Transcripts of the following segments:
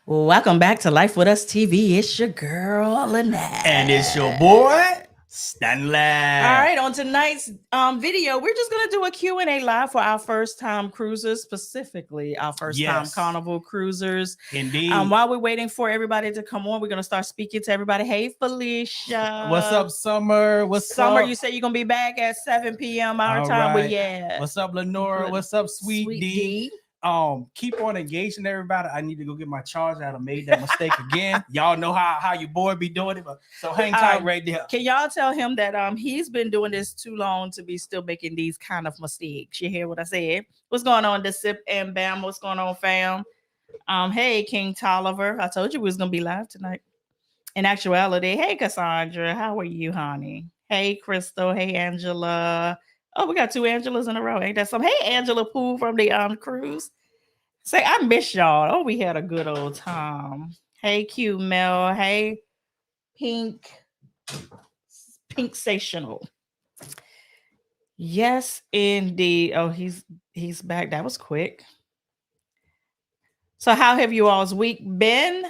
Welcome back to Life with Us TV. It's your girl Lynette, And it's your boy, Stanley. All right, on tonight's video, we're just gonna do a Q&A live for our first-time cruisers, specifically our first-time Yes. Carnival cruisers. Indeed. While we're waiting for everybody to come on, we're gonna start speaking to everybody. Hey, Felicia. What's up, Summer? What's Summer, up? you say you're gonna be back at 7 p.m. our All time, but right. yeah. What's up, Lenora? What's up, Sweet D? Keep on engaging everybody. I need to go get my charger. I made that mistake again. Y'all know how your boy be doing it, but so hang tight right there. Can y'all tell him that he's been doing this too long to be still making these kind of mistakes? You hear what I said? What's going on, the Sip and Bam? What's going on, fam? Hey, King Tolliver. I told you we was gonna be live tonight. In actuality, hey Cassandra, how are you, honey? Hey, Crystal. Hey, Angela. Oh, we got two Angelas in a row. Ain't that something? Hey, Angela Poole from the cruise. Say, I miss y'all. Oh, we had a good old time. Hey, Q Mel. Hey, Pink Sational. Yes, indeed. Oh, he's back. That was quick. So, how have you all's week been?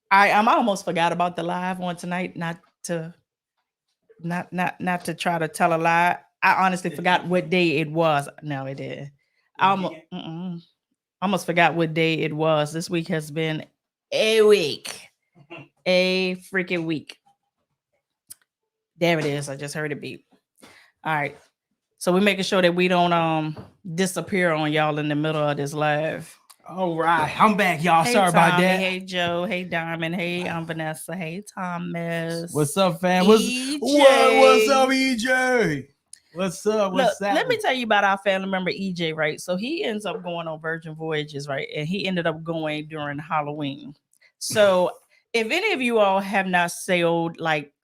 I almost forgot about the live one tonight. Not to try to tell a lie. I honestly forgot what day it was. No, it did. I almost forgot what day it was. This week has been a week. A freaking week. There it is. I just heard it beep. All right. So we're making sure that we don't disappear on y'all in the middle of this live. All right, I'm back, y'all. Hey, Sorry Tommy, about that. Hey, Joe. Hey, Diamond. Hey, Vanessa. Hey, Thomas. What's up, fam? What's up, EJ? What's up? Look, let me tell you about our family member EJ, right? So he ends up going on Virgin Voyages, right? And he ended up going during Halloween. So if any of you all have not sailed like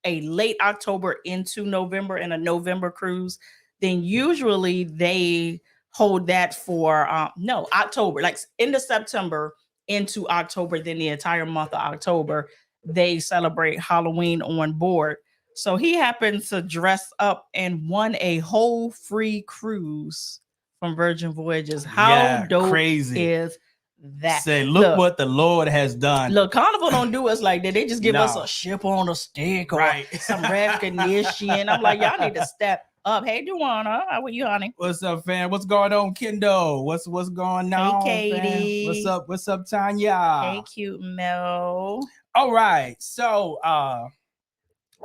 a late October into November and a November cruise, then usually they hold that for October, like end of September into October, then the entire month of October, they celebrate Halloween on board. So he happened to dress up and won a whole free cruise from Virgin Voyages. How dope crazy is that? Say, look what the Lord has done. Look, Carnival don't do us like that. They just give us a ship on a stick or some recognition. I'm like, y'all need to step up. Hey, Duana, how are you, honey? What's up, fam? What's going on, Kendo? What's going on? Hey, Katie. Fam? What's up, Tanya? Hey, cute Mel. All right, so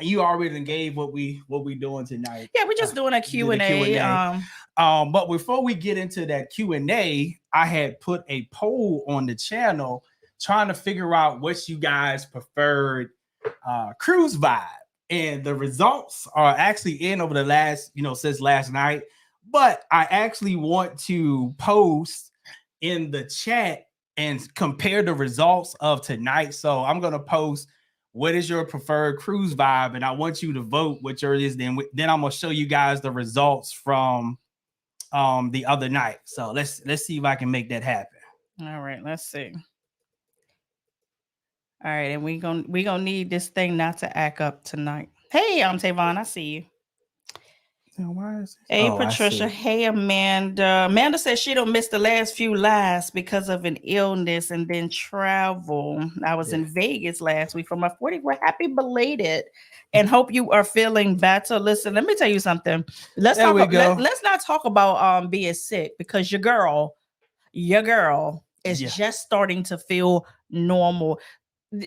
you already gave what we doing tonight. Yeah, we're just doing a Q&A. But before we get into that Q&A, I had put a poll on the channel trying to figure out what you guys preferred cruise vibe. And the results are actually in over the last, since last night. But I actually want to post in the chat and compare the results of tonight. So I'm going to post what is your preferred cruise vibe, and I want you to vote what yours is. Then I'm going to show you guys the results from the other night. So let's see if I can make that happen. All right, let's see. All right, and we gonna need this thing not to act up tonight. Hey, I'm Tavon. I see you. Why is this? Hey, Patricia. Hey, Amanda. Amanda says she don't miss the last few lives because of an illness and then travel. I was in Vegas last week for my 40th. We're happy belated and hope you are feeling better. Listen, let me tell you something. Let's not talk about being sick, because your girl is just starting to feel normal.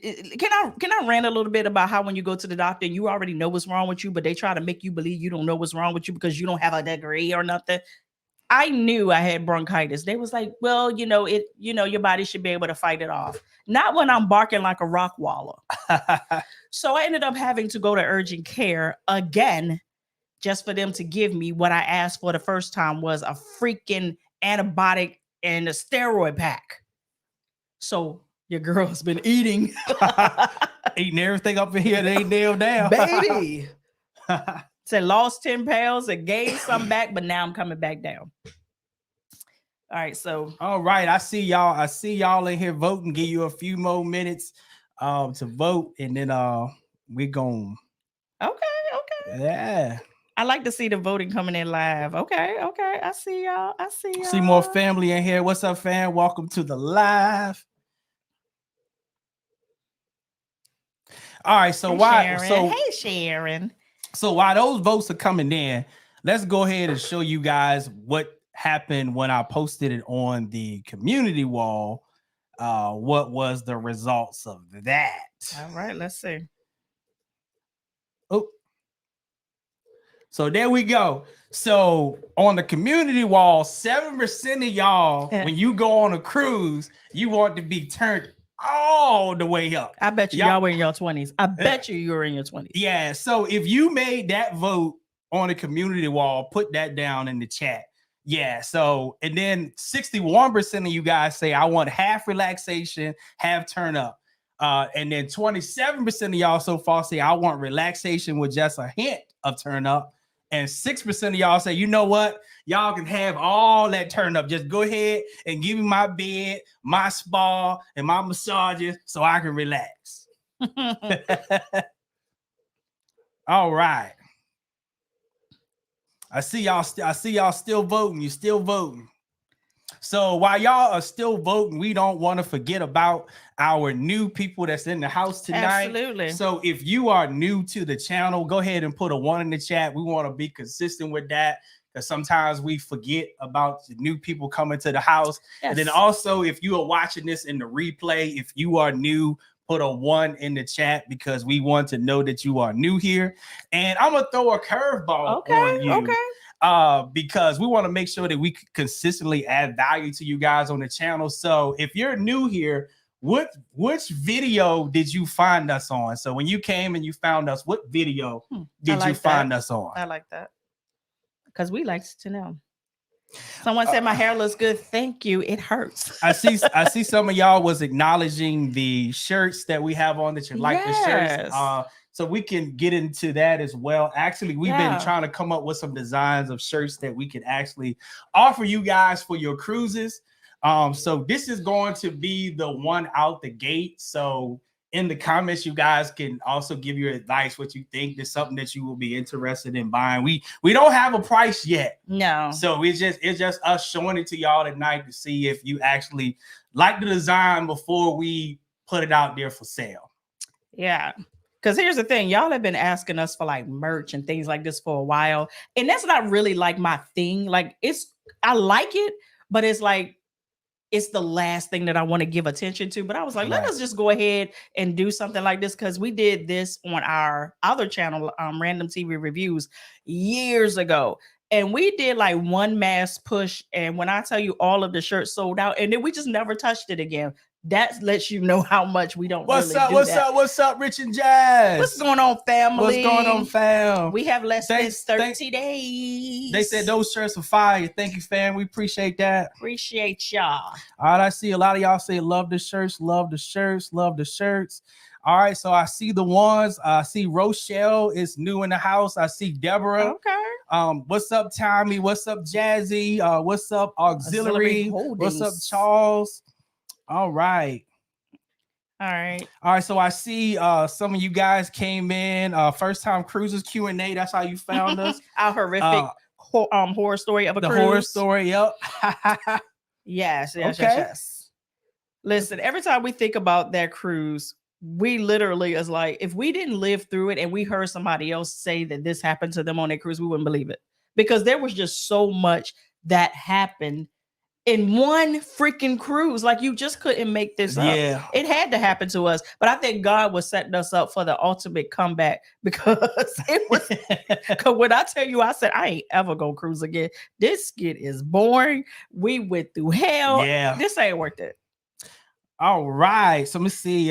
Can I rant a little bit about how when you go to the doctor and you already know what's wrong with you, but they try to make you believe you don't know what's wrong with you because you don't have a degree or nothing? I knew I had bronchitis. They was like, well, your body should be able to fight it off. Not when I'm barking like a rock waller. So I ended up having to go to urgent care again, just for them to give me what I asked for the first time, was a freaking antibiotic and a steroid pack. So your girl's been eating everything up in here that ain't nailed down. Baby. Said lost 10 pounds and gained some back, but now I'm coming back down. All right, so. All right, I see y'all in here voting. Give you a few more minutes to vote, and then we're going. Okay. Yeah. I like to see the voting coming in live. Okay. I see y'all. See more family in here. What's up, fam? Welcome to the live. All right, so Hey, Sharon. So while those votes are coming in, let's go ahead and show you guys what happened when I posted it on the community wall. What was the results of that? All right, let's see. Oh, so there we go. So on the community wall, 7% of y'all, when you go on a cruise, you want to be turned all the way up. I bet y'all were in your 20s. I bet you were in your 20s. Yeah. So if you made that vote on the community wall, put that down in the chat. Yeah. So, and then 61% of you guys say, I want half relaxation, half turn up. And then 27% of y'all so far say, I want relaxation with just a hint of turn up. And 6% of y'all say, you know what? Y'all can have all that turn up. Just go ahead and give me my bed, my spa, and my massages so I can relax. All right. I see y'all still voting. You still voting. So while y'all are still voting, we don't want to forget about our new people that's in the house tonight. Absolutely. So if you are new to the channel, go ahead and put a 1 in the chat. We want to be consistent with that, because sometimes we forget about the new people coming to the house. Yes. And then also, if you are watching this in the replay, if you are new, put a 1 in the chat, because we want to know that you are new here. And I'm gonna throw a curveball on you. Okay. Because we want to make sure that we consistently add value to you guys on the channel. So if you're new here, which video did you find us on? So when you came and you found us, what video did you find us on? I like that, because we like to know. Someone said my hair looks good. Thank you. It hurts. I see some of y'all was acknowledging the shirts that we have on, that you like the shirts. So we can get into that as well. Actually, we've been trying to come up with some designs of shirts that we can actually offer you guys for your cruises. So this is going to be the one out the gate. So in the comments, you guys can also give your advice, what you think. There's something that you will be interested in buying. We don't have a price yet. No. So it's just us showing it to y'all tonight to see if you actually like the design before we put it out there for sale. Yeah. Because here's the thing, y'all have been asking us for like merch and things like this for a while. And that's not really like my thing. Like I like it, but it's like, it's the last thing that I want to give attention to. But I was like, let us just go ahead and do something like this, because we did this on our other channel, Random TV Reviews, years ago. And we did like one mass push. And when I tell you, all of the shirts sold out, and then we just never touched it again. That lets you know how much we don't What's really up? do What's that. up? What's up, Rich and Jazz? What's going on, family? What's going on, fam? We have less than 30 days. They said those shirts are fire. Thank you, fam. We appreciate that. Appreciate y'all. All right, I see a lot of y'all say love the shirts, love the shirts, love the shirts. All right, so I see the ones. I see Rochelle is new in the house. I see Deborah. Okay. What's up, Tommy? What's up, Jazzy? What's up, Auxiliary? What's up, Charles? All right. All right. All right. So I see some of you guys came in. First time cruises Q&A. That's how you found us. Our horrific horror story of a cruise. Horror story. Yep. Yes. Listen, every time we think about that cruise, we literally is like, if we didn't live through it and we heard somebody else say that this happened to them on that cruise, we wouldn't believe it, because there was just so much that happened in one freaking cruise. Like, you just couldn't make this up. Yeah. It had to happen to us. But I think God was setting us up for the ultimate comeback, because it was, because when I tell you, I said, I ain't ever gonna cruise again. This skit is boring. We went through hell. Yeah. This ain't worth it. All right. So let me see.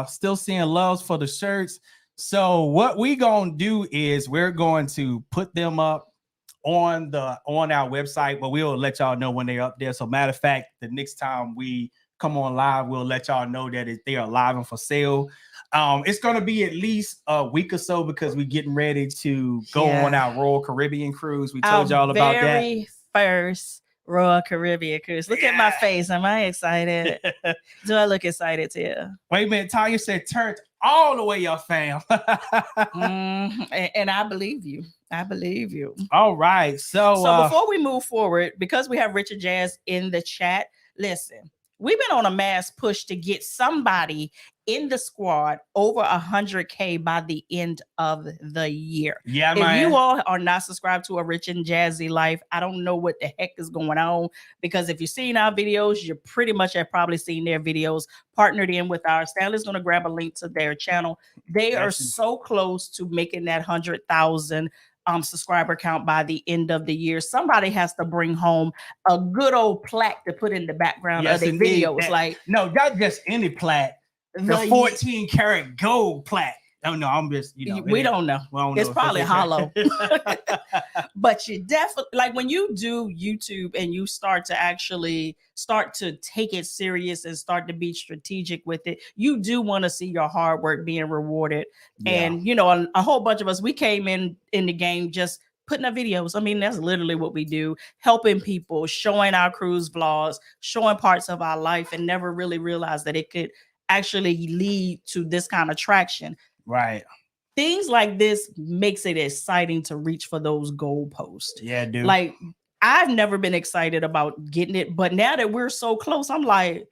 Still seeing loves for the shirts. So what we gonna do is we're going to put them up on our website, but we'll let y'all know when they're up there. So matter of fact, the next time we come on live, we'll let y'all know that they are live and for sale. It's going to be at least a week or so, because we're getting ready to go on our Royal Caribbean cruise. We told y'all about that. Very first Royal Caribbean cruise. Look at my face. Am I excited? Do I look excited too? Wait a minute. Tanya said turned all the way up, fam. And I believe you. I believe you. All right. So before we move forward, because we have Richard Jazz in the chat, listen, we've been on a mass push to get somebody in the squad over 100K by the end of the year. Yeah, if man. you all are not subscribed to A Rich and Jazzy Life, I don't know what the heck is going on, because if you've seen our videos, you pretty much have probably seen their videos partnered in with ours. Stanley's going to grab a link to their channel. They are so close to making that 100,000 subscriber count by the end of the year. Somebody has to bring home a good old plaque to put in the background of their videos. Like, no, not just any plaque. The 14 karat gold plaque. Oh no, I'm just, we don't know. It's probably hollow. But you definitely, like, when you do YouTube and you start to take it serious and start to be strategic with it, you do want to see your hard work being rewarded. Yeah. And a whole bunch of us, we came in the game just putting up videos. I mean, that's literally what we do, helping people, showing our cruise vlogs, showing parts of our life, and never really realized that it could actually lead to this kind of traction. Right. Things like this makes it exciting to reach for those goalposts. Yeah, dude. Like, I've never been excited about getting it, but now that we're so close, I'm like,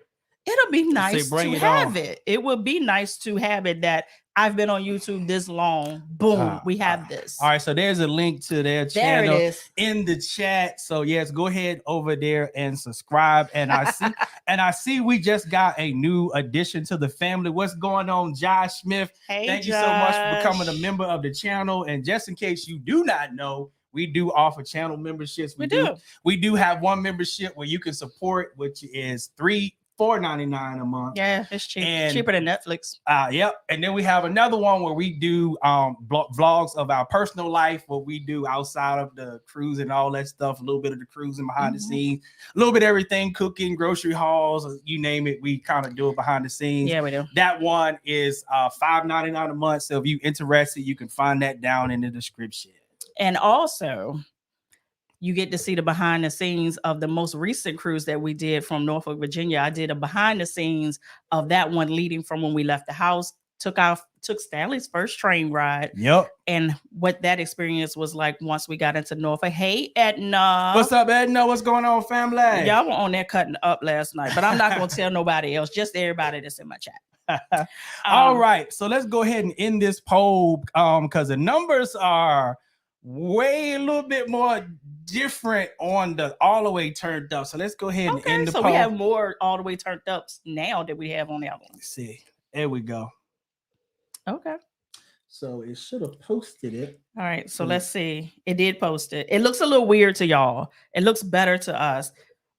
it'll be nice to have it. It would be nice to have it that I've been on YouTube this long. Boom, we have this. All right, so there's a link to their channel in the chat. So yes, go ahead over there and subscribe. And I see we just got a new addition to the family. What's going on, Josh Smith? Hey, thank you so much for becoming a member of the channel. And just in case you do not know, we do offer channel memberships. We do have one membership where you can support, which is $4.99 a month. Yeah, it's cheap. Cheaper than Netflix. Yep. And then we have another one where we do vlogs of our personal life, what we do outside of the cruise and all that stuff, a little bit of the cruising behind the scenes, a little bit of everything, cooking, grocery hauls, you name it, we kind of do it behind the scenes. Yeah, we do. That one is $5.99 a month. So if you're interested, you can find that down in the description. And also, you get to see the behind the scenes of the most recent cruise that we did from Norfolk, Virginia. I did a behind the scenes of that one leading from when we left the house, took Stanley's first train ride. Yep. And what that experience was like once we got into Norfolk. Hey, Edna. What's up, Edna? What's going on, family? Y'all were on there cutting up last night, but I'm not going to tell nobody else, just everybody that's in my chat. All right. So let's go ahead and end this poll because the numbers are way a little bit more different on the all the way turned up. So let's go ahead and end the poll. So we have more all the way turned ups now than we have on the other one. Let's see. There we go. Okay. So it should have posted it. All right. So let's see. It did post it. It looks a little weird to y'all. It looks better to us,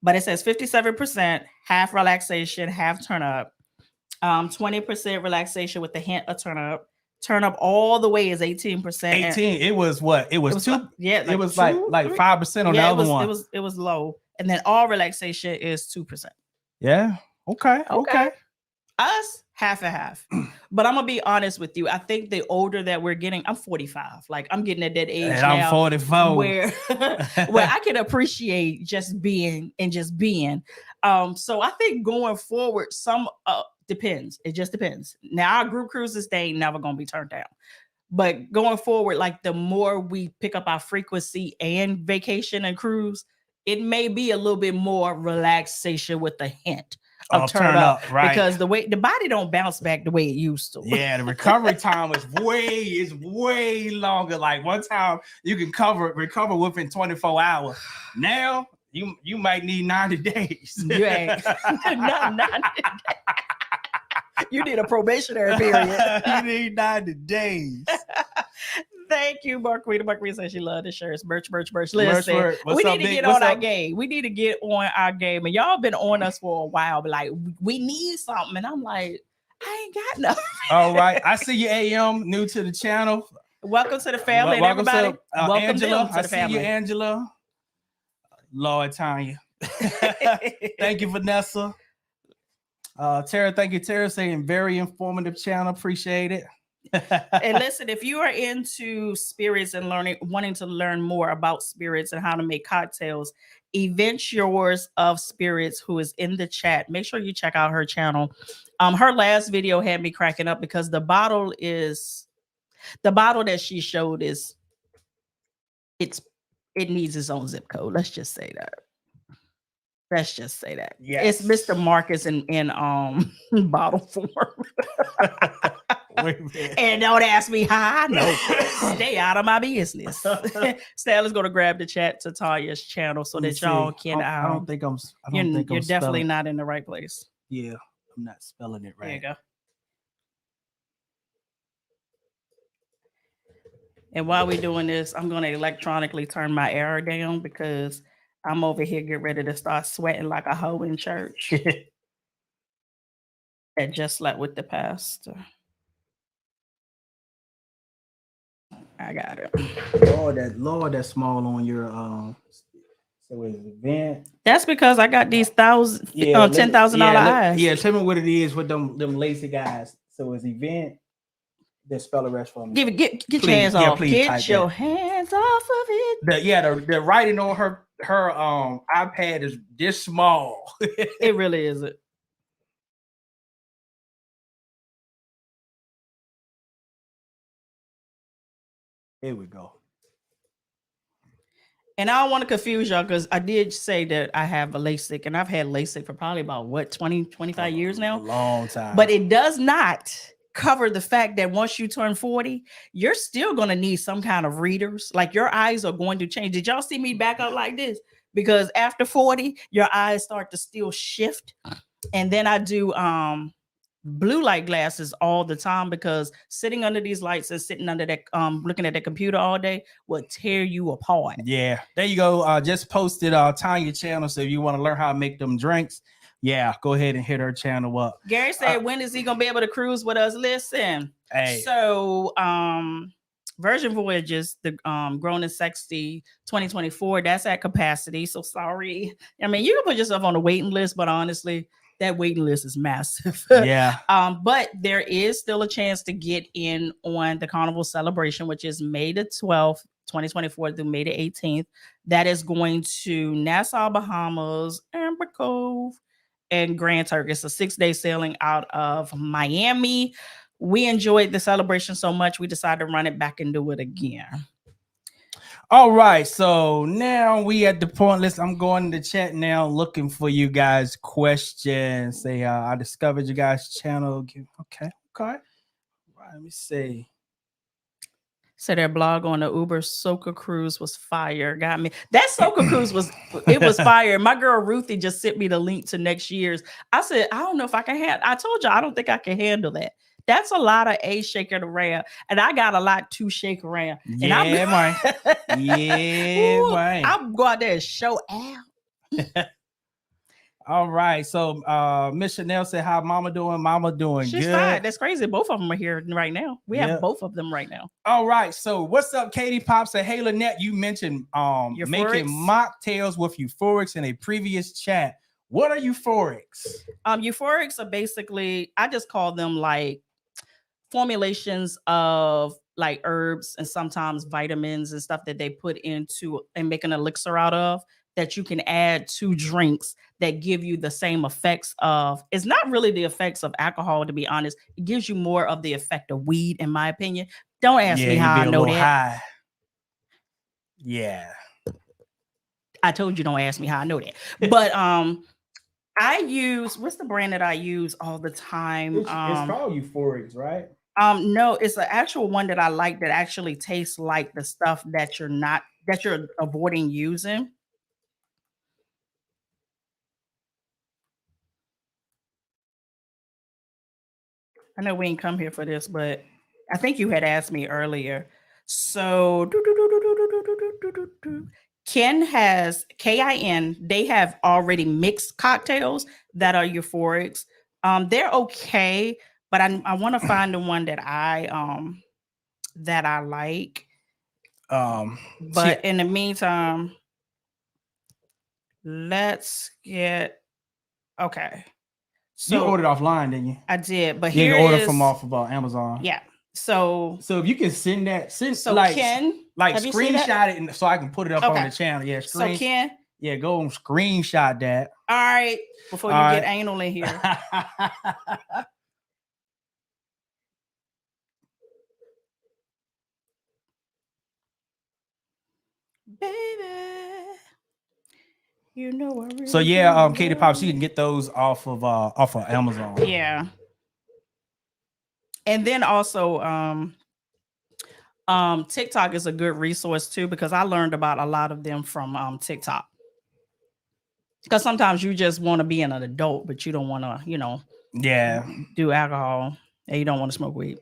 but it says 57%, half relaxation, half turn up. 20% relaxation with the hint of turn up. Turn up all the way is 18%. 18. It was what? It was 2. Yeah, like it was 2, like 5% on the other one. It was low. And then all relaxation is 2%. Yeah. Okay. Us, half and half. But I'm gonna be honest with you. I think the older that we're getting, I'm 45. Like, I'm getting at that age and now. I'm 44. Where I can appreciate just being. So I think going forward, depends. It just depends. Now, our group cruises, they ain't never gonna be turned down. But going forward, like, the more we pick up our frequency and vacation and cruise, it may be a little bit more relaxation with the hint of turn up, right? Because the body don't bounce back the way it used to. Yeah, the recovery time is way longer. Like, one time you can recover within 24 hours. Now you might need 90 days. You ain't not 90 days. You need a probationary period. You need 90 days. Thank you, Marquita. Marquita says she loved the shirts. Merch. Listen, we need to get on our game. We need to get on our game. And y'all been on us for a while, but like, we need something. And I'm like, I ain't got nothing. All right. I see you, AM, new to the channel. Welcome to the family, and everybody. Welcome Angela. To the family. I see you, Angela. Lord Tanya. Thank you, Vanessa. Tara, thank you, Tara, saying very informative channel. Appreciate it. And listen, if you are into spirits and wanting to learn more about spirits and how to make cocktails, Adventures of Spirits, who is in the chat, make sure you check out her channel. Her last video had me cracking up because the bottle that she showed it needs its own zip code. Let's just say that. Let's just say that. Yes. It's Mr. Marcus in bottle form. Wait a minute. And don't ask me how I know. Stay out of my business. Stanley's gonna grab the chat to Tanya's channel so that y'all can. I don't think I'm. I don't think you're I'm definitely spelling. not in the right place. Yeah, I'm not spelling it right. There you go. And while we're doing this, I'm gonna electronically turn my air down because I'm over here getting ready to start sweating like a hoe in church. And just like with the pastor. I got it. Lord, that's small on your so is it event? That's because I got these $10,000 eyes. Yeah, tell me what it is with them lazy guys. So it's event. Then spell the rest for me. Get your hands off. Get your hands off of it. The writing on her iPad is this small. It really isn't. Here we go. And I don't want to confuse y'all because I did say that I have a LASIK, and I've had LASIK for probably about 25 years now. A long time. But it does not cover the fact that once you turn 40, you're still going to need some kind of readers. Like your eyes are going to change. Did y'all see me back up like this? Because after 40, your eyes start to still shift. And then I do blue light glasses all the time because sitting under these lights and sitting under that looking at the computer all day will tear you apart. Yeah, there you go. Just posted Tanya channel, so if you want to learn how to make them drinks, yeah, go ahead and hit her channel up. Gary said, when is he gonna be able to cruise with us? Listen, so Virgin Voyages, the Grown and Sexy 2024, that's at capacity. So sorry. I mean, you can put yourself on a waiting list, but honestly, that waiting list is massive. Yeah. But there is still a chance to get in on the Carnival celebration, which is May the 12th, 2024 through May the 18th. That is going to Nassau, Bahamas, Amber Cove, and Grand Turk. It's a 6-day sailing out of Miami. We enjoyed the celebration so much, we decided to run it back and do it again. All right, so now we at the point. I'm going to the chat now, looking for you guys' questions. Say, I discovered you guys' channel. Okay. Right, let me see. So their blog on the Uber Soca cruise was fire. Got me. That Soca cruise was fire. My girl Ruthie just sent me the link to next year's. I said, I don't know if I can handle. I told you I don't think I can handle that. That's a lot of shaking around, and I got a lot to shake around. Yeah, man. Yeah, man. I'm going out there and show out. All right. So Miss Chanel said, how mama doing? Mama doing She's good. fine. That's crazy. Both of them are here right now. We have both of them right now. All right. So what's up, Katie Pop? Said, hey, Lynette, you mentioned making mocktails with euphorics in a previous chat. What are euphorics? Euphorics are basically, I just call them like formulations of like herbs and sometimes vitamins and stuff that they put into and make an elixir out of that you can add to drinks that give you the same effects of, it's not really the effects of alcohol, to be honest. It gives you more of the effect of weed, in my opinion. Don't ask me how I know that. High. Yeah. I told you don't ask me how I know that. But I use, what's the brand that I use all the time? It's called euphorics, right? No, it's an actual one that I like that actually tastes like the stuff that you're avoiding using. I know we ain't come here for this, but I think you had asked me earlier. So Kin has KIN. They have already mixed cocktails that are euphorics. They're okay, but I want to find the one that I like. But in the meantime, let's get okay. So you ordered offline, didn't you? I did, but you ordered from off of Amazon. Yeah. So if you can send Ken, like screenshot it, and so I can put it up on the channel. Yeah. So Ken, yeah, go and screenshot that. All right, before you get anal in here. Baby. You know I really So yeah, do Katie Pop, you can get those off of Amazon. Yeah. And then also TikTok is a good resource too, because I learned about a lot of them from TikTok. Because sometimes you just want to be an adult, but you don't want to, do alcohol, and you don't want to smoke weed.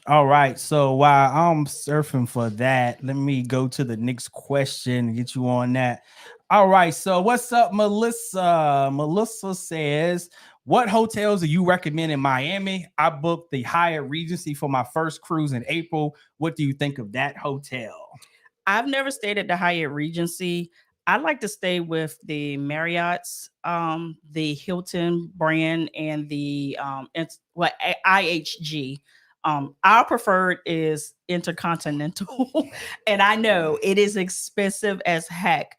All right. So while I'm surfing for that, let me go to the next question and get you on that. All right. So what's up, Melissa? Melissa says, what hotels do you recommend in Miami? I booked the Hyatt Regency for my first cruise in April. What do you think of that hotel? I've never stayed at the Hyatt Regency. I like to stay with the Marriott's, the Hilton brand, and the IHG. Our preferred is Intercontinental, and I know it is expensive as heck.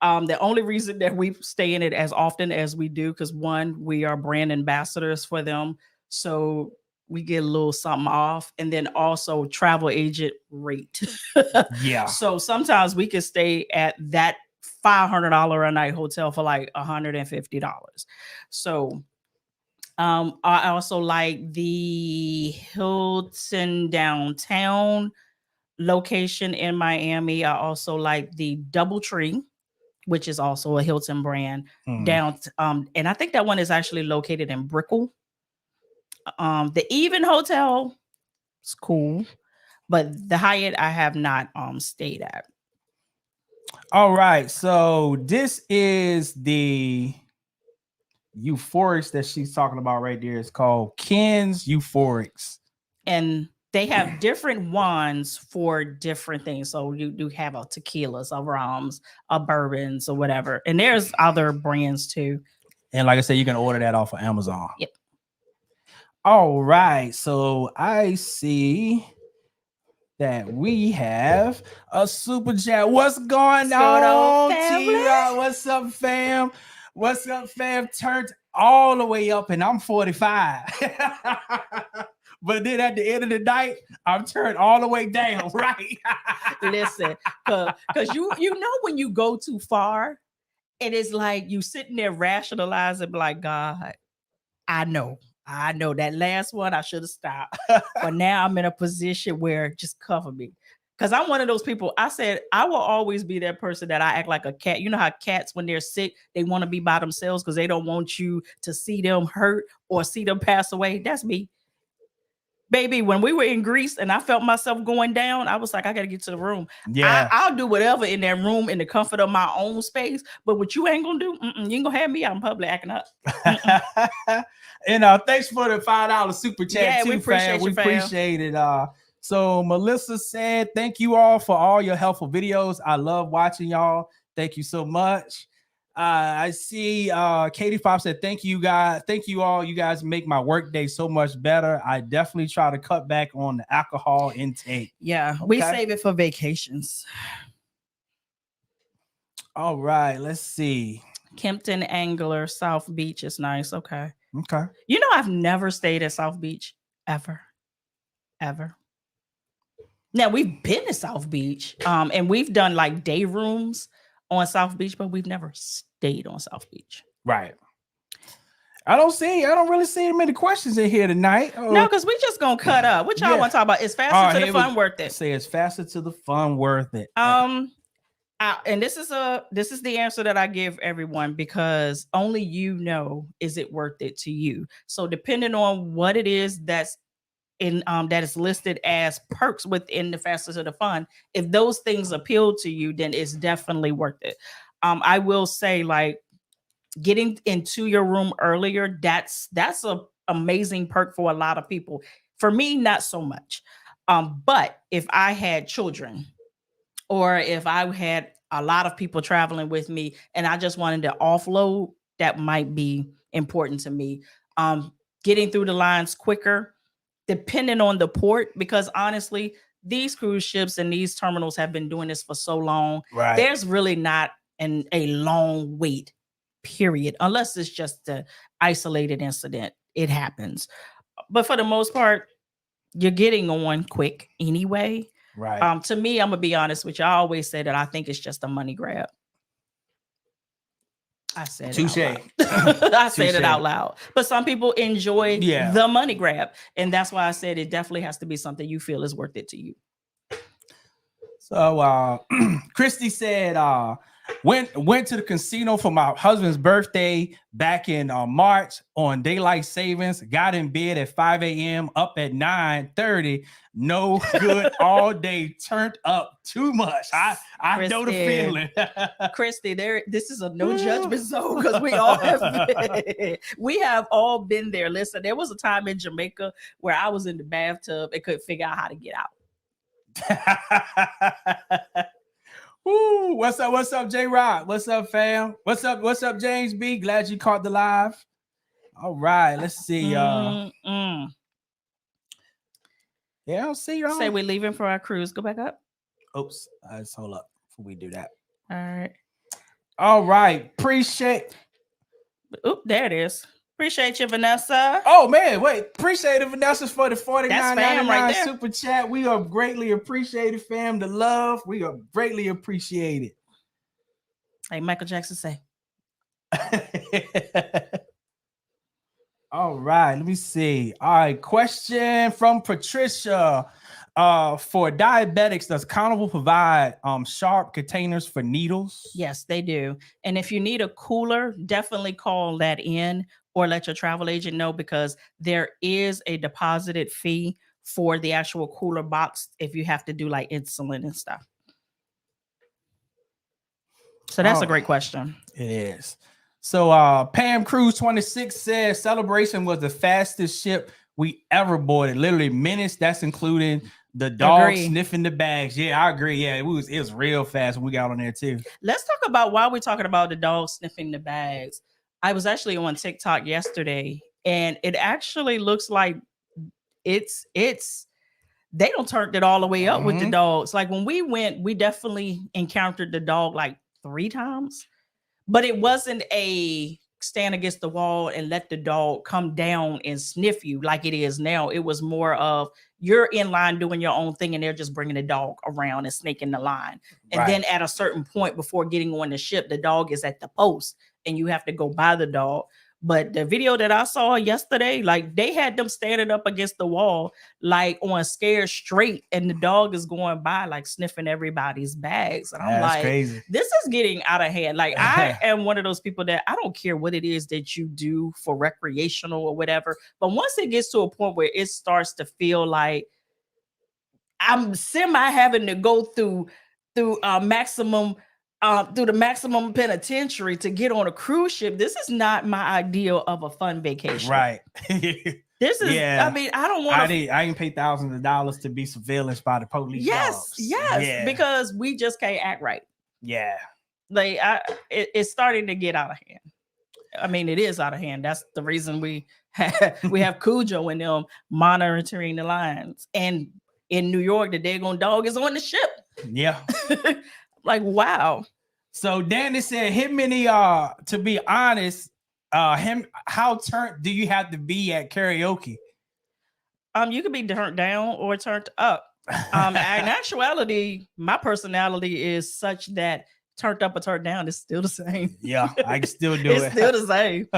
The only reason that we stay in it as often as we do, because one, we are brand ambassadors for them, so we get a little something off, and then also travel agent rate. Yeah. So sometimes we could stay at that $500 a night hotel for like $150. So I also like the Hilton downtown location in Miami. I also like the DoubleTree, which is also a Hilton brand down. And I think that one is actually located in Brickell. The Even Hotel is cool, but the Hyatt I have not stayed at. All right. So this is the Euphorics that she's talking about right there. It's called Ken's Euphorics. And they have different ones for different things. So you do have a tequilas, a rums, a bourbons, or whatever. And there's other brands too. And like I said, you can order that off of Amazon. Yep. All right. So I see that we have a super chat. What's going on, T-Rock? What's up, fam? What's up, fam? Turned all the way up, and I'm 45. But then at the end of the night, I'm turned all the way down, right? Listen, because you know when you go too far, and it's like you sitting there rationalizing, like, God, I know that last one I should have stopped. But now I'm in a position where just cover me. Because I'm one of those people. I said I will always be that person that I act like a cat. You know how cats, when they're sick, they want to be by themselves because they don't want you to see them hurt or see them pass away. That's me. Baby, when we were in Greece and I felt myself going down, I was like, I got to get to the room. Yeah. I'll do whatever in that room in the comfort of my own space. But what you ain't going to do, you ain't going to have me out in public acting up. And thanks for the $5 super chat too, fam. We appreciate it. So Melissa said, thank you all for all your helpful videos. I love watching y'all. Thank you so much. I see Katie Pop said, thank you guys. Thank you all. You guys make my work day so much better. I definitely try to cut back on the alcohol intake. Yeah, okay. We save it for vacations. All right, let's see. Kempton Angler, South Beach is nice. Okay. Okay. You know, I've never stayed at South Beach ever. Now we've been to South Beach, and we've done like day rooms on South Beach, but we've never stayed on South Beach. Right. I don't really see many questions in here tonight. No, because we just gonna cut up. What y'all want to talk about? It's faster to the fun worth it. Say it's faster to the fun worth it. And this is the answer that I give everyone, because only you know, is it worth it to you? So depending on what it is that's in that is listed as perks within the faster to the fun, if those things appeal to you, then it's definitely worth it. I will say, like, getting into your room earlier, that's a amazing perk for a lot of people. For me, not so much. But if I had children, or if I had a lot of people traveling with me and I just wanted to offload, that might be important to me. Getting through the lines quicker, depending on the port, because honestly, these cruise ships and these terminals have been doing this for so long. Right. There's really not a long wait, period, unless it's just an isolated incident. It happens. But for the most part, you're getting on quick anyway. Right. To me, I'm gonna be honest with you. I always say that I think it's just a money grab. I said Touche. it out loud. I said it out loud. But some people enjoy the money grab. And that's why I said it definitely has to be something you feel is worth it to you. So Christy said went to the casino for my husband's birthday back in March on daylight savings, got in bed at 5 a.m. up at 9:30. No good all day, turned up too much. I know the feeling. Christy, this is a no judgment zone because we all have we have all been there. Listen, there was a time in Jamaica where I was in the bathtub and couldn't figure out how to get out. Woo, what's up, J-Rock? What's up, fam? What's up, James B? Glad you caught the live. All right, let's see. Yeah, I'll see y'all. Say we're leaving for our cruise. Go back up. Oops, let's hold up before we do that. All right. Appreciate. Oop, there it is. Appreciate you, Vanessa. Oh man, wait. Appreciate it, Vanessa, for the $49.99 right super chat. We are greatly appreciated, fam. The love, we are greatly appreciated. Like Michael Jackson say. All right, let me see. All right, question from Patricia. For diabetics, does Carnival provide sharp containers for needles? Yes, they do. And if you need a cooler, definitely call that in or let your travel agent know, because there is a deposited fee for the actual cooler box if you have to do like insulin and stuff. So that's a great question. It is. So Pam Cruz 26 says Celebration was the fastest ship we ever boarded. Literally minutes. That's including the dog sniffing the bags. Yeah, I agree. Yeah, it was real fast when we got on there too. Let's talk about why we're talking about the dog sniffing the bags. I was actually on TikTok yesterday, and it actually looks like it's they don't turn it all the way up with the dogs. Like when we went, we definitely encountered the dog like 3 times, but it wasn't a stand against the wall and let the dog come down and sniff you like it is now. It was more of you're in line doing your own thing and they're just bringing the dog around and snaking the line. And then at a certain point before getting on the ship, the dog is at the post and you have to go by the dog. But the video that I saw yesterday, like they had them standing up against the wall, like on Scared Straight, and the dog is going by, like sniffing everybody's bags. And I'm like, crazy. This is getting out of hand. Like I am one of those people that I don't care what it is that you do for recreational or whatever. But once it gets to a point where it starts to feel like I'm semi having to go through maximum through the maximum penitentiary to get on a cruise ship, this is not my ideal of a fun vacation. Right. This is, I mean, I don't want to. I didn't pay thousands of dollars to be surveilled by the police. Yes, because we just can't act right. Yeah. Like it's starting to get out of hand. I mean, it is out of hand. That's the reason we have Cujo and them monitoring the lines. And in New York, the daggone dog is on the ship. Yeah. Like, wow. So Danny said, to be honest, how turned do you have to be at karaoke? You could be turned down or turned up. In actuality, my personality is such that turned up or turned down is still the same. Yeah, I can still do it's still the same.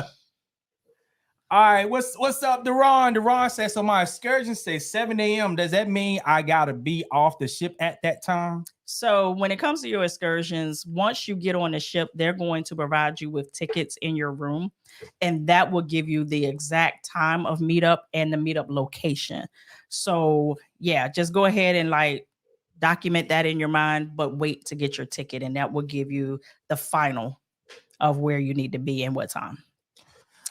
All right, what's up, Deron? Deron says, so my excursion says 7 a.m. Does that mean I gotta be off the ship at that time? So when it comes to your excursions, once you get on the ship, they're going to provide you with tickets in your room, and that will give you the exact time of meetup and the meetup location. So yeah, just go ahead and like document that in your mind, but wait to get your ticket, and that will give you the final of where you need to be and what time.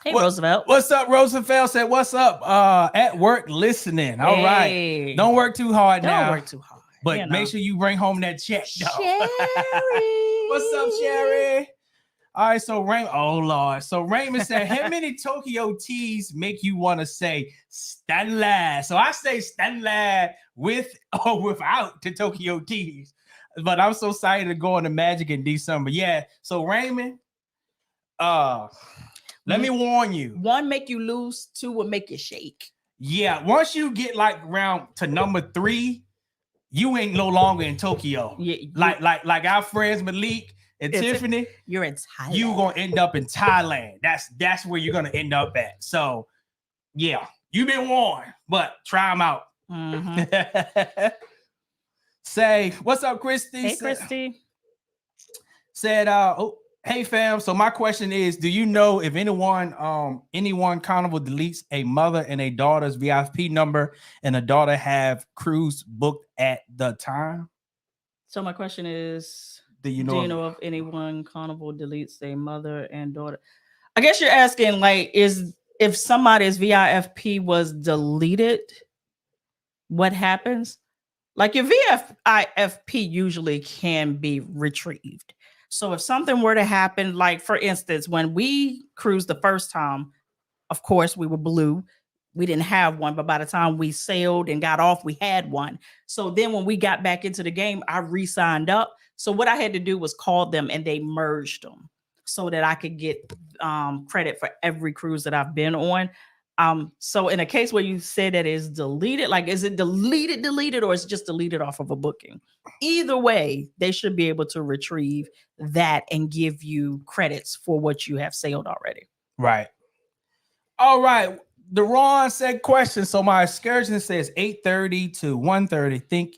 Hey, Roosevelt. What's up, Roosevelt? Said, what's up? At work listening. All right. Don't work too hard now. Don't work too hard. But make sure you bring home that check, though. Sherry. What's up, Sherry? All right, so Raymond. Oh, Lord. So Raymond said, how many Tokyo teas make you want to say Stanley? So I say Stanley with or without the Tokyo teas. But I'm so excited to go on the Magic in December. Yeah. So Raymond, let me warn you. 1, make you lose. 2 will make you shake. Yeah. Once you get like around to number 3, you ain't no longer in Tokyo. Yeah. Like our friends Malik, and Tiffany, you're in Thailand. You're gonna end up in Thailand. That's where you're gonna end up at. So yeah, you've been warned, but try them out. Mm-hmm. Say, what's up, Christy? Hey, Christy. Said, hey fam. So my question is, do you know if anyone Carnival deletes a mother and a daughter's VIP number and a daughter have cruise booked at the time? So my question is, do you know if anyone Carnival deletes a mother and daughter? I guess you're asking, like, if somebody's VIP was deleted, what happens? Like, your VFIFP usually can be retrieved. So if something were to happen, like, for instance, when we cruised the first time, of course, we were blue. We didn't have one, but by the time we sailed and got off, we had one. So then when we got back into the game, I re-signed up. So what I had to do was call them, and they merged them so that I could get credit for every cruise that I've been on. So in a case where you say that is deleted, like, is it deleted, or is it just deleted off of a booking? Either way, they should be able to retrieve that and give you credits for what you have sailed already. Right. All right. The Ron said question. So my excursion says 8:30 to 1:30. Think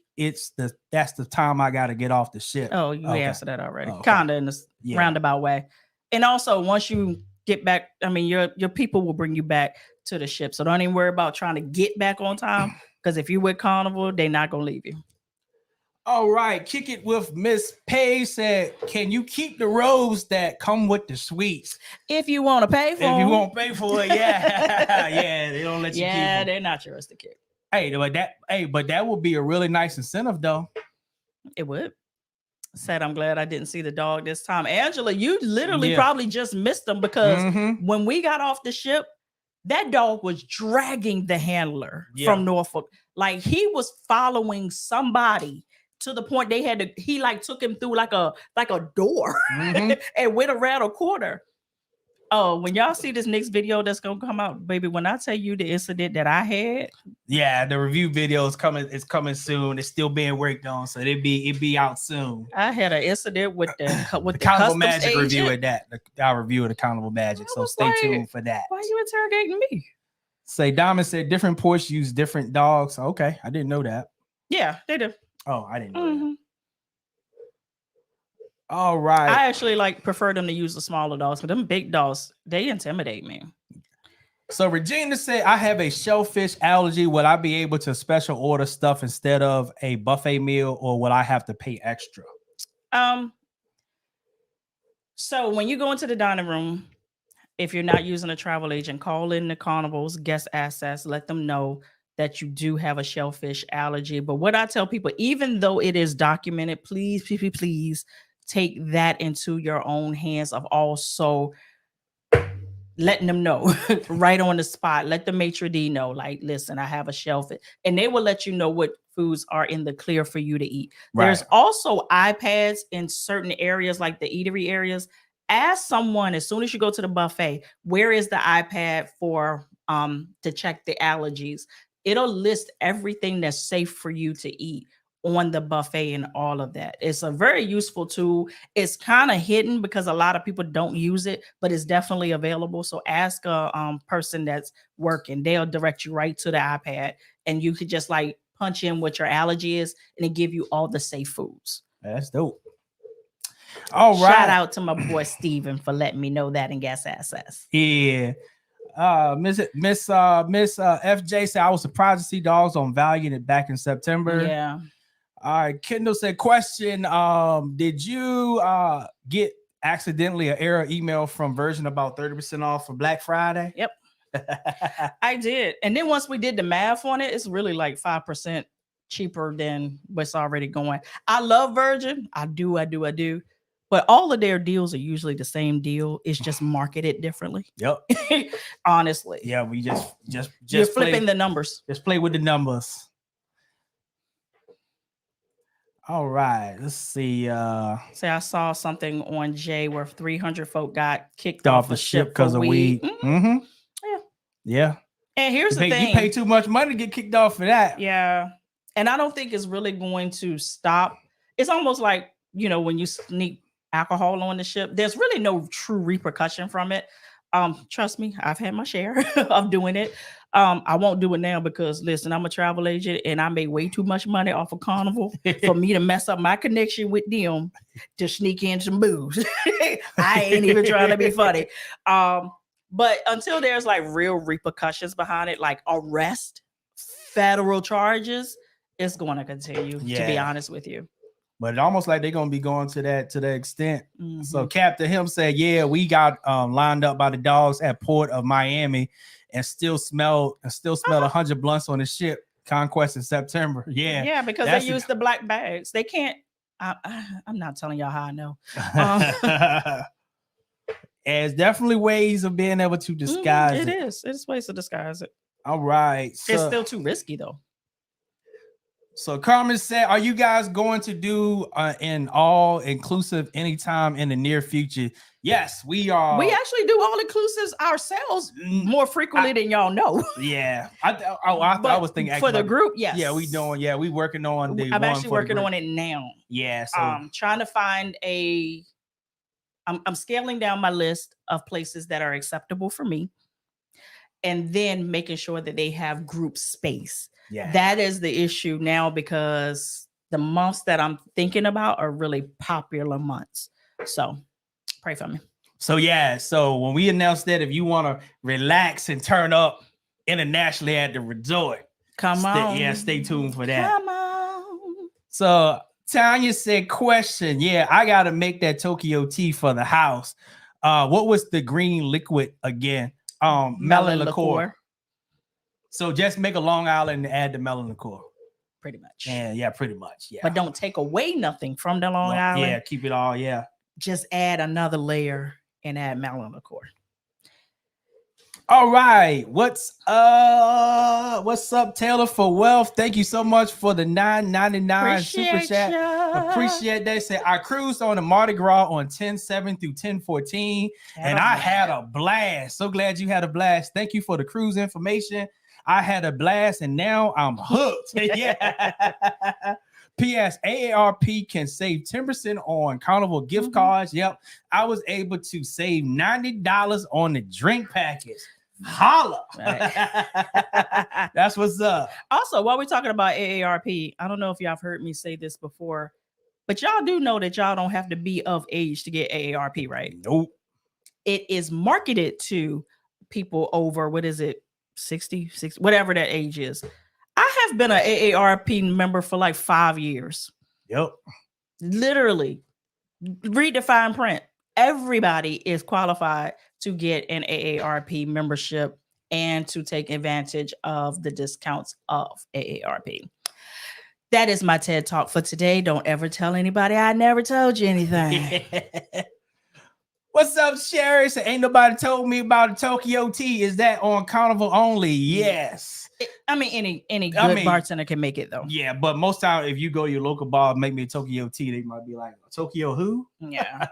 that's the time I got to get off the ship. Oh, you answered that already. Okay. Kind of in a roundabout way. And also, once you get back, I mean, your people will bring you back to the ship. So don't even worry about trying to get back on time, because if you're with Carnival, they're not going to leave you. All right. Kick it with Miss Pay said, can you keep the robes that come with the suites? If you want to pay for it. If you won't pay for it, yeah. Yeah, they don't let you keep them. Yeah, they're not yours to keep. But that would be a really nice incentive, though. It would. Said, I'm glad I didn't see the dog this time. Angela, you literally probably just missed them, because when we got off the ship, that dog was dragging the handler from Norfolk. Like, he was following somebody to the point they had to, he like took him through like a door and went around a corner. Oh, when y'all see this next video that's gonna come out, baby, when I tell you the incident that I had. Yeah, the review video is coming. It's coming soon. It's still being worked on, so it'd be out soon. I had an incident with the Carnival Magic review of that. Our review of the Carnival Magic. So stay tuned for that. Why are you interrogating me? Say, Diamond said different ports use different dogs. Okay, I didn't know that. Yeah, they do. Oh, I didn't know that. All right. I actually prefer them to use the smaller dogs, but them big dogs, they intimidate me. So Regina said, I have a shellfish allergy. Would I be able to special order stuff instead of a buffet meal, or would I have to pay extra? So when you go into the dining room, if you're not using a travel agent, call in the Carnival's guest access, let them know that you do have a shellfish allergy. But what I tell people, even though it is documented, please take that into your own hands of also letting them know right on the spot. Let the maitre d' know, like, listen, I have a shellfish, and they will let you know what foods are in the clear for you to eat. Right. There's also iPads in certain areas, like the eatery areas. Ask someone as soon as you go to the buffet, where is the iPad for to check the allergies? It'll list everything that's safe for you to eat on the buffet and all of that. It's a very useful tool. It's kind of hidden because a lot of people don't use it, but it's definitely available. So ask a person that's working. They'll direct you right to the iPad, and you could just punch in what your allergy is, and it give you all the safe foods. That's dope. All right. Shout out to my boy Steven for letting me know that in guest access. Yeah. Miss FJ said, I was surprised to see dogs on Valiant back in September. Yeah. All right. Kendall said, question, did you get accidentally an error email from Virgin about 30% off for Black Friday? Yep. I did. And then once we did the math on it, it's really 5% cheaper than what's already going. I love Virgin. I do. But all of their deals are usually the same deal. It's just marketed differently. Yep. Honestly. Yeah, we just you're flipping the numbers. Just play with the numbers. All right. Let's see. Say I saw something on Jay where 300 folk got kicked off the ship because of weed. Yeah. Yeah. And here's the thing. You pay too much money to get kicked off for that. Yeah. And I don't think it's really going to stop. It's almost like, when you sneak alcohol on the ship, there's really no true repercussion from it. Trust me, I've had my share of doing it. I won't do it now because listen, I'm a travel agent and I make way too much money off of Carnival for me to mess up my connection with them to sneak in some booze. I ain't even trying to be funny. But until there's like real repercussions behind it, like arrest, federal charges, it's going to continue, to be honest with you. But almost like they're gonna be going to that extent. Mm-hmm. So Captain Him said, "Yeah, we got lined up by the dogs at Port of Miami, and still smelled 100 blunts on the ship. Conquest in September. Yeah, because they use the black bags. They can't. I'm not telling y'all how I know. There's definitely ways of being able to disguise it. It's ways to disguise it. All right, so, it's still too risky though." So Carmen said, "Are you guys going to do an all-inclusive anytime in the near future?" Yes, we are. We actually do all-inclusives ourselves more frequently than y'all know. Yeah. I was thinking for the group, yes. Yeah, we working on the I'm actually working on it now. Yeah. So trying to find I'm scaling down my list of places that are acceptable for me. And then making sure that they have group space. Yeah. That is the issue now because the months that I'm thinking about are really popular months. So pray for me. So when we announced that if you want to relax and turn up internationally at the resort, stay tuned for that. Come on. So Tanya said, question. Yeah, I got to make that Tokyo tea for the house. What was the green liquid again? Melon liqueur. So just make a Long Island and add the melon liqueur. Pretty much. Yeah, pretty much. Yeah. But don't take away nothing from the Long Island. Yeah, keep it all. Yeah. Just add another layer and add melon liqueur. All right. What's up, Taylor for Wealth? Thank you so much for the $9.99 super chat. Appreciate that. Say I cruised on the Mardi Gras on 10/7 through 10/14, and I had a blast. So glad you had a blast. Thank you for the cruise information. I had a blast, and now I'm hooked. Yeah. P.S. AARP can save 10% on Carnival gift cards. Yep. I was able to save $90 on the drink package. Holla. Right. That's what's up. Also, while we're talking about AARP, I don't know if y'all have heard me say this before, but y'all do know that y'all don't have to be of age to get AARP, right? Nope. It is marketed to people over, 60, whatever that age is. I have been an AARP member for like 5 years. Yep. Literally. Read the fine print. Everybody is qualified to get an AARP membership and to take advantage of the discounts of AARP. That is my TED Talk for today. Don't ever tell anybody I never told you anything. What's up, Sherry? So ain't nobody told me about a Tokyo tea. Is that on Carnival only? Yes. Any good bartender can make it though. Yeah, but most time if you go to your local bar, make me a Tokyo tea, they might be like, Tokyo who? Yeah.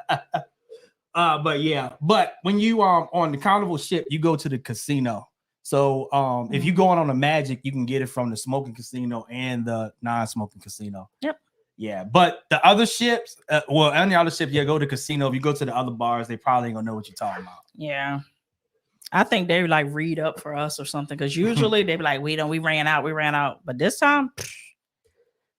But when you are on the Carnival ship, you go to the casino. So if you're going on a Magic, you can get it from the smoking casino and the non-smoking casino. Yep. Yeah, but the other ships, any other ship, go to the casino. If you go to the other bars, they probably ain't gonna know what you're talking about. Yeah. I think they like read up for us or something because usually they be like, we ran out. But this time,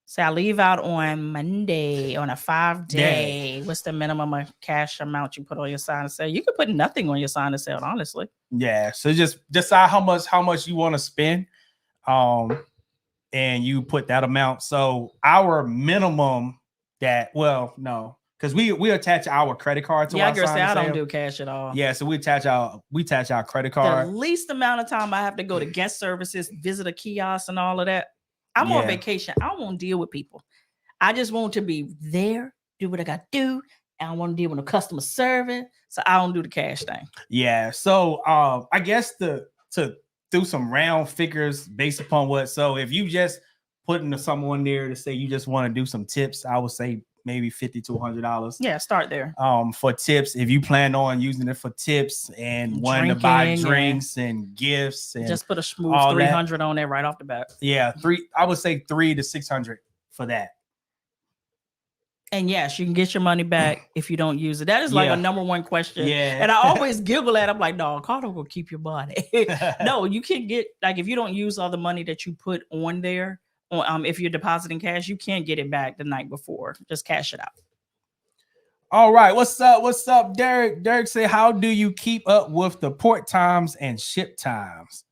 say I leave out on Monday on a 5-day. What's the minimum of cash amount you put on your sign and sale? You could put nothing on your sign and sale, honestly. Yeah. So just decide how much you want to spend. And you put that amount. So our minimum no. Because we attach our credit card to our sign. I don't do cash at all. Yeah, so we attach our credit card. The least amount of time I have to go to guest services, visit a kiosk and all of that. I'm on vacation. I don't want to deal with people. I just want to be there, do what I got to do. I don't want to deal with no customer service. So I don't do the cash thing. Yeah. So I guess to do some round figures based upon what. So if you just putting someone there to say you just want to do some tips, I would say maybe $50 to $100. Yeah, start there. For tips, if you plan on using it for tips and wanting to buy drinks and gifts, and just put a smooth 300 on there right off the bat. Yeah, I would say $300 to $600 for that. And yes, you can get your money back if you don't use it. That is like a number one question. Yeah. And I always giggle at it. I'm like, no, Carnival will keep your money. No, you can get, like, if you don't use all the money that you put on there, if you're depositing cash, you can't get it back the night before. Just cash it out. All right. What's up? What's up, Derek? Derek said, how do you keep up with the port times and ship times?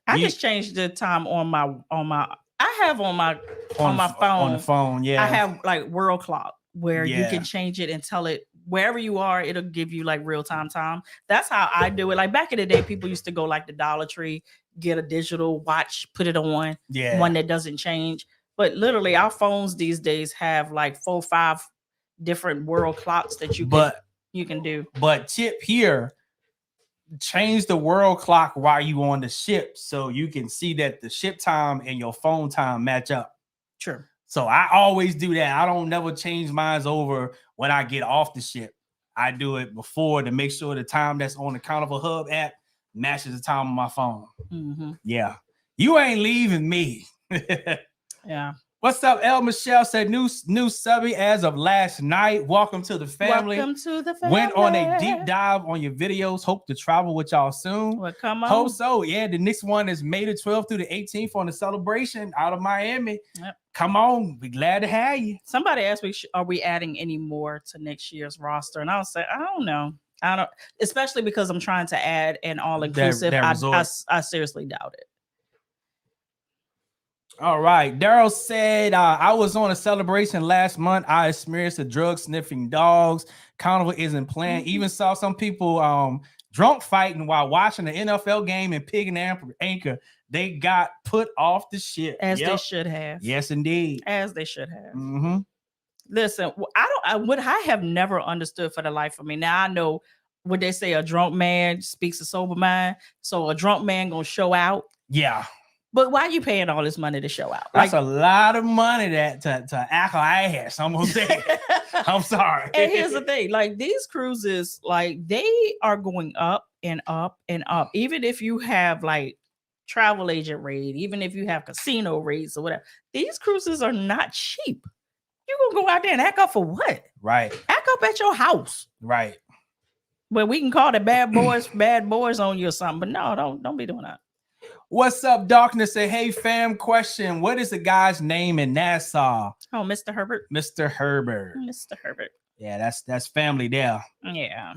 I just changed the time on my I have on my phone. On the phone, yeah. I have like world clock where you can change it and tell it wherever you are, it'll give you like real time. That's how I do it. Like back in the day, people used to go like the Dollar Tree, get a digital watch, put it on, one that doesn't change. But literally, our phones these days have like 4 or 5 different world clocks that you can do. But tip here, change the world clock while you on the ship so you can see that the ship time and your phone time match up. Sure. So I always do that. I don't never change mine over when I get off the ship. I do it before to make sure the time that's on the Carnival Hub app matches the time on my phone. Mm-hmm. Yeah. You ain't leaving me. Yeah. What's up? El Michelle said new Subie as of last night. Welcome to the family. Welcome to the family. Went on a deep dive on your videos. Hope to travel with y'all soon. Well, come on. Hope so. Yeah, the next one is May the 12th through the 18th on the celebration out of Miami. Yep. Come on. Be glad to have you. Somebody asked me, are we adding any more to next year's roster? And I'll say, I don't know. I don't, especially because I'm trying to add an all-inclusive. I seriously doubt it. All right. Daryl said, I was on a celebration last month. I experienced the drug sniffing dogs. Carnival isn't playing. Even saw some people drunk fighting while watching the NFL game in Pig and Anchor. They got put off the ship. As they should have. Yes, indeed. As they should have. Mm-hmm. Listen, I have never understood for the life of me. Now I know what they say, a drunk man speaks a sober mind. So a drunk man gonna show out. Yeah. But why are you paying all this money to show out? That's a lot of money to act like ass. I'm gonna say. I'm sorry. And here's the thing: like these cruises, like they are going up and up and up. Even if you have like travel agent rate, even if you have casino rates or whatever, these cruises are not cheap. You gonna go out there and act up for what? Right. Act up at your house. Right. Well, we can call the bad boys on you or something, but no, don't be doing that. What's up, Darkness? Say, hey, fam, question. What is the guy's name in Nassau? Oh, Mr. Herbert. Mr. Herbert. Mr. Herbert. Yeah, that's family there. Yeah.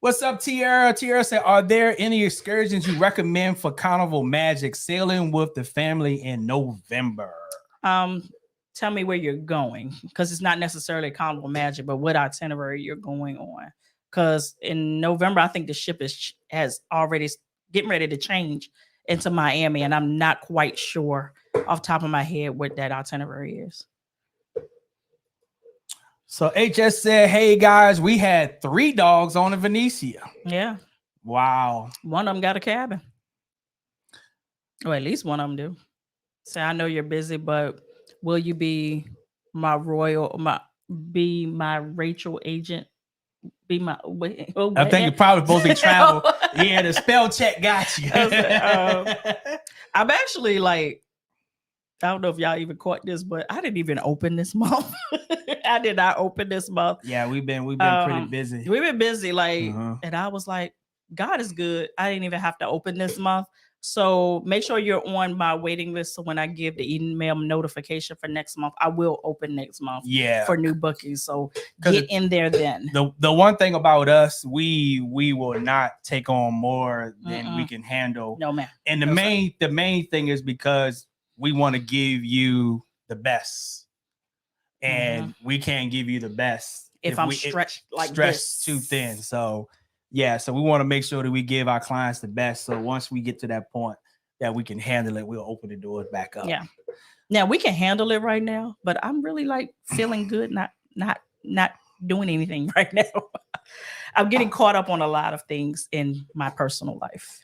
What's up, Tierra? Tierra said, are there any excursions you recommend for Carnival Magic sailing with the family in November? Tell me where you're going, because it's not necessarily Carnival Magic, but what itinerary you're going on. Because in November, I think the ship has already getting ready to change into Miami, and I'm not quite sure off the top of my head what that itinerary is. So HS said, hey guys, we had 3 dogs on the Venetia. Yeah. Wow. One of them got a cabin. Or at least one of them do. Say, I know you're busy, but will you be my Rachel agent? Be my I think you're probably supposed to travel. Yeah, the spell check got you. I'm actually like, I don't know if y'all even caught this, but I didn't even open this month. I did not open this month. Yeah, we've been pretty busy. We've been busy, like, and I was like, God is good. I didn't even have to open this month. So make sure you're on my waiting list. So when I give the email notification for next month, I will open next month for new bookings. So get in there then. The one thing about us, we will not take on more than we can handle. No, man. And the main thing is because we want to give you the best. And we can't give you the best if I'm stretched too thin. So yeah, so we want to make sure that we give our clients the best. So once we get to that point that we can handle it, we'll open the doors back up. Yeah. Now we can handle it right now, but I'm really like feeling good, not doing anything right now. I'm getting caught up on a lot of things in my personal life.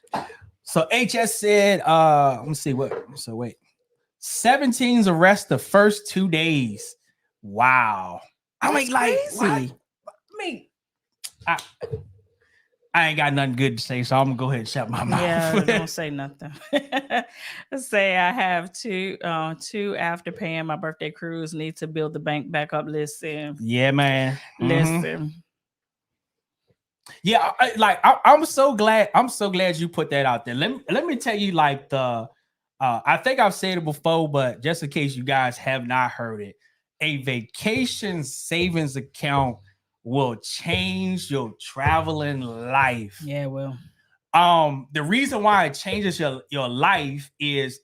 So HS said, let me see what. So wait, 17's arrest the first 2 days. Wow. I mean, like, I mean, I ain't got nothing good to say, so I'm gonna go ahead and shut my mouth. Yeah, don't say nothing. Let's say I have two after paying my birthday cruise. Need to build the bank back up. Listen, Yeah, man. listen. Yeah, I'm so glad. I'm so glad you put that out there. Let me tell you, like the I think I've said it before, but just in case you guys have not heard it, a vacation savings account will change your traveling life. Yeah, well, The reason why it changes your life is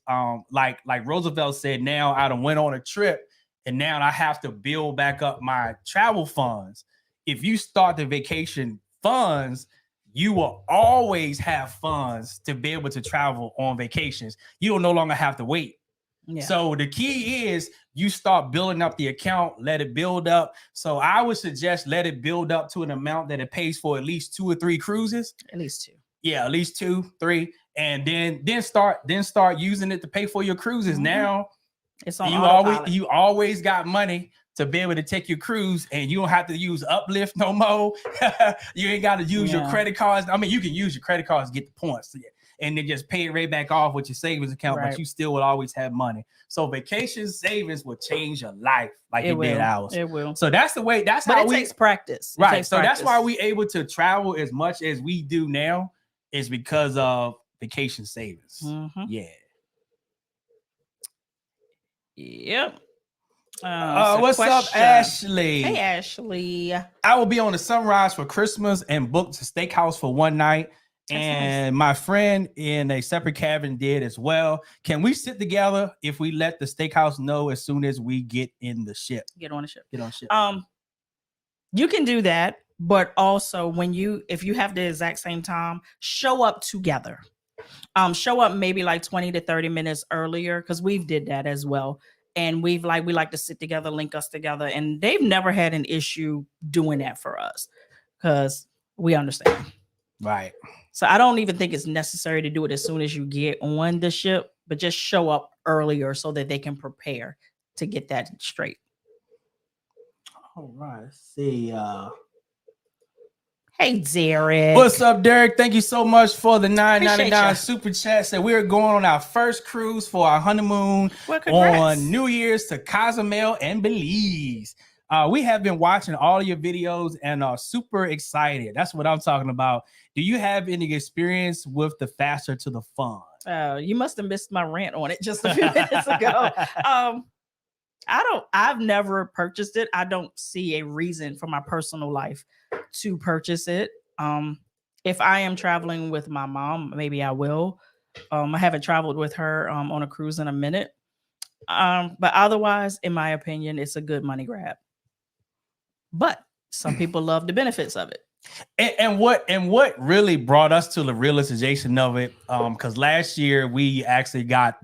like Roosevelt said, now I done went on a trip and now I have to build back up my travel funds. If you start the vacation funds, you will always have funds to be able to travel on vacations. You will no longer have to wait. Yeah. So the key is you start building up the account, let it build up. So I would suggest let it build up to an amount that it pays for at least 2 or 3 cruises. At least 2. Yeah, at least 2, 3, and then start using it to pay for your cruises. Mm-hmm. Now it's on you always got money to be able to take your cruise, and you don't have to use Uplift no more. You ain't got to use your credit cards. I mean, you can use your credit cards to get the points, and then just pay it right back off with your savings account, but you still will always have money. So vacation savings will change your life like it did ours. It will. So that's the way. That's but how it takes practice. That's why we able to travel as much as we do now. Is because of vacation savings. Mm-hmm. Yeah. Yep. What's up, Ashley? Hey, Ashley. I will be on the Sunrise for Christmas and booked a steakhouse for one night. That's nice. My friend in a separate cabin did as well. Can we sit together if we let the steakhouse know as soon as we get in the ship? Get on the ship. Get on the ship. You can do that. But also if you have the exact same time, show up together. Show up maybe like 20 to 30 minutes earlier, because we've did that as well. And we like to sit together, link us together. And they've never had an issue doing that for us because we understand. Right. So I don't even think it's necessary to do it as soon as you get on the ship, but just show up earlier so that they can prepare to get that straight. All right. Let's see. Hey, Derek. What's up, Derek? Thank you so much for the $9.99 super chat. So we're going on our first cruise for our honeymoon on New Year's to Cozumel and Belize. We have been watching all of your videos and are super excited. That's what I'm talking about. Do you have any experience with the faster to the fun? You must have missed my rant on it just a few minutes ago. I've never purchased it. I don't see a reason for my personal life to purchase it. If I am traveling with my mom, maybe I will. I haven't traveled with her on a cruise in a minute. But otherwise, in my opinion, it's a good money grab. But some people love the benefits of it. And what really brought us to the realization of it, because last year we actually got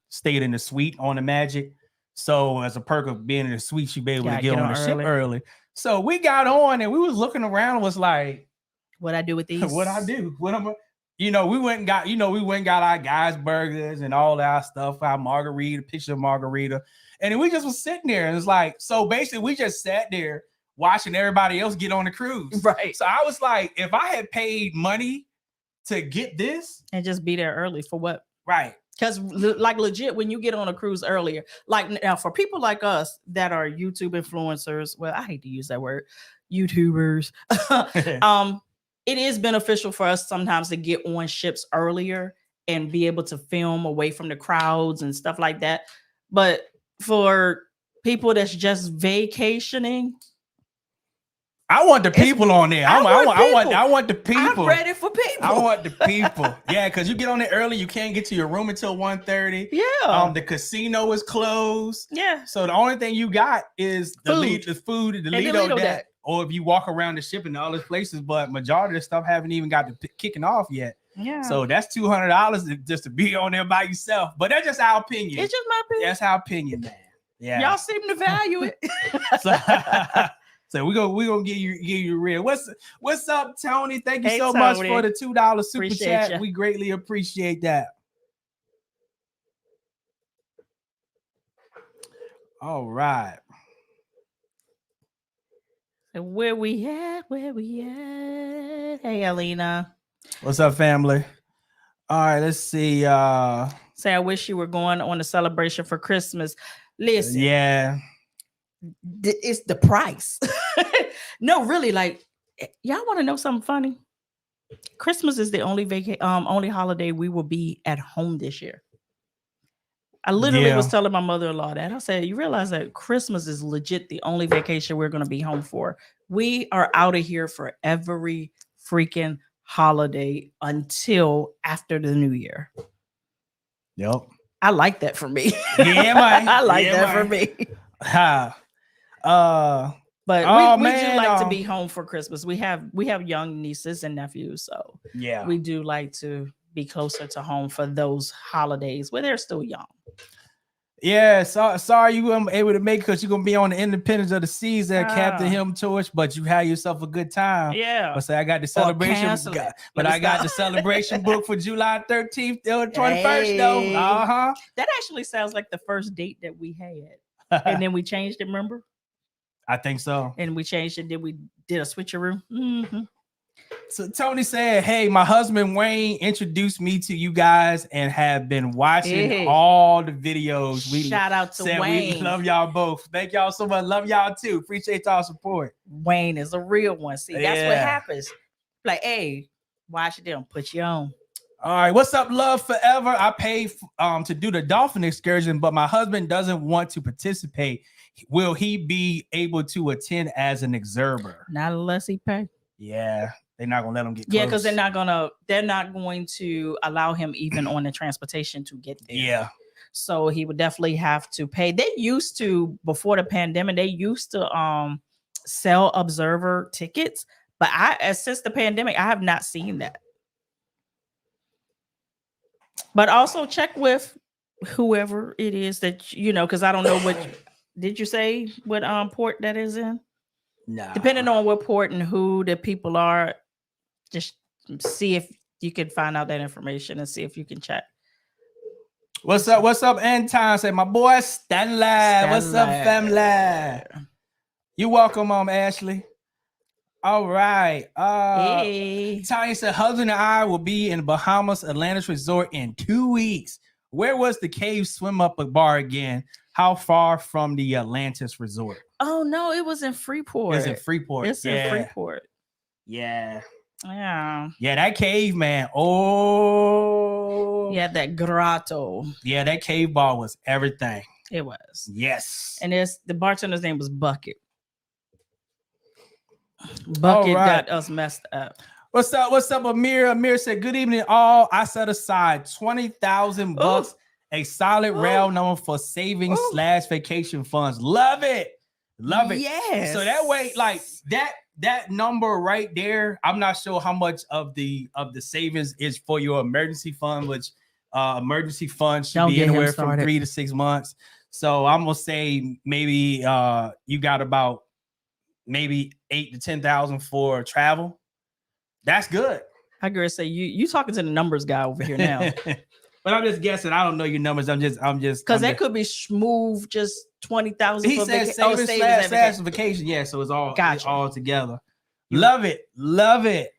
stayed in the suite on the Magic. So as a perk of being in the suite, you be able to get on the ship early. So we got on and we was looking around, was like, what I do with these? What I do? What I'm, we went and got our guys burgers and all that stuff, our margarita, picture of margarita, and we just was sitting there and it's like, so basically we just sat there watching everybody else get on the cruise. Right. So I was like, if I had paid money to get this and just be there early for what? Right. Because like legit, when you get on a cruise earlier, like now for people like us that are YouTube influencers, well, I hate to use that word, YouTubers, it is beneficial for us sometimes to get on ships earlier and be able to film away from the crowds and stuff like that. But for people that's just vacationing, I want the people on there. I want the people. I'm ready for people. I want the people. Yeah, because you get on there early, you can't get to your room until 1:30. Yeah. The casino is closed. Yeah. So the only thing you got is the Lido deck. Or if you walk around the ship in all these places, but majority of the stuff haven't even got to kicking off yet. Yeah. So that's $200 just to be on there by yourself. But that's just our opinion. It's just my opinion. That's our opinion, man. Yeah. Y'all seem to value it. So we're gonna give you real. What's up, Tony? Thank you so much for the $2 super chat. You. We greatly appreciate that. All right. Where we at? Where we at? Hey, Alina. What's up, family? All right, let's see. Say, I wish you were going on a celebration for Christmas. Listen, Yeah. it's the price. No, really, like, y'all want to know something funny? Christmas is the only holiday we will be at home this year. I literally was telling my mother-in-law that. I said, you realize that Christmas is legit the only vacation we're going to be home for. We are out of here for every freaking holiday until after the new year. Yep. I like that for me. Yeah, man. I like that for me. Ha. But we do like to be home for Christmas. We have young nieces and nephews, so yeah, we do like to be closer to home for those holidays where they're still young. Yeah, sorry you weren't able to make it because you're gonna be on the Independence of the Seas at Captain Him Torch, but you had yourself a good time. Yeah. But say I got the celebration, but I got the celebration book for July 13th or 21st though. That actually sounds like the first date that we had, and then we changed it. Remember? I think so. And we changed it. We did a switcheroo. Mm-hmm. So Tony said, hey, my husband Wayne introduced me to you guys and have been watching all the videos. Shout out to Wayne. We love y'all both. Thank y'all so much. Love y'all too. Appreciate y'all support. Wayne is a real one. See, that's what happens. Like, hey, watch them. Put you on. All right, what's up, Love Forever? I paid to do the dolphin excursion, but my husband doesn't want to participate. Will he be able to attend as an observer? Not unless he pay. Yeah, they're not gonna let him get close. Yeah, because they're not going to allow him even on the transportation to get there. Yeah. So he would definitely have to pay. They used to, before the pandemic, they used to sell observer tickets, but since the pandemic, I have not seen that. But also check with whoever it is that because I don't know what. Did you say what port that is in? No. Depending on what port and who the people are, just see if you can find out that information and see if you can check. What's up? What's up? Anton say my boy Stanley. What's up, family? You welcome, Ashley. All right. Tanya said husband and I will be in Bahamas Atlantis Resort in 2 weeks. Where was the cave swim up bar again? How far from the Atlantis Resort? Oh no, it was in Freeport. It's in Freeport. It's in Freeport. Yeah. Yeah. Yeah, that cave, man. Oh. Yeah, that grotto. Yeah, that cave bar was everything. It was. Yes. And the bartender's name was Bucket. Bucket got us messed up. What's up? What's up, Amir? Amir said, good evening, all. I set aside $20,000, a solid round number for savings / vacation funds. Love it. Love it. Yes. So that way, like that number right there, I'm not sure how much of the savings is for your emergency fund, which emergency fund should be anywhere from 3 to 6 months. So I'm gonna say maybe you got about maybe 8 to 10,000 for travel. That's good. I gotta say you talking to the numbers guy over here now. But I'm just guessing. I don't know your numbers. I'm just because that could be smooth, just 20,000. He says savings / vacation. Yeah, so it's all together. Love it. Love it.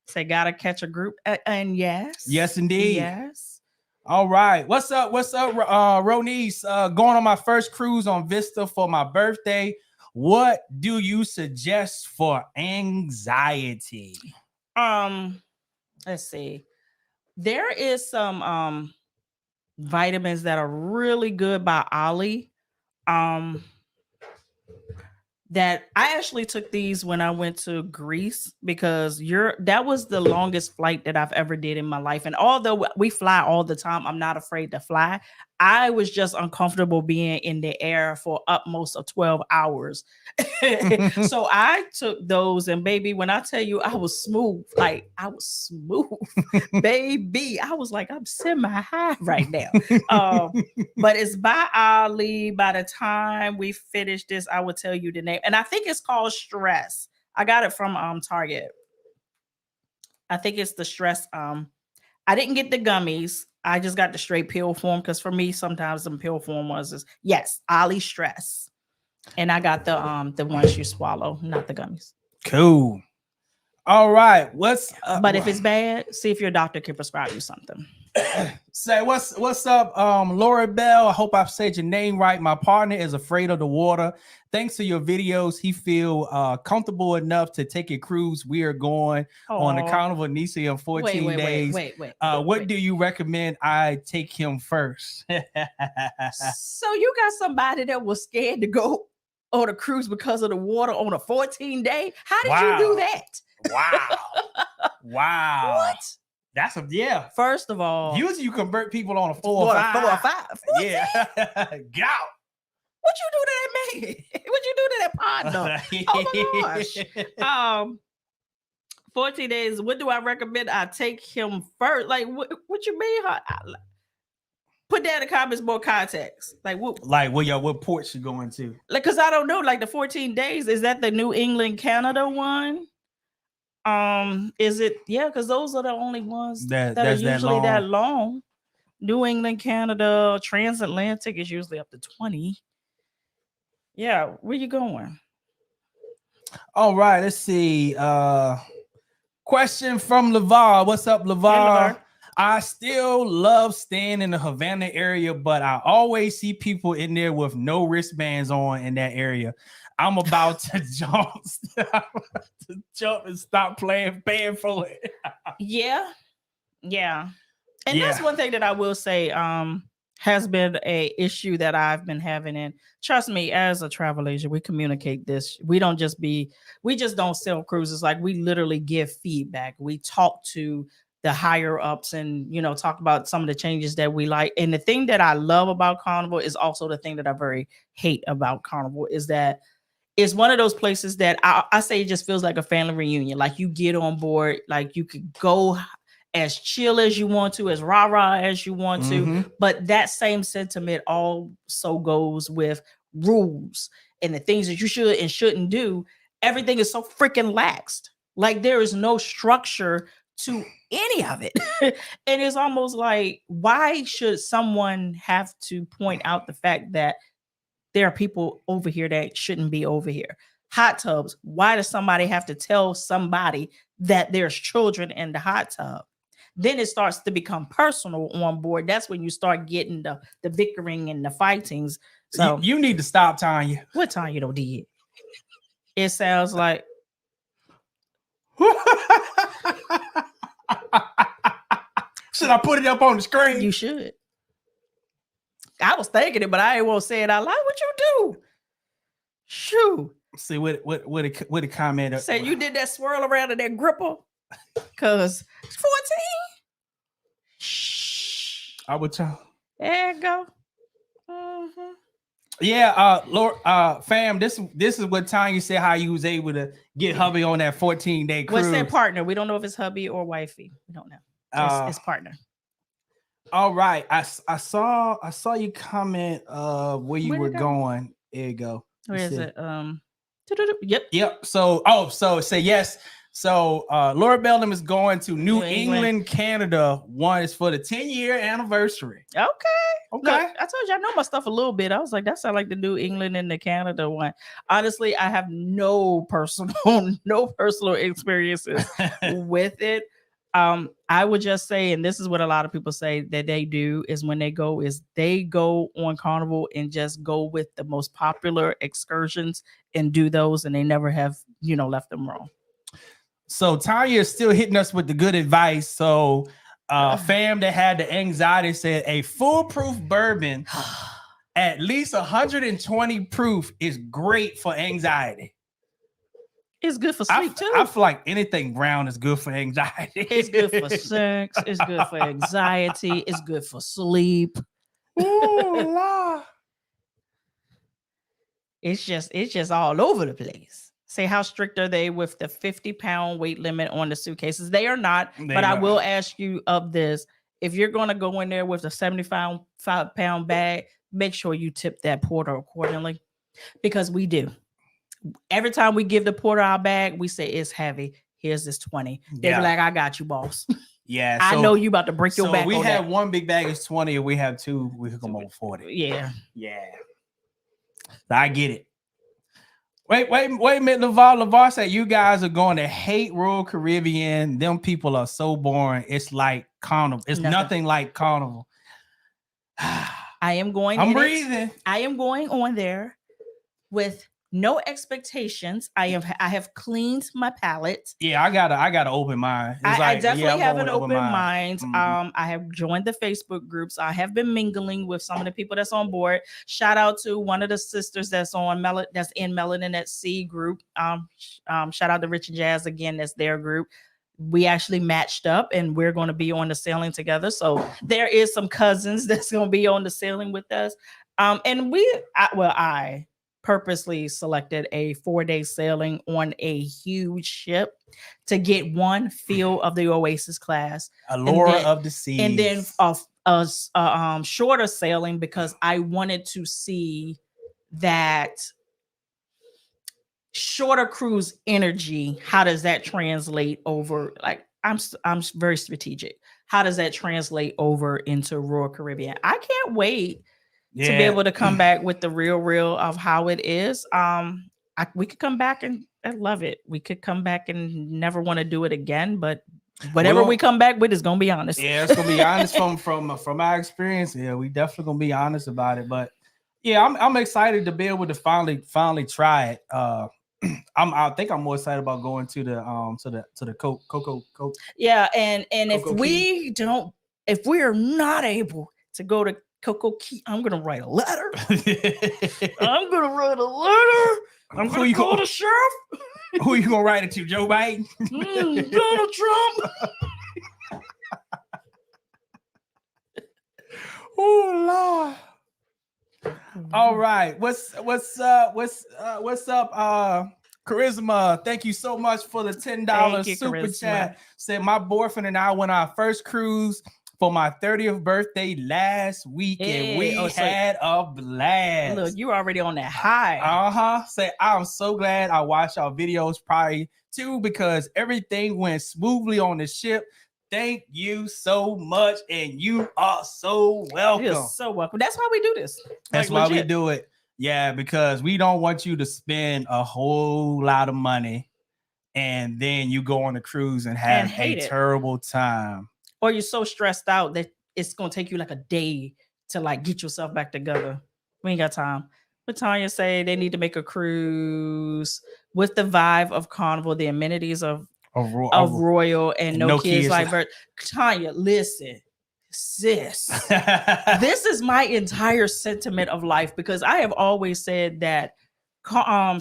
Say gotta catch a group. And yes, indeed. Yes. All right. What's up? Ronice, going on my first cruise on Vista for my birthday. What do you suggest for anxiety? Let's see. There is some vitamins that are really good by Ollie. That I actually took these when I went to Greece because that was the longest flight that I've ever did in my life. And although we fly all the time, I'm not afraid to fly. I was just uncomfortable being in the air for upmost of 12 hours. So I took those, and baby, when I tell you I was smooth, like I was smooth, baby. I was like, I'm semi-high right now. But it's by Ali. By the time we finish this, I will tell you the name. And I think it's called Stress. I got it from Target. I think it's the Stress. I didn't get the gummies. I just got the straight pill form because for me, sometimes the pill form was yes, Ali Stress. And I got the ones you swallow, not the gummies. Cool. All right. What's up? But if it's bad, see if your doctor can prescribe you something. Say what's up, Laura Bell. I hope I've said your name right. My partner is afraid of the water. Thanks to your videos, he feel comfortable enough to take a cruise. We are going on the Carnival Nisi in 14 days. Wait. What do you recommend I take him first? So you got somebody that was scared to go on a cruise because of the water on a 14-day? How did you do that? Wow. What? That's First of all, usually you convert people on a 4 or 5. 4 or 5. 14? Yeah. Get out. What you do to that man? What you do to that partner? Oh my gosh. 14 days. What do I recommend? I take him first. Like what you mean? Put that in the comments, more context. Like what ports you going to? Like, cause I don't know. Like the 14 days, is that the New England, Canada one? Is it? Yeah, because those are the only ones that are usually that long. New England, Canada, transatlantic is usually up to 20. Yeah, where you going? All right, let's see. Question from LeVar. What's up, LeVar? I still love staying in the Havana area, but I always see people in there with no wristbands on in that area. I'm about to jump and stop paying for it. Yeah. And that's one thing that I will say has been a issue that I've been having. And trust me, as a travel agent, we communicate this. We just don't sell cruises. Like we literally give feedback. We talk to the higher ups and, talk about some of the changes that we like. And the thing that I love about Carnival is also the thing that I very hate about Carnival is that it's one of those places that I say it just feels like a family reunion. Like you get on board, like you could go as chill as you want to, as rah-rah as you want to. But that same sentiment also goes with rules and the things that you should and shouldn't do. Everything is so freaking laxed. Like there is no structure to any of it. And it's almost like, why should someone have to point out the fact that there are people over here that shouldn't be over here? Hot tubs. Why does somebody have to tell somebody that there's children in the hot tub? Then it starts to become personal on board. That's when you start getting the bickering and the fightings. So you need to stop, Tanya. What Tanya don't did? It sounds like should I put it up on the screen? You should. I was thinking it, but I ain't want to say it out loud. What you do? Shoot. See what a comment. Say you did that swirl around in that gripper. Cause it's 14. Shh. I would tell. There you go. Yeah, Lord, fam, this is what Tanya said how you was able to get hubby on that 14-day cruise. What's that partner? We don't know if it's hubby or wifey. We don't know. It's partner. All right. I saw you comment where you were going. There you go. Where is it? Yep. So say yes. So Laura Beldam is going to New England, Canada. One is for the 10-year anniversary. Okay. Look, I told you I know my stuff a little bit. I was like, that sounds like the New England and the Canada one. Honestly, I have no personal experiences with it. I would just say, and this is what a lot of people say that they do is when they go on Carnival and just go with the most popular excursions and do those, and they never have, left them wrong. So Tanya is still hitting us with the good advice. So fam that had the anxiety said a foolproof bourbon at least 120 proof is great for anxiety. It's good for sleep too. I feel like anything brown is good for anxiety. It's good for sex. It's good for anxiety. It's good for sleep. Ooh, la. It's just all over the place. Say, how strict are they with the 50-pound weight limit on the suitcases? They are not. But I will ask you of this. If you're going to go in there with a 75-pound bag, make sure you tip that porter accordingly. Because we do. Every time we give the porter our bag, we say it's heavy. Here's this 20. They be like, I got you, boss. Yeah. I know you about to break your back. We have one big bag is 20, and we have two, we hook them over 40. Yeah. Yeah. I get it. Wait a minute, LeVar said you guys are going to hate Royal Caribbean. Them people are so boring. It's like Carnival. It's nothing like Carnival. I am going. I'm breathing. I am going on there with no expectations. I have cleaned my palate. Yeah, I gotta open mind. I definitely have an open mind. Mm-hmm. I have joined the Facebook groups. I have been mingling with some of the people that's on board. Shout out to one of the sisters that's on that's in Melanin at Sea group. Shout out to Rich and Jazz again. That's their group. We actually matched up and we're going to be on the sailing together. So there is some cousins that's going to be on the sailing with us. And I purposely selected a 4-day sailing on a huge ship to get one feel of the Oasis class, Allure of the Seas, and then a shorter sailing because I wanted to see that shorter cruise energy. How does that translate over? Like I'm very strategic. How does that translate over into Royal Caribbean? I can't wait to be able to come back with the real of how it is. We could come back and love it. We could come back and never want to do it again, but whatever we come back with is gonna be honest. Yeah, it's gonna be honest from our experience. Yeah, we definitely gonna be honest about it. But yeah, I'm excited to be able to finally try it. I think I'm more excited about going to the Coco. Yeah, and Coco if we are not able to go to Coco Key, I'm gonna write a letter. I'm gonna call the sheriff. Who you gonna write it to? Joe Biden? Donald Trump. Oh Lord. All right. What's up? Charisma, thank you so much for the $10 super Charisma. chat. Said my boyfriend and I went on our first cruise for my 30th birthday last week, and we had a blast. Look, you already on that high. Say I'm so glad I watched our videos probably too, because everything went smoothly on the ship. Thank you so much, and you are so welcome. You're so welcome. That's why we do this. That's why we do it. Yeah, because we don't want you to spend a whole lot of money and then you go on a cruise and have a terrible time. Or you're so stressed out that it's going to take you like a day to like get yourself back together. We ain't got time. But Tanya say they need to make a cruise with the vibe of Carnival, the amenities of Royal, and no kids like birth. Tanya, listen, sis, this is my entire sentiment of life, because I have always said that Royal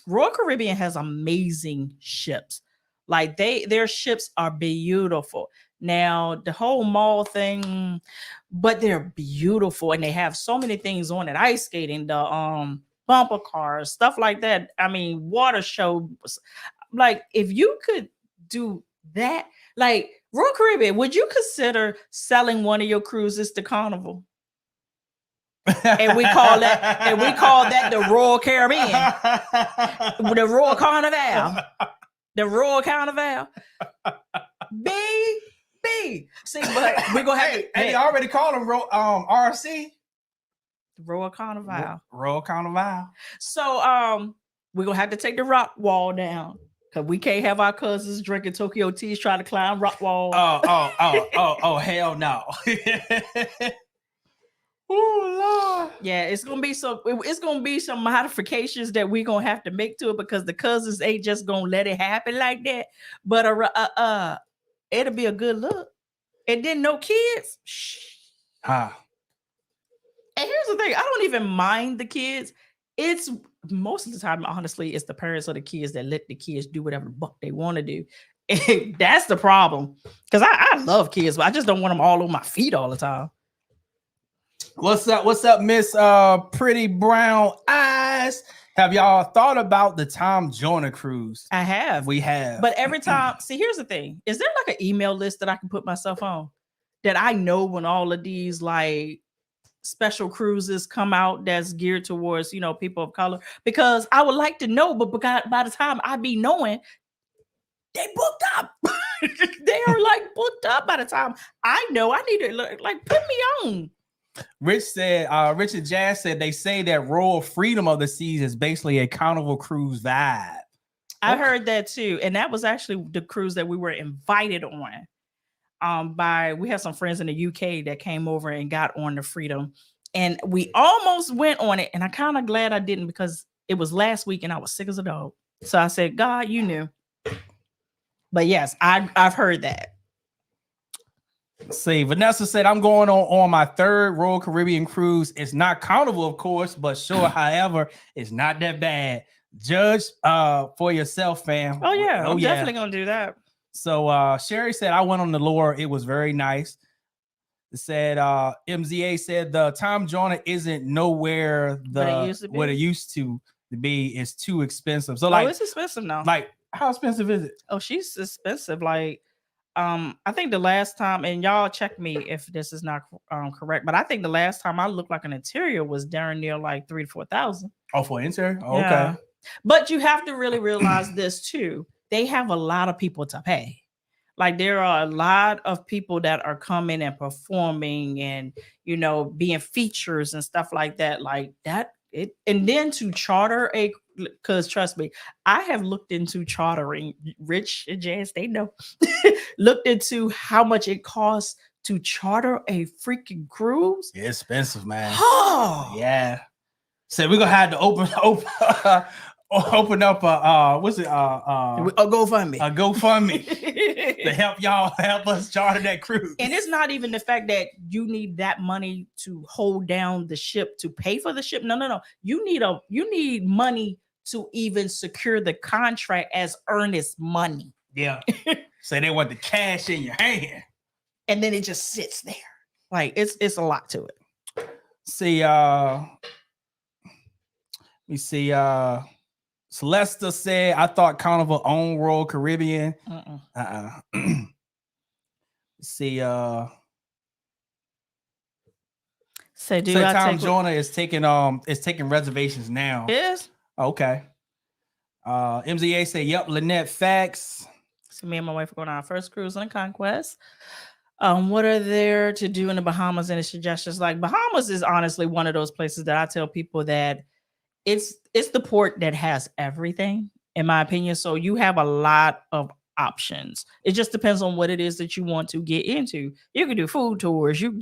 Caribbean has amazing ships. Like their ships are beautiful. Now the whole mall thing, but they're beautiful and they have so many things on it. Ice skating, the bumper cars, stuff like that. I mean, water shows. Like if you could do that, like Royal Caribbean, would you consider selling one of your cruises to Carnival? And we call that the Royal Caribbean, the Royal Carnival. The Royal Carnival. B. See, but we're gonna have they already called them RC. Royal Carnival. Royal Carnival. So we're gonna have to take the rock wall down, because we can't have our cousins drinking Tokyo teas trying to climb rock wall. Oh, hell no. Oh Lord. Yeah, it's gonna be some modifications that we're gonna have to make to it, because the cousins ain't just gonna let it happen like that. But it'll be a good look. And then no kids. And here's the thing, I don't even mind the kids. It's most of the time, honestly, it's the parents or the kids that let the kids do whatever the fuck they want to do. And that's the problem. Because I love kids, but I just don't want them all on my feet all the time. What's up, Miss Pretty Brown Eyes? Have y'all thought about the Tom Joyner cruise? I have. We have. But every time, see, here's the thing. Is there like an email list that I can put myself on, that I know when all of these like special cruises come out that's geared towards, people of color? Because I would like to know, but by the time I be knowing, they booked up. They are like booked up by the time I know. I need to like put me on. Richard Jazz said they say that Royal Freedom of the Seas is basically a Carnival cruise vibe. I heard that too, and that was actually the cruise that we were invited on. We have some friends in the UK that came over and got on the Freedom, and we almost went on it. And I'm kind of glad I didn't because it was last week and I was sick as a dog. So I said, God, you knew. But yes, I've heard that. Let's see, Vanessa said, I'm going on my third Royal Caribbean cruise. It's not Carnival, of course, but sure, however, it's not that bad. Judge for yourself, fam. Oh, yeah. I'm definitely going to do that. So Sherry said, I went on the lure. It was very nice. It said, MZA said, the Tom Joyner isn't nowhere what it used to be. It's too expensive. So, like, it's expensive now. Like, how expensive is it? Oh, she's expensive. Like, I think the last time, and y'all check me if this is not correct, but I think the last time I looked like an interior was darn near like $3,000 to $4,000. Oh, for interior? Oh, yeah. Okay. But you have to really realize this too. They have a lot of people to pay. Like there are a lot of people that are coming and performing and, you know, being features and stuff like that. Like that. And then to charter because trust me, I have looked into chartering. Rich and Jazz, they know. Looked into how much it costs to charter a freaking cruise. Yeah, it's expensive, man. Oh yeah. So we're gonna have to open up a GoFundMe. A GoFundMe to help us charter that cruise. And it's not even the fact that you need that money to hold down the ship to pay for the ship. No. You need money to even secure the contract as earnest money. Yeah. So they want the cash in your hand. And then it just sits there. Like it's a lot to it. See, we see Celesta said, I thought Carnival owned Royal Caribbean. See, Tom Joyner is taking reservations now. Yes. Okay. MZA say, yep, Lynette, facts. So me and my wife are going on our first cruise on a Conquest. What are there to do in the Bahamas? And suggestions? Like Bahamas is honestly one of those places that I tell people that it's the port that has everything, in my opinion. So you have a lot of options. It just depends on what it is that you want to get into. You can do food tours, you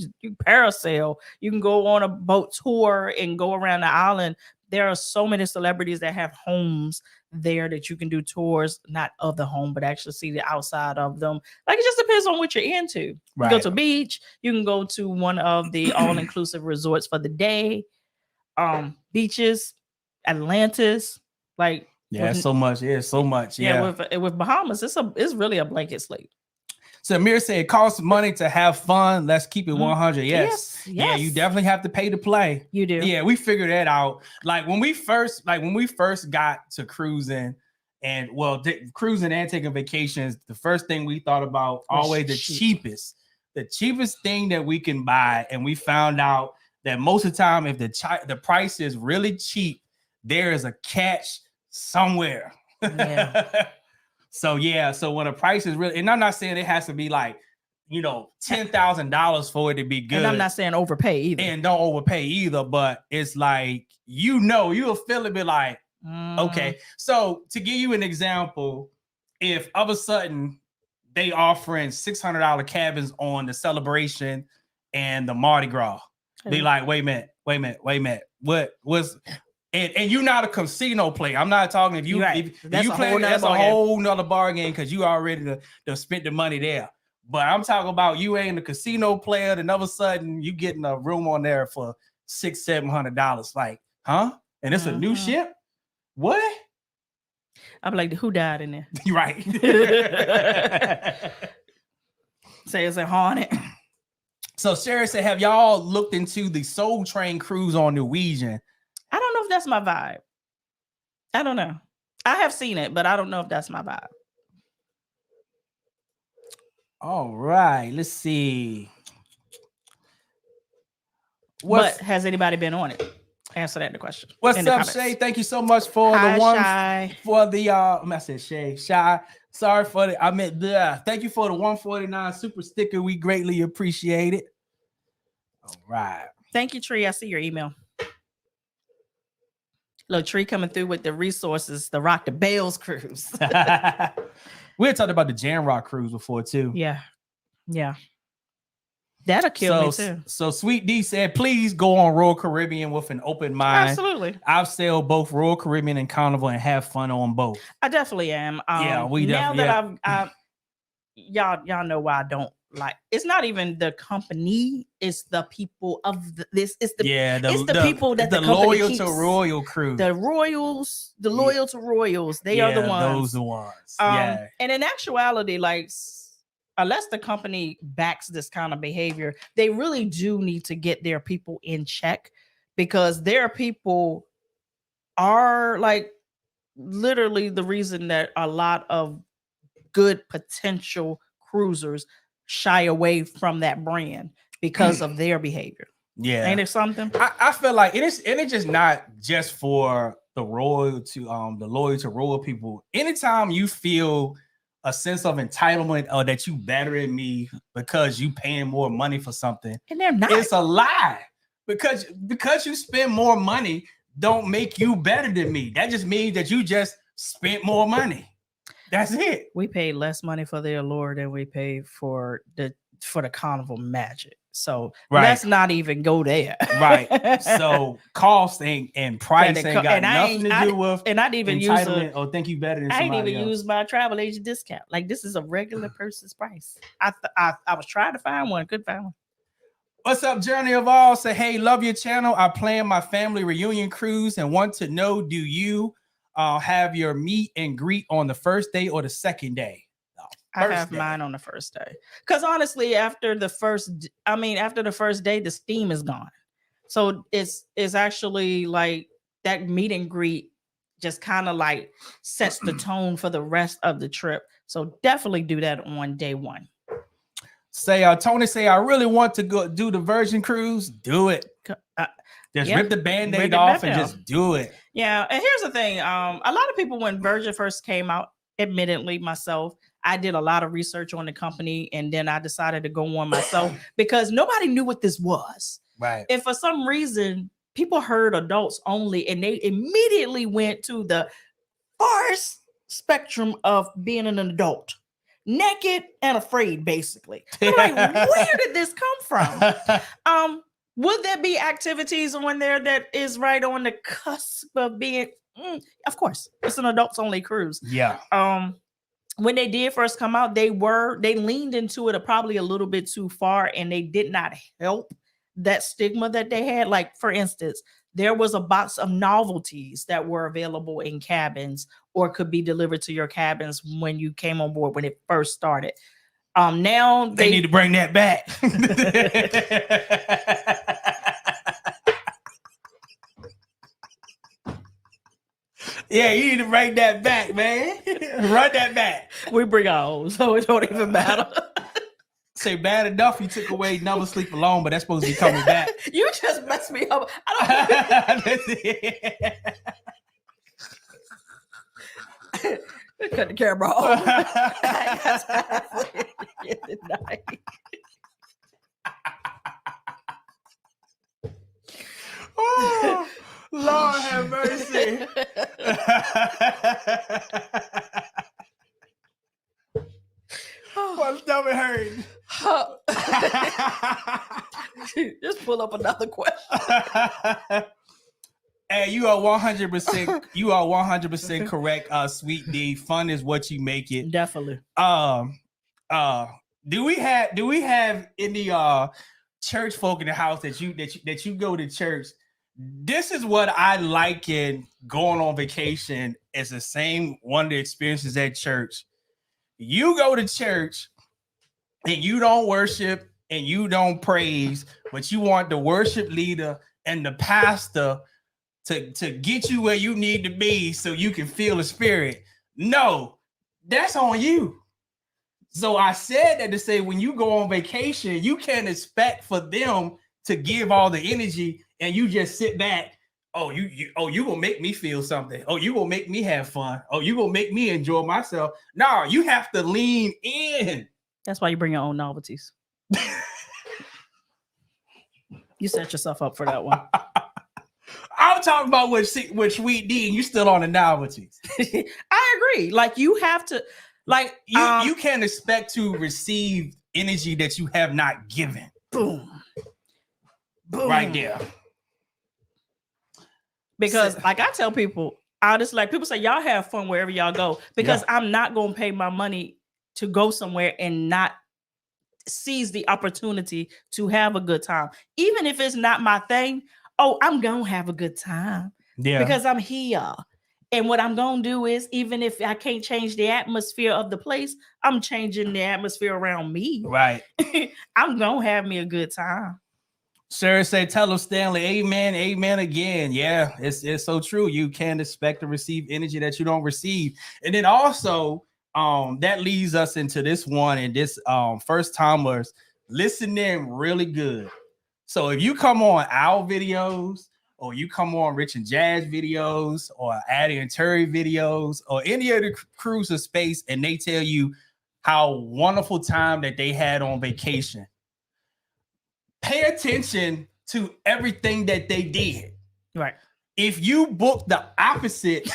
parasail, you can go on a boat tour and go around the island. There are so many celebrities that have homes there that you can do tours, not of the home, but actually see the outside of them. Like it just depends on what you're into. Right. You go to a beach, you can go to one of the all-inclusive resorts for the day. Beaches, Atlantis, like so much. Yeah, with Bahamas, it's really a blanket slate. So Amir said it costs money to have fun. Let's keep it 100. Yes. Yeah, you definitely have to pay to play. You do. Yeah, we figured that out. Like when we first got to cruising and cruising and taking vacations, the first thing we thought about always the cheapest thing that we can buy, and we found out that most of the time, if the price is really cheap, there is a catch somewhere. Yeah. So when a price is really, and I'm not saying it has to be like, $10,000 for it to be good. And I'm not saying overpay either. And don't overpay either, but it's like, you'll feel it be like, okay. So to give you an example, if all of a sudden they offering $600 cabins on the Celebration and the Mardi Gras, be like, wait a minute. What was, and you're not a casino player. I'm not talking if you play, that's a whole nother bargain because you already to spent the money there. But I'm talking about you ain't a casino player, then all of a sudden you getting a room on there for $600-700. Like, huh? And it's a new ship? What? I'm like, who died in there? You're right. Say it's a haunted. So Sherry said, have y'all looked into the Soul Train cruise on Norwegian? I don't know if that's my vibe. I don't know. I have seen it, but I don't know if that's my vibe. All right, let's see. But has anybody been on it? Answer that the question. What's up, Shay? Thank you so much for Shy. I said Shay. Shy. Sorry for the thank you for the 149 super sticker. We greatly appreciate it. All right. Thank you, Tree. I see your email. Little Tree coming through with the resources, the Rock the Bells cruise. We had talked about the Jam Rock cruise before too. Yeah. That'll kill me too. So Sweet D said, please go on Royal Caribbean with an open mind. Absolutely. I've sailed both Royal Caribbean and Carnival and have fun on both. I definitely am. We now definitely. That y'all know why I don't like. It's not even the company. It's the people of this. It's the people that the loyal keeps. To Royal crew. The Royals, the loyal to Royals. They are the ones. Those the ones. And in actuality, like, unless the company backs this kind of behavior, they really do need to get their people in check, because their people are like literally the reason that a lot of good potential cruisers shy away from that brand because of their behavior. Yeah. Ain't it something? I feel like it's just not just for the loyal to Royal people. Anytime you feel a sense of entitlement or that you better than me because you paying more money for something, and they're not, it's a lie. Because you spend more money don't make you better than me. That just means that you just spent more money. That's it. We paid less money for the Allure than we paid for the Carnival Magic. So let's not even go there. Right. So cost and price ain't got nothing to do with. And I didn't even entitlement or think you better than somebody else. I ain't even use my travel agent discount. Like, this is a regular person's price. I was trying to find one, couldn't find one. What's up, Journey of All? Say, hey, love your channel. I plan my family reunion cruise and want to know, do you have your meet and greet on the first day or the second day? I have mine on the first day, because honestly, after the first day, the steam is gone. So it's actually like that meet and greet just kind of like sets the tone for the rest of the trip. So definitely do that on day one. Tony say, I really want to go do the Virgin cruise. Do it. Just rip the Band-Aid off and just do it. Yeah. And here's the thing. A lot of people, when Virgin first came out, admittedly myself, I did a lot of research on the company, and then I decided to go on myself because nobody knew what this was. Right. And for some reason, people heard adults only, and they immediately went to the farthest spectrum of being an adult. Naked and afraid, basically. I'm like, where did this come from? Would there be activities on there that is right on the cusp of being? Of course, it's an adults only cruise. Yeah. When they did first come out, they leaned into it probably a little bit too far, and they did not help that stigma that they had. Like, for instance, there was a box of novelties that were available in cabins or could be delivered to your cabins when you came on board when it first started. Now they need to bring that back. Yeah, you need to bring that back, man. Run that back. We bring our own, so it don't even matter. Say bad enough you took away Never Sleep Alone, but that's supposed to be coming back. You just messed me up. Cut the camera off. Oh, Lord have mercy. My stomach hurting. Just pull up another question. Hey, you are 100%. You are 100% correct. Sweet D, fun is what you make it. Definitely. Do we have any church folk in the house that you go to church? This is what I like in going on vacation. It's the same one of the experiences at church. You go to church and you don't worship and you don't praise, but you want the worship leader and the pastor to get you where you need to be so you can feel the spirit. No, that's on you. So I said that to say, when you go on vacation, you can't expect for them to give all the energy and you just sit back. Oh, you gonna make me feel something. Oh, you gonna make me have fun. Oh, you gonna make me enjoy myself. No, you have to lean in. That's why you bring your own novelties. You set yourself up for that one. I'm talking about with Sweet D, and you still on the novelties. I agree. Like you have to, like you can't expect to receive energy that you have not given. Boom. Boom. Right there. Because like I tell people, I just like people say y'all have fun wherever y'all go, because I'm not going to pay my money to go somewhere and not seize the opportunity to have a good time. Even if it's not my thing, I'm going to have a good time because I'm here. And what I'm going to do is, even if I can't change the atmosphere of the place, I'm changing the atmosphere around me. Right. I'm going to have me a good time. Sarah say, tell them, Stanley, amen, amen again. Yeah, it's so true. You can't expect to receive energy that you don't receive. And then also, that leads us into this one, and this first timers, listen in really good. So if you come on our videos, or you come on Rich and Jazz videos, or Addie and Terry videos, or any other cruise of space, and they tell you how wonderful time that they had on vacation, pay attention to everything that they did. Right. If you book the opposite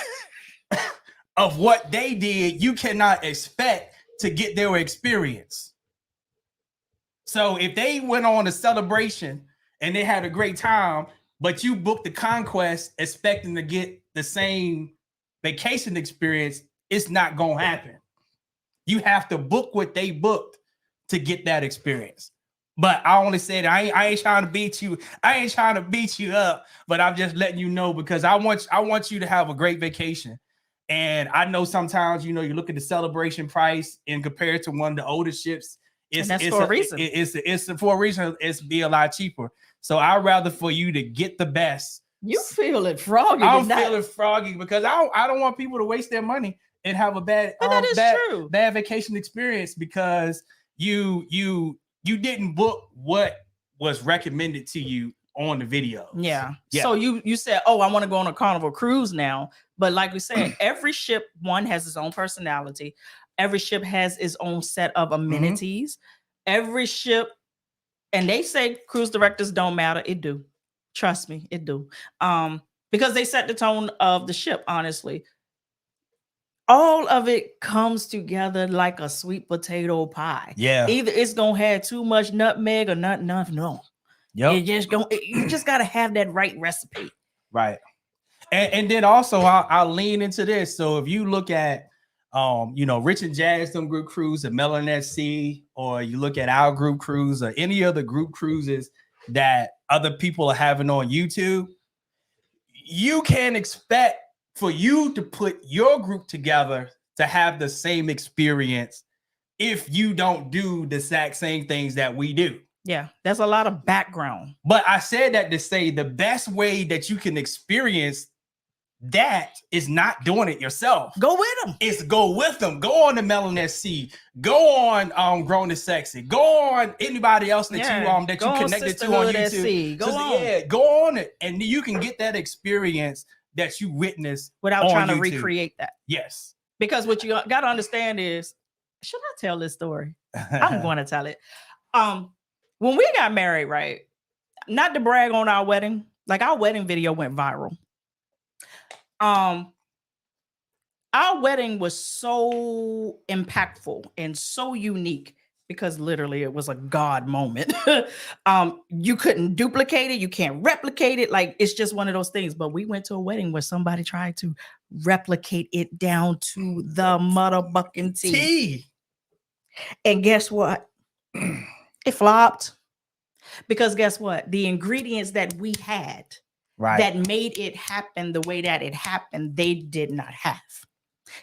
of what they did, you cannot expect to get their experience. So if they went on a celebration and they had a great time, but you booked the conquest expecting to get the same vacation experience, it's not going to happen. You have to book what they booked to get that experience. But I only said I ain't trying to beat you. I ain't trying to beat you up, but I'm just letting you know, because I want you to have a great vacation. And I know sometimes, you look at the celebration price and compare it to one of the older ships. It's for a reason. It's for a reason. It's be a lot cheaper. So I'd rather for you to get the best. You feeling froggy? I'm feeling froggy because I don't want people to waste their money and have a bad vacation experience because you didn't book what was recommended to you on the video. Yeah. So you said, I want to go on a Carnival cruise now. But like we said, every ship, one, has its own personality. Every ship has its own set of amenities. Every ship, and they say cruise directors don't matter. It do. Trust me, it do. Because they set the tone of the ship, honestly. All of it comes together like a sweet potato pie. Yeah. Either it's gonna have too much nutmeg or not enough. No. Yep. You just gotta have that right recipe. Right. And then also I'll lean into this. So if you look at Rich and Jazz, them group cruise, and Melon at Sea, or you look at our group cruise or any other group cruises that other people are having on YouTube, you can't expect for you to put your group together to have the same experience if you don't do the exact same things that we do. Yeah, there's a lot of background. But I said that to say the best way that you can experience that is not doing it yourself. Go with them. It's go with them. Go on the Melon SC. Go on Grown and Sexy. Go on anybody else that you connected to on YouTube. Go on it, and you can get that experience that you witnessed without trying to YouTube. Recreate that. Yes. Because what you got to understand is, should I tell this story? I'm going to tell it. When we got married, right? Not to brag on our wedding, like our wedding video went viral. Our wedding was so impactful and so unique because literally it was a God moment. You couldn't duplicate it. You can't replicate it. Like, it's just one of those things. But we went to a wedding where somebody tried to replicate it down to the motherfucking T. And guess what? It flopped. Because guess what? The ingredients that we had that made it happen the way that it happened, they did not have.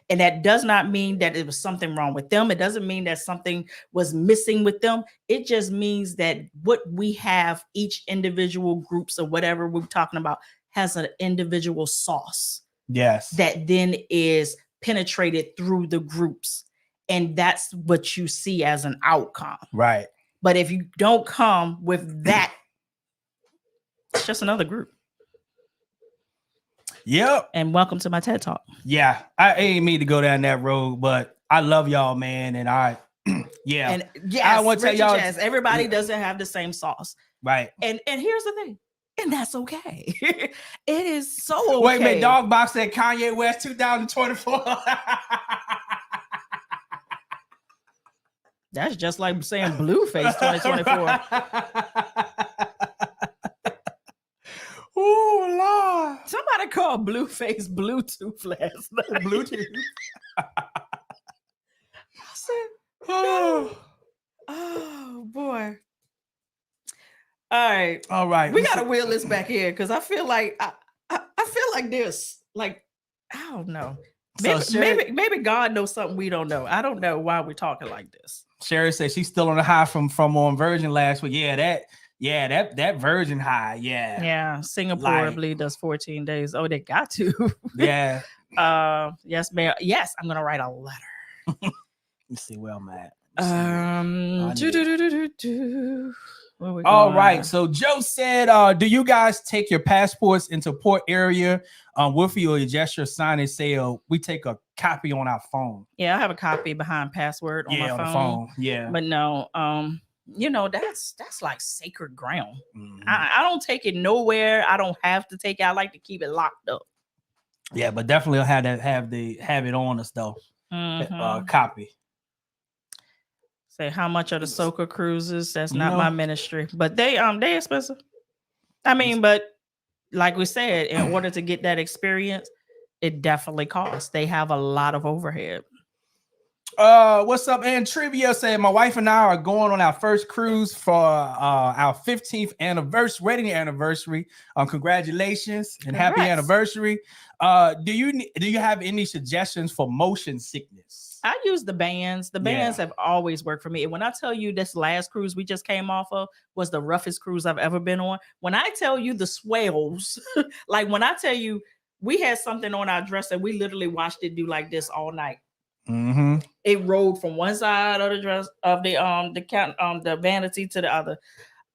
And that does not mean that it was something wrong with them. It doesn't mean that something was missing with them. It just means that what we have, each individual groups or whatever we're talking about, has an individual sauce. Yes. That then is penetrated through the groups. And that's what you see as an outcome. Right. But if you don't come with that, it's just another group. Yep. And welcome to my TED Talk. Yeah, I ain't mean to go down that road, but I love y'all, man. And I Yeah. And I yes, want to tell y'all, everybody doesn't have the same sauce. right? And here's the thing, and that's okay. It is so okay. Wait a minute, Dog Box said Kanye West 2024. That's just like saying Blueface 2024. Oh Lord! Somebody called Blueface Bluetooth last night. Bluetooth. I said, no. Oh boy. All right. We gotta wheel this back here because I feel like I feel like this. Like, I don't know. Maybe God knows something we don't know. I don't know why we're talking like this. Sherry said she's still on the high from on Virgin last week. That Virgin high. Yeah. Singapore, I believe, does 14 days. Oh, they got to. Yeah. Yes, ma'am. Yes, I'm gonna write a letter. Let's see where I'm at. All right. So Joe said, do you guys take your passports into port area with you, or just your sign and say, we take a copy on our phone? Yeah, I have a copy behind password on my phone. The phone. Yeah. But no, that's like sacred ground. Mm-hmm. I don't take it nowhere. I don't have to take it. I like to keep it locked up. Yeah, but definitely have it on us though. Mm-hmm. Copy. Say how much are the Soca cruises? That's not my ministry, but they expensive. I mean, but like we said, in order to get that experience, it definitely costs. They have a lot of overhead. What's up? And Trivia said my wife and I are going on our first cruise for our 15th wedding anniversary. Congratulations and happy anniversary. Do you have any suggestions for motion sickness? I use the bands. The bands have always worked for me. And when I tell you this last cruise we just came off of was the roughest cruise I've ever been on. When I tell you the swells, like when I tell you we had something on our dress and we literally watched it do like this all night. Mm-hmm. It rolled from one side of the dress of the vanity to the other.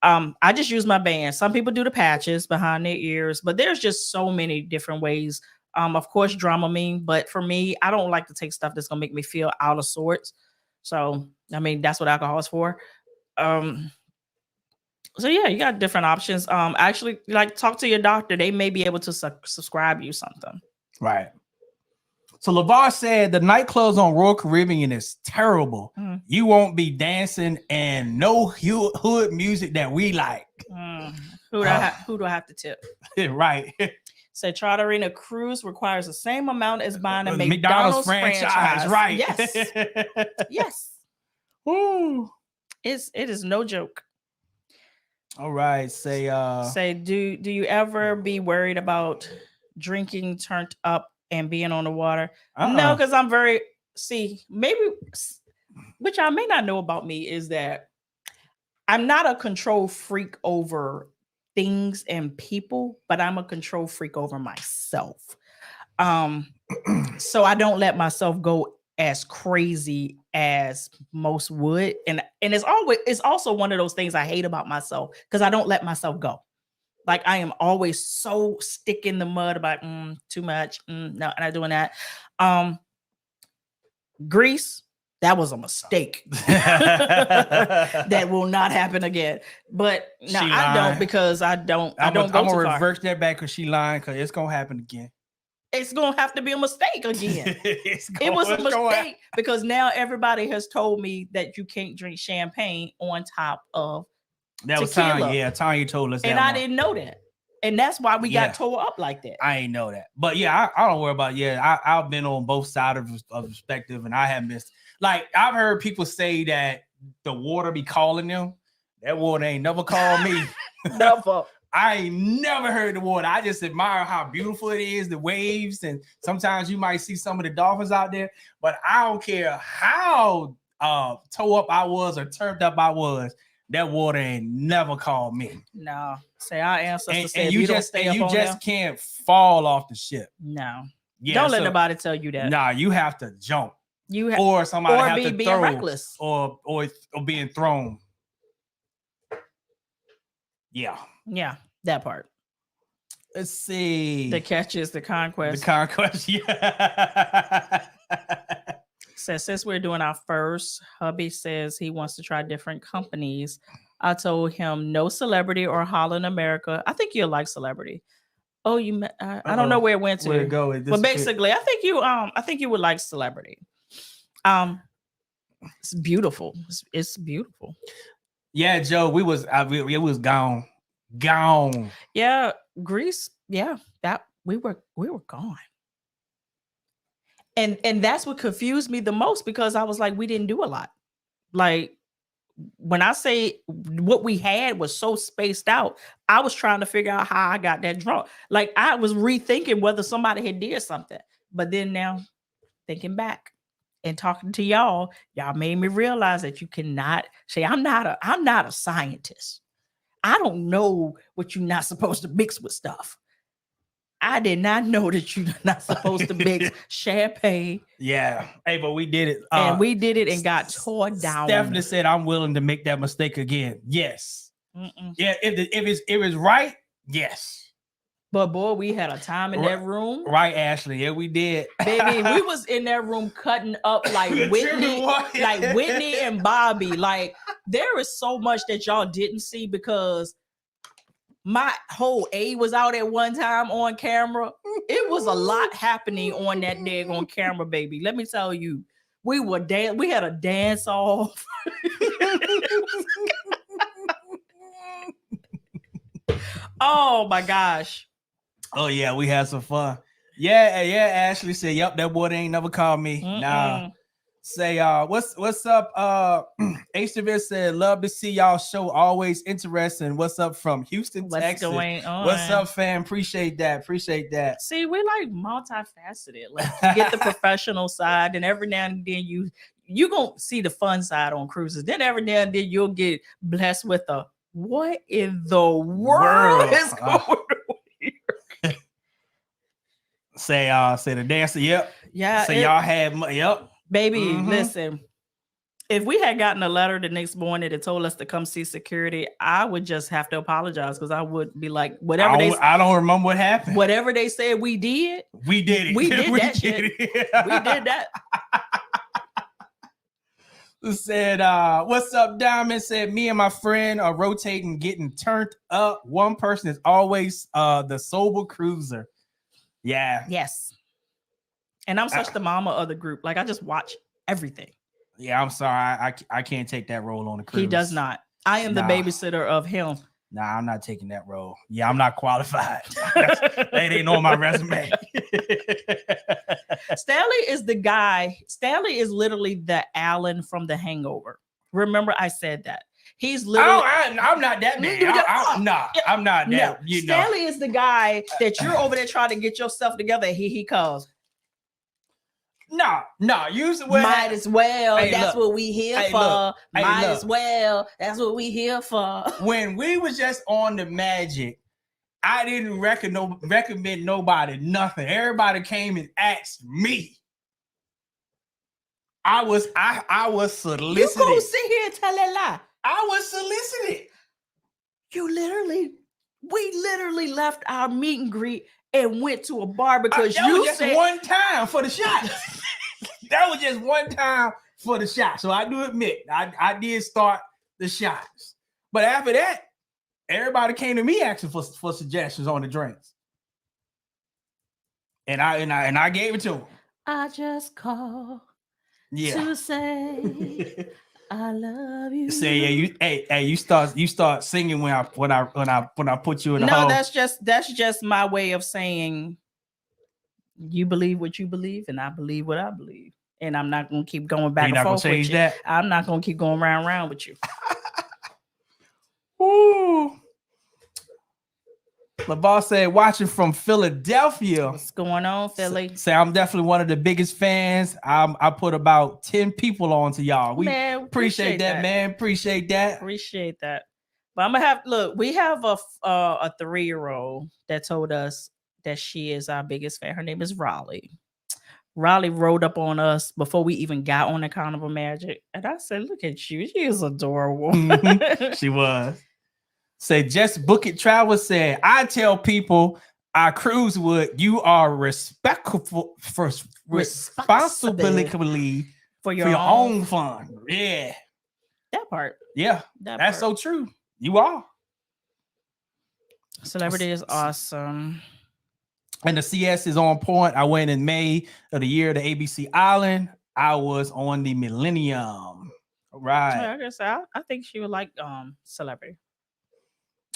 I just use my band. Some people do the patches behind their ears, but there's just so many different ways. Of course, Dramamine, but for me, I don't like to take stuff that's gonna make me feel out of sorts. So, I mean, that's what alcohol is for. So yeah, you got different options. Actually, like talk to your doctor. They may be able to subscribe you something. Right. So LeVar said the nightclubs on Royal Caribbean is terrible. Mm. You won't be dancing and no hood music that we like. Who do I have to tip? Right. So chartering a cruise requires the same amount as buying a McDonald's franchise. Right. Yes. Yes. Ooh. It is no joke. All right. Say do you ever be worried about drinking turned up and being on the water? No, because I'm maybe which I may not know about me is that I'm not a control freak over things and people, but I'm a control freak over myself. So I don't let myself go as crazy as most would. And it's also one of those things I hate about myself because I don't let myself go. Like I am always so stick in the mud about too much. No, I'm not doing that. Greece, that was a mistake. That will not happen again. But no, I don't because I don't go too far. I'm gonna reverse that back because she lying because it's gonna happen again. It's gonna have to be a mistake again. It was a mistake because now everybody has told me that you can't drink champagne on top of that was Tanya. Yeah, Tanya told us that. And I didn't know that. And that's why we got tore up like that. I ain't know that. But yeah, I don't worry about it. I've been on both sides of perspective and I have missed. Like I've heard people say that the water be calling them. That water ain't never called me. Never. I ain't never heard the water. I just admire how beautiful it is, the waves, and sometimes you might see some of the dolphins out there. But I don't care how toe up I was or turned up I was. That water ain't never called me. No. Say our ancestors said and you just can't fall off the ship. No. Yeah, don't let nobody tell you that. Nah, you have to jump. Or somebody have to being throw reckless. Or being thrown. Yeah. Yeah, that part. Let's see. The catch is the conquest. The conquest, yeah. Says since we're doing our first, hubby says he wants to try different companies. I told him no celebrity or Holland America. I think you'll like celebrity. Oh, I don't know where it went to. Where it go? But basically, I think you would like celebrity. It's beautiful. It's beautiful. Yeah, Joe, it was gone. Yeah, Greece. Yeah, that we were gone. And that's what confused me the most, because I was like, we didn't do a lot. Like, when I say what we had was so spaced out, I was trying to figure out how I got that drunk. Like, I was rethinking whether somebody had did something. But then now, thinking back and talking to y'all made me realize that you cannot say, I'm not a scientist. I don't know what you're not supposed to mix with stuff. I did not know that you're not supposed to mix champagne. Yeah. Hey, but we did it. And we did it and got torn down. Stephanie said, I'm willing to make that mistake again. Yes. Yeah, if it's right, yes. But boy, we had a time in that room. Right, Ashley. Yeah, we did. Baby, we was in that room cutting up like Whitney and Bobby. Like, there is so much that y'all didn't see because my whole A was out at one time on camera. It was a lot happening on that daggone camera, baby. Let me tell you, we had a dance off. Oh my gosh. Oh yeah, we had some fun. Yeah. Ashley said, "Yep, that boy ain't never called me." Nah. Say, what's up? HTV said, "Love to see y'all show. Always interesting. What's up from Houston, Texas? What's going on? What's up, fam? Appreciate that. See, we're like multifaceted. Like, you get the professional side, and every now and then you gonna see the fun side on cruises. Then every now and then you'll get blessed with a what in the world is going on here? Say the dancer. Yep. Yeah. So y'all had yep. Baby, listen, if we had gotten a letter the next morning that told us to come see security, I would just have to apologize, because I would be like, I don't remember what happened. Whatever they said we did. We did it. We did that shit. We did that. Said, what's up, Diamond? Said, me and my friend are rotating, getting turned up. One person is always the sober cruiser. Yeah. Yes. And I'm such the mama of the group. Like, I just watch everything. Yeah, I'm sorry. I can't take that role on the cruise. He does not. I am the babysitter of him. Nah, I'm not taking that role. Yeah, I'm not qualified. That ain't on my resume. Stanley is the guy. Stanley is literally the Alan from The Hangover. Remember, I said that. He's literally. I'm not that man. I'm not that. No. Stanley is the guy that you're over there trying to get yourself together. He calls. No. Might as well. That's what we here for. Might as well. That's what we here for. When we was just on the Magic, I didn't recommend nobody nothing. Everybody came and asked me. I was solicited. You gonna sit here and tell that lie? I was solicited. We literally left our meet and greet and went to a bar because you said one time for the shot. That was just one time for the shot. So I do admit I did start the shots. But after that, everybody came to me asking for suggestions on the drinks. And I gave it to them. I just called to say I love you. Say you start singing when I put you in the hole. No, that's just my way of saying you believe what you believe and I believe what I believe. And I'm not gonna keep going back and forth with you. That? I'm not gonna keep going round with you. Ooh. LaVar said, watching from Philadelphia. What's going on, Philly? Say, I'm definitely one of the biggest fans. I put about 10 people on to y'all. We appreciate that, man. Appreciate that. But I'm gonna we have a 3-year-old that told us that she is our biggest fan. Her name is Raleigh. Raleigh rode up on us before we even got on the Carnival Magic. And I said, look at you. She is adorable. She was. Say, just book it. Travel said, I tell people I cruise with you are responsibly for your own fun. Yeah. That part. Yeah. That's so true. You are. Celebrity is awesome. And the CS is on point. I went in May of the year to ABC Island. I was on the Millennium. Right. I guess I think she would like Celebrity.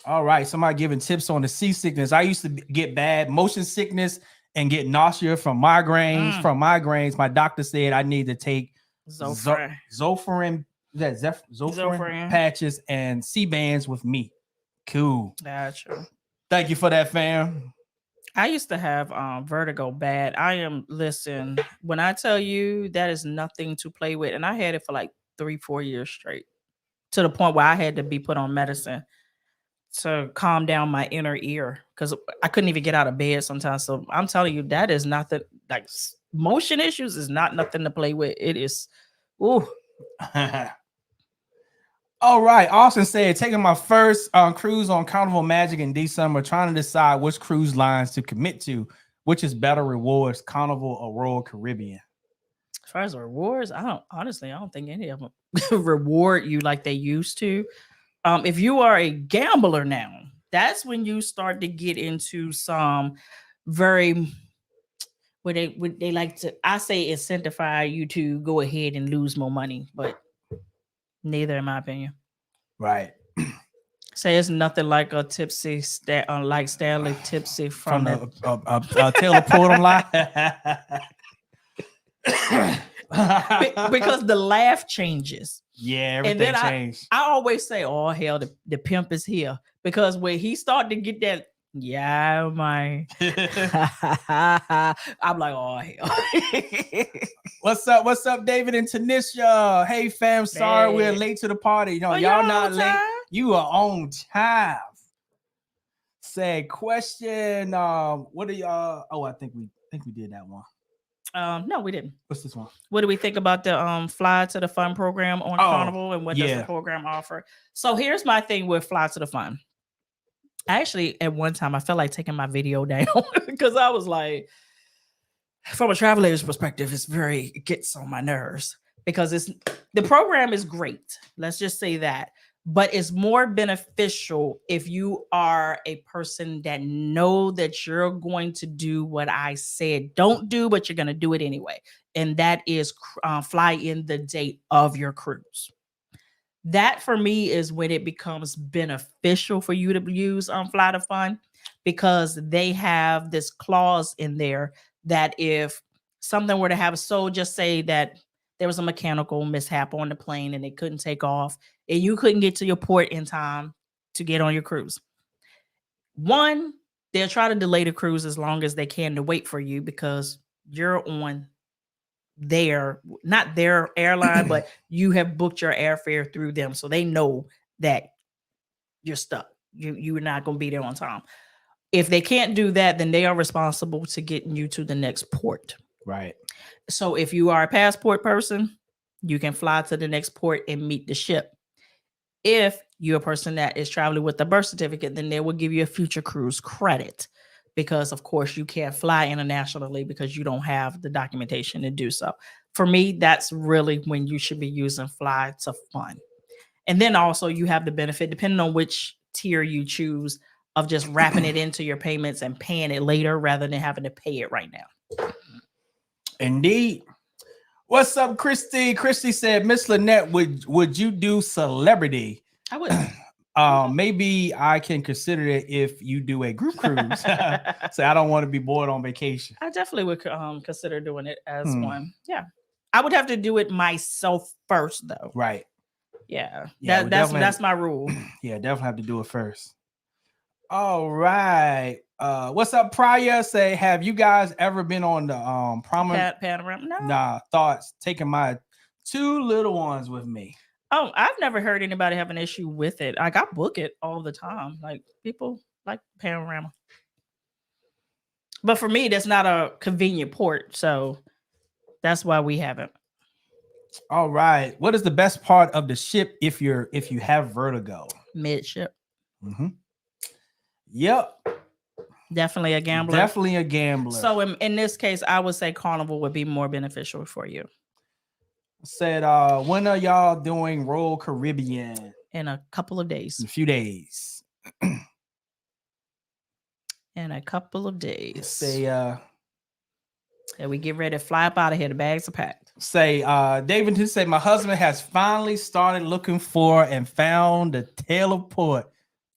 All right. Somebody giving tips on the seasickness. I used to get bad motion sickness and get nausea from migraines. From migraines, my doctor said I need to take Zofran patches and C-bands with me. Cool. Gotcha. Thank you for that, fam. I used to have vertigo bad. Listen, when I tell you that is nothing to play with, and I had it for like 3-4 years straight, to the point where I had to be put on medicine to calm down my inner ear because I couldn't even get out of bed sometimes. So I'm telling you, that is not like motion issues is not nothing to play with. It is, ooh. All right. Austin said, taking my first cruise on Carnival Magic in December, trying to decide which cruise lines to commit to, which is better rewards, Carnival or Royal Caribbean. As far as rewards, I don't think any of them reward you like they used to. If you are a gambler now, that's when you start to get into some very where they like to, I say, incentivize you to go ahead and lose more money, but neither in my opinion. Right. Say it's nothing like a tipsy like Stanley tipsy from the Taylor Pordham line. Because the laugh changes. Yeah, everything changed. I always say, oh hell, the pimp is here. Because when he started to get that, yeah, man. I'm like, oh hell. What's up, David and Tanisha? Hey fam, sorry we're late to the party. No, y'all not late. You are on time. Say question. What are y'all? Oh, I think we did that one. No, we didn't. What's this one? What do we think about the Fly to the Fun program on Carnival, and what does the program offer? So here's my thing with Fly to the Fun. I actually, at one time, I felt like taking my video down because I was like, from a traveler's perspective, it gets on my nerves because the program is great. Let's just say that. But it's more beneficial if you are a person that know that you're going to do what I said don't do, but you're going to do it anyway. And that is fly in the date of your cruise. That for me is when it becomes beneficial for you to use Fly to Fun, because they have this clause in there that if something were to happen, so just say that there was a mechanical mishap on the plane and they couldn't take off and you couldn't get to your port in time to get on your cruise. One, they'll try to delay the cruise as long as they can to wait for you because you're on not their airline, but you have booked your airfare through them. So they know that you're stuck. You're not going to be there on time. If they can't do that, then they are responsible to getting you to the next port. Right. So if you are a passport person, you can fly to the next port and meet the ship. If you're a person that is traveling with a birth certificate, then they will give you a future cruise credit because, of course, you can't fly internationally because you don't have the documentation to do so. For me, that's really when you should be using Fly to Fun. And then also you have the benefit, depending on which tier you choose, of just wrapping it into your payments and paying it later rather than having to pay it right now. Indeed. What's up, Christy? Christy said, Miss Lynette, would you do Celebrity? I would. Maybe I can consider it if you do a group cruise. So I don't want to be bored on vacation. I definitely would consider doing it as one. Yeah. I would have to do it myself first, though. Right. Yeah. That's my rule. Yeah, definitely have to do it first. All right. What's up, Priya? Say, have you guys ever been on the panorama? No. Nah, thoughts taking my 2 little ones with me. Oh, I've never heard anybody have an issue with it. Like, I book it all the time. Like, people like panorama. But for me, that's not a convenient port, so that's why we haven't. All right. What is the best part of the ship if you have vertigo? Midship. Mm-hmm. Yep. Definitely a gambler. Definitely a gambler. So in this case, I would say Carnival would be more beneficial for you. Said, when are y'all doing Royal Caribbean? In a couple of days. In a few days. In a couple of days. Say, and we get ready to fly up out of here. The bags are packed. Say, David, who said, my husband has finally started looking for and found the teleport.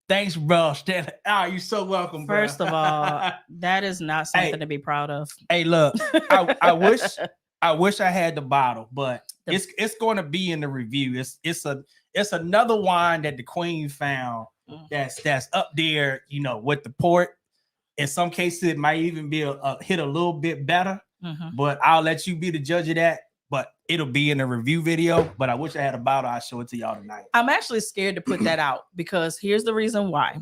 Thanks, bro. Stanley. Oh, you're so welcome, bro. First of all, that is not something to be proud of. Hey, look, I wish I had the bottle, but it's going to be in the review. It's another wine that the Queen found that's up there, you know, with the port. In some cases, it might even be hit a little bit better, but I'll let you be the judge of that. But it'll be in the review video. But I wish I had a bottle. I'll show it to y'all tonight. I'm actually scared to put that out because here's the reason why.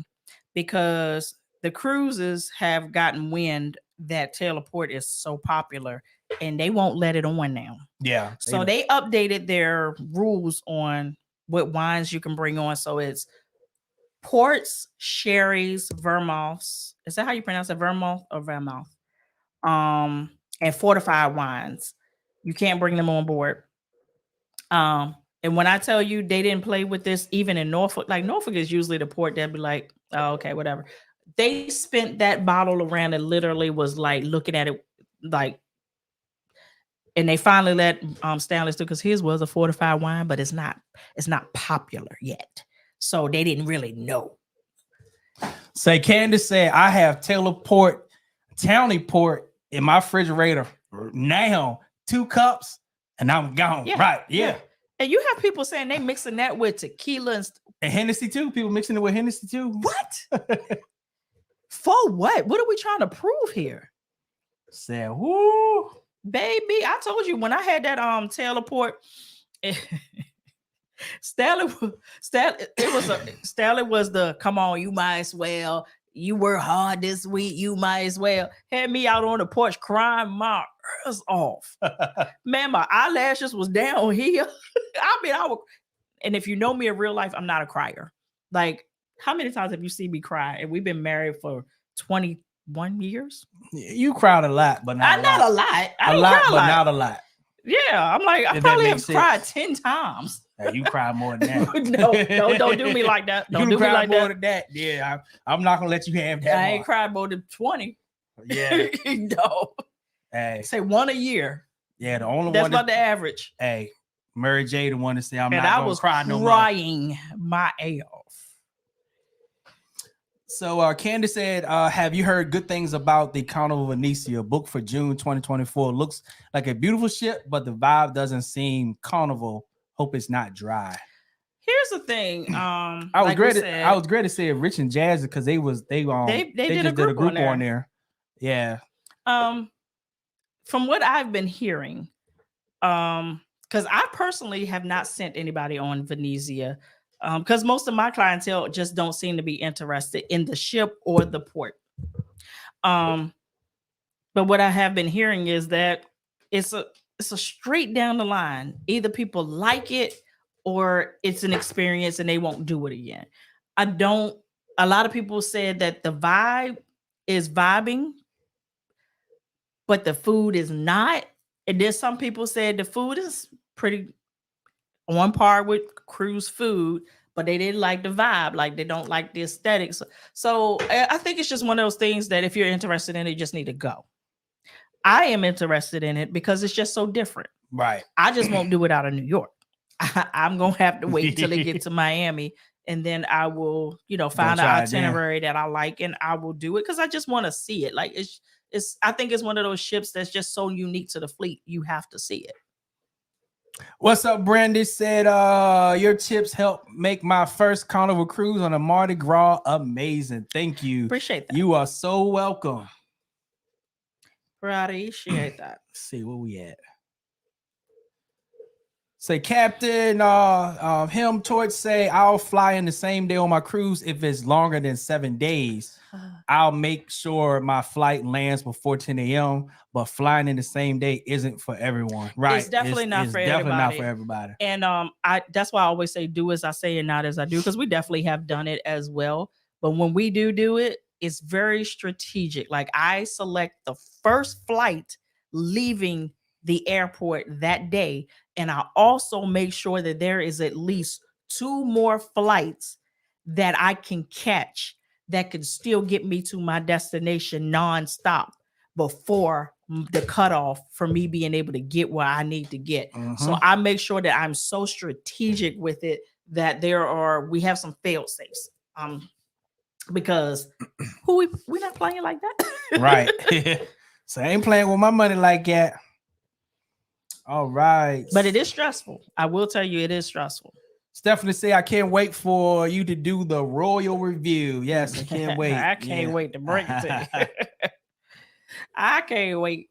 Because the cruises have gotten wind that teleport is so popular and they won't let it on now. Yeah. So they updated their rules on what wines you can bring on. So it's ports, sherries, vermouths. Is that how you pronounce it? Vermouth or vermouth? And fortified wines. You can't bring them on board. And when I tell you they didn't play with this, even in Norfolk, like Norfolk is usually the port that'd be like, oh, okay, whatever. They spent that bottle around and literally was like looking at it like, and they finally let Stanley do because his was a fortified wine, but it's not popular yet. So they didn't really know. Say Candace said, I have teleport, Towny port in my refrigerator now. 2 cups and I'm gone. Yeah, right. Yeah. And you have people saying they mixing that with tequila and Hennessy too. People mixing it with Hennessy too. What? For what? What are we trying to prove here? Say, whoo. Baby, I told you when I had that teleport, Stanley was the come on, you might as well. You work hard this week, you might as well. Had me out on the porch crying my ears off. Man, my eyelashes was down here. And if you know me in real life, I'm not a crier. Like, how many times have you seen me cry? And we've been married for 21 years. You cried a lot, but not a lot. Not a lot. Yeah, I'm like, I probably have cried 10 times. Hey, you cry more than that. No, don't do me like that. Don't do me like more than that. Yeah, I'm not gonna let you have that. I ain't cried more than 20. Yeah, no. Hey, say 1 a year. Yeah, the only that's one about the average. Hey, Mary J, the one to say I'm and not I gonna was cry no more. Crying my A off. So Candace said, have you heard good things about the Carnival Venetia booked for June 2024? Looks like a beautiful ship, but the vibe doesn't seem carnival. Hope it's not dry. Here's the thing. I was great to say Rich and Jazzy because they did a group on there. Yeah. From what I've been hearing, because I personally have not sent anybody on Venetia. Because most of my clientele just don't seem to be interested in the ship or the port. But what I have been hearing is that it's a straight down the line. Either people like it or it's an experience and they won't do it again. A lot of people said that the vibe is vibing, but the food is not. And then some people said the food is pretty on par with cruise food, but they didn't like the vibe, like they don't like the aesthetics. So I think it's just one of those things that if you're interested in it, you just need to go. I am interested in it because it's just so different. Right. I just won't do it out of New York. I'm going to have to wait until they get to Miami, and then I will, find an itinerary that I like, and I will do it because I just want to see it. Like I think it's one of those ships that's just so unique to the fleet. You have to see it. What's up, Brandy? Said your tips help make my first Carnival cruise on a Mardi Gras amazing. Thank you. Appreciate that. You are so welcome. Appreciate that. Let's see where we at. Say Captain him towards say I'll fly in the same day on my cruise if it's longer than 7 days. I'll make sure my flight lands before 10 a.m. But flying in the same day isn't for everyone, right? It's definitely not for everybody. Definitely not for everybody. And that's why I always say do as I say and not as I do, because we definitely have done it as well. But when we do it, it's very strategic. Like I select the first flight leaving the airport that day. And I also make sure that there is at least 2 more flights that I can catch that could still get me to my destination nonstop before the cutoff for me being able to get where I need to get. So I make sure that I'm so strategic with it that we have some fail safes. Because we're not playing like that. Right. So I ain't playing with my money like that. All right. But it is stressful. I will tell you, it is stressful. Stephanie say, I can't wait for you to do the royal review. Yes, I can't wait. I can't wait to break it to you. I can't wait.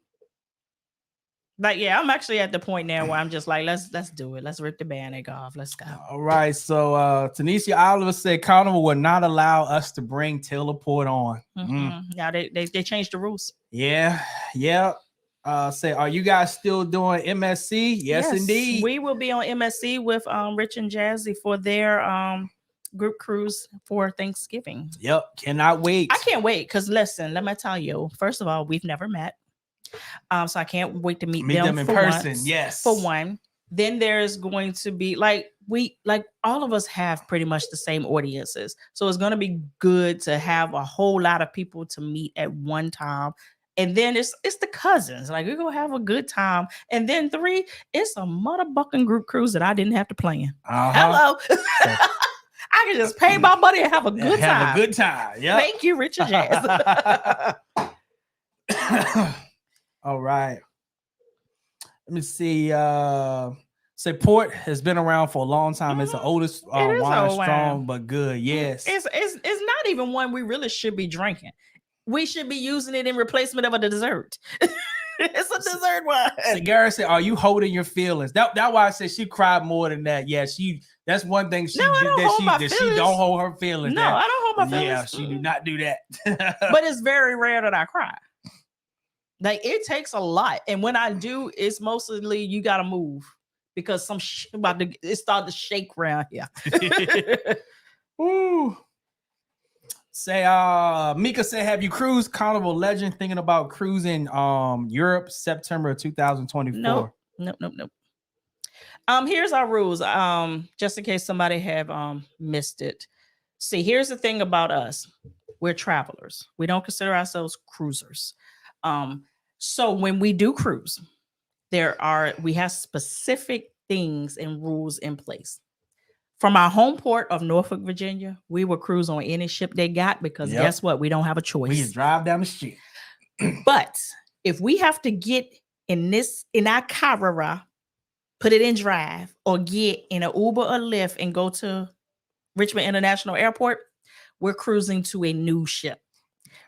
But yeah, I'm actually at the point now where I'm just like, let's do it. Let's rip the band-aid off. Let's go. All right. So Tanisha Oliver said Carnival will not allow us to bring teleport on. Now they changed the rules. Yeah. Say, are you guys still doing MSC? Yes, indeed. We will be on MSC with Rich and Jazzy for their group cruise for Thanksgiving. Yep. Cannot wait. I can't wait because listen, let me tell you. First of all, we've never met. So I can't wait to meet them in for person. once, yes. For one. Then there's going to be like all of us have pretty much the same audiences. So it's going to be good to have a whole lot of people to meet at one time. And then it's the cousins. Like, we're going to have a good time. And then 3, it's a motherfucking group cruise that I didn't have to plan. Hello. I can just pay my money and have a good time. Have a good time. Yeah. Thank you, Richard Jazz. All right. Let me see. Say port has been around for a long time. It's the oldest wine, strong but good. Yes. It's not even one we really should be drinking. We should be using it in replacement of a dessert. It's a dessert wine. Garrett said, "Are you holding your feelings?" That why I said she cried more than that. Yeah, that's one thing she did she don't hold her feelings. No, I don't hold my feelings. Yeah, she do not do that. But it's very rare that I cry. Like, it takes a lot, and when I do, it's mostly you gotta move because some shit it started to shake around here. Woo. Say, Mika said, have you cruised Carnival Legend? Thinking about cruising Europe, September of 2024. Nope. Here's our rules. Just in case somebody have missed it. See, here's the thing about us. We're travelers. We don't consider ourselves cruisers. So when we do cruise, we have specific things and rules in place. From our home port of Norfolk, Virginia, we will cruise on any ship they got because guess what? We don't have a choice. We just drive down the street. But if we have to get in our Carrera, put it in drive, or get in an Uber or Lyft and go to Richmond International Airport, we're cruising to a new ship.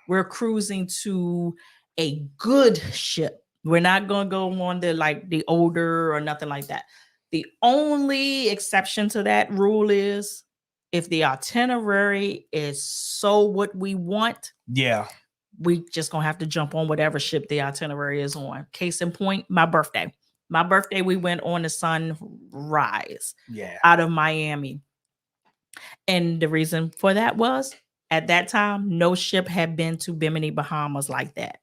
We're cruising to a good ship. We're not going to go on the older or nothing like that. The only exception to that rule is if the itinerary is so what we want. Yeah. We just going to have to jump on whatever ship the itinerary is on. Case in point, my birthday. My birthday, we went on the Sunrise out of Miami. And the reason for that was, at that time, no ship had been to Bimini, Bahamas like that.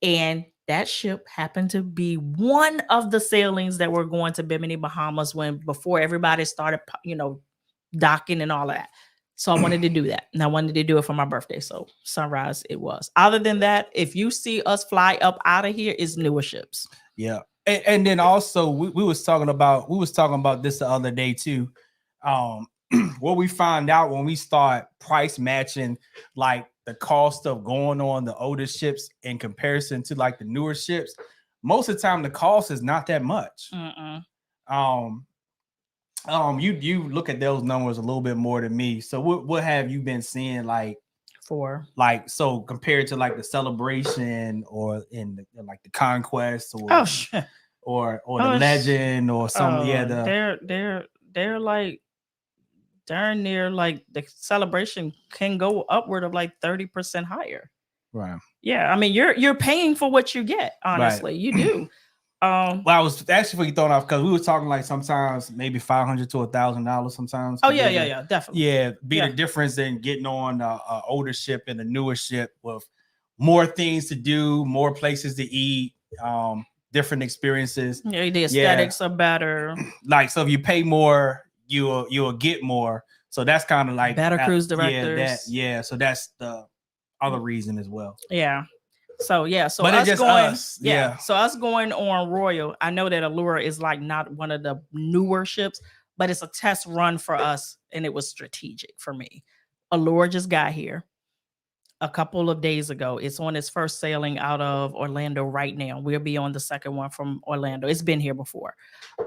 And that ship happened to be one of the sailings that were going to Bimini, Bahamas before everybody started, docking and all that. So I wanted to do that. And I wanted to do it for my birthday. So Sunrise it was. Other than that, if you see us fly up out of here, it's newer ships. Yeah. And then also we was talking about this the other day too. What we find out when we start price matching like the cost of going on the older ships in comparison to like the newer ships, most of the time the cost is not that much. You look at those numbers a little bit more than me. So what have you been seeing so compared to like the Celebration or in the Conquest or the Legend or some they're like darn near like the Celebration can go upward of like 30% higher. Right. Yeah. I mean, you're paying for what you get. Honestly, you do. Well, I was actually thrown off because we were talking like sometimes maybe $500 to $1,000 sometimes. Oh yeah, definitely. Yeah, the difference in getting on an older ship and a newer ship with more things to do, more places to eat, different experiences. Yeah, the aesthetics are better. Like, so if you pay more, you'll get more. So that's kind of like better cruise directors. So that's the other reason as well. Yeah. So but us going, So us going on Royal, I know that Allure is like not one of the newer ships, but it's a test run for us, and it was strategic for me. Allure just got here a couple of days ago. It's on its first sailing out of Orlando right now. We'll be on the second one from Orlando. It's been here before.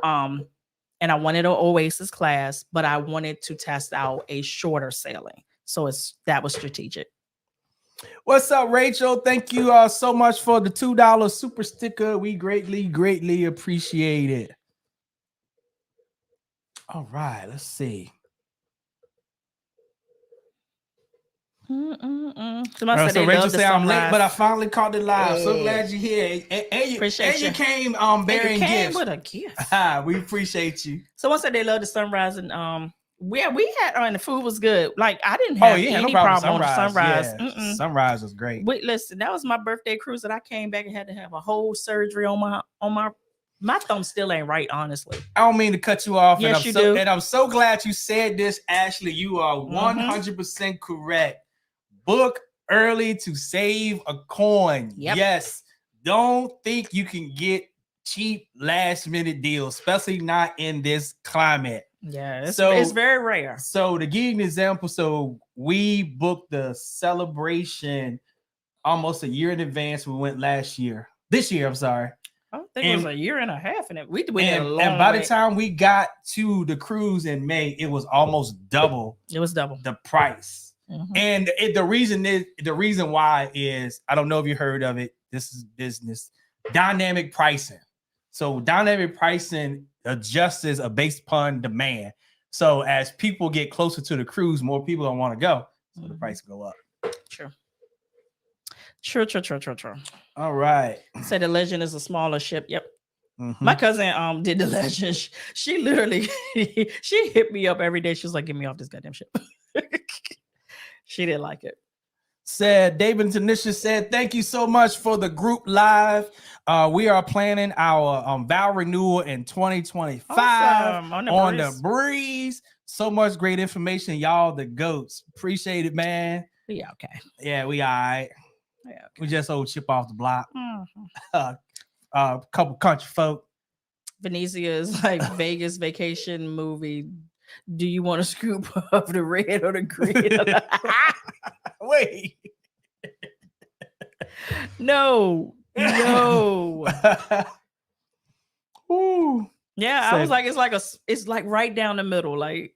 And I wanted an Oasis class, but I wanted to test out a shorter sailing. So that was strategic. What's up, Rachel? Thank you so much for the $2 super sticker. We greatly appreciate it. All right, let's see. So Rachel said I'm late, but I finally caught it live. So glad you're here. And you came bearing gifts. With a gift. We appreciate you. Someone said they love the sunrise, and we had and the food was good. Like I didn't have any problem on the sunrise. Yeah, sunrise was great. Wait, listen, that was my birthday cruise that I came back and had to have a whole surgery on my thumb. Still ain't right, honestly. I don't mean to cut you off. Yes, you do. And I'm so glad you said this, Ashley. You are 100% correct. Book early to save a coin. Yep. Yes. Don't think you can get cheap last minute deals, especially not in this climate. Yeah, it's very rare. So to give you an example, so we booked the celebration almost a year in advance. We went this year, I'm sorry. I think it was a year and a half, and we went a long and by way. the time we got to the cruise in May, it was almost double. It was double the price. Mm-hmm. And the reason why is, I don't know if you heard of it. This is business. Dynamic pricing. So dynamic pricing adjusts based upon demand. So as people get closer to the cruise, more people don't want to go. So the price go up. True. All right. Said the Legend is a smaller ship. Yep. Mm-hmm. My cousin did the Legend. She literally she hit me up every day. She was like, "Get me off this goddamn ship." She didn't like it. Said David Tanisha said, "Thank you so much for the group live. We are planning our vow renewal in 2025 awesome. on the breeze. So much great information, y'all. The goats. Appreciate it, man. Yeah, okay. Yeah, we all right. Yeah, okay. We just old chip off the block. Couple country folk. Venezia is like Vegas vacation movie. Do you want a scoop of the red or the green? Wait. No. Ooh. Yeah, I was like, it's like right down the middle. Like,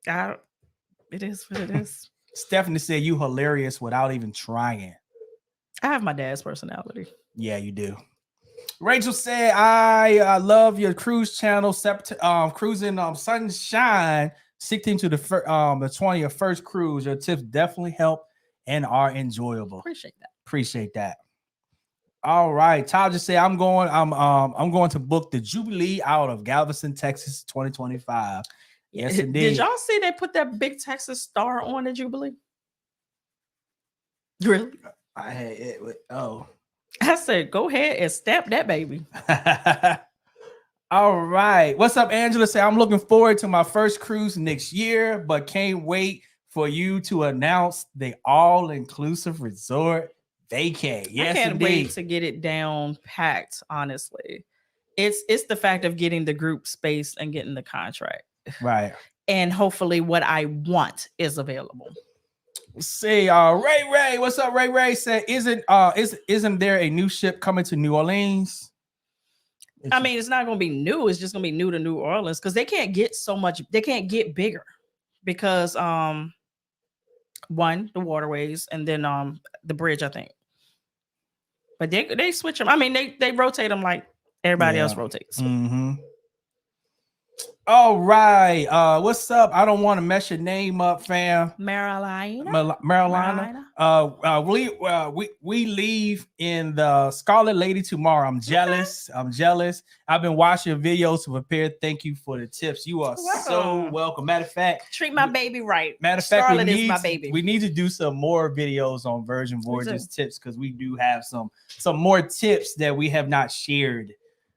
it is what it is. Stephanie said you hilarious without even trying. I have my dad's personality. Yeah, you do. Rachel said, I love your cruise channel, cruising Sunshine, 16 to the 20th first cruise. Your tips definitely help and are enjoyable. Appreciate that. All right. Todd just said, I'm going to book the Jubilee out of Galveston, Texas, 2025. Yes, indeed. Did y'all see they put that big Texas star on the Jubilee? Really? I had it with I said, go ahead and stamp that baby. All right. What's up, Angela? Say, I'm looking forward to my first cruise next year, but can't wait for you to announce the all-inclusive resort vacay. Yes, I can't indeed. wait to get it down packed, honestly. It's the fact of getting the group space and getting the contract. Right. And hopefully what I want is available. See, Ray, what's up? Ray said, isn't there a new ship coming to New Orleans? I mean, it's not going to be new. It's just going to be new to New Orleans because they can't get so much. They can't get bigger because one, the waterways, and then the bridge, I think. But they switch them. I mean, they rotate them like everybody else rotates. Mm-hmm. All right. What's up? I don't want to mess your name up, fam. Marolina. Marolina. We leave in the Scarlet Lady tomorrow. I'm jealous. Okay. I'm jealous. I've been watching videos to prepare. Thank you for the tips. You are so welcome. Matter of fact, treat my baby right. Matter of fact, Scarlet is my baby. We need to do some more videos on Virgin Voyages tips because we do have some more tips that we have not shared.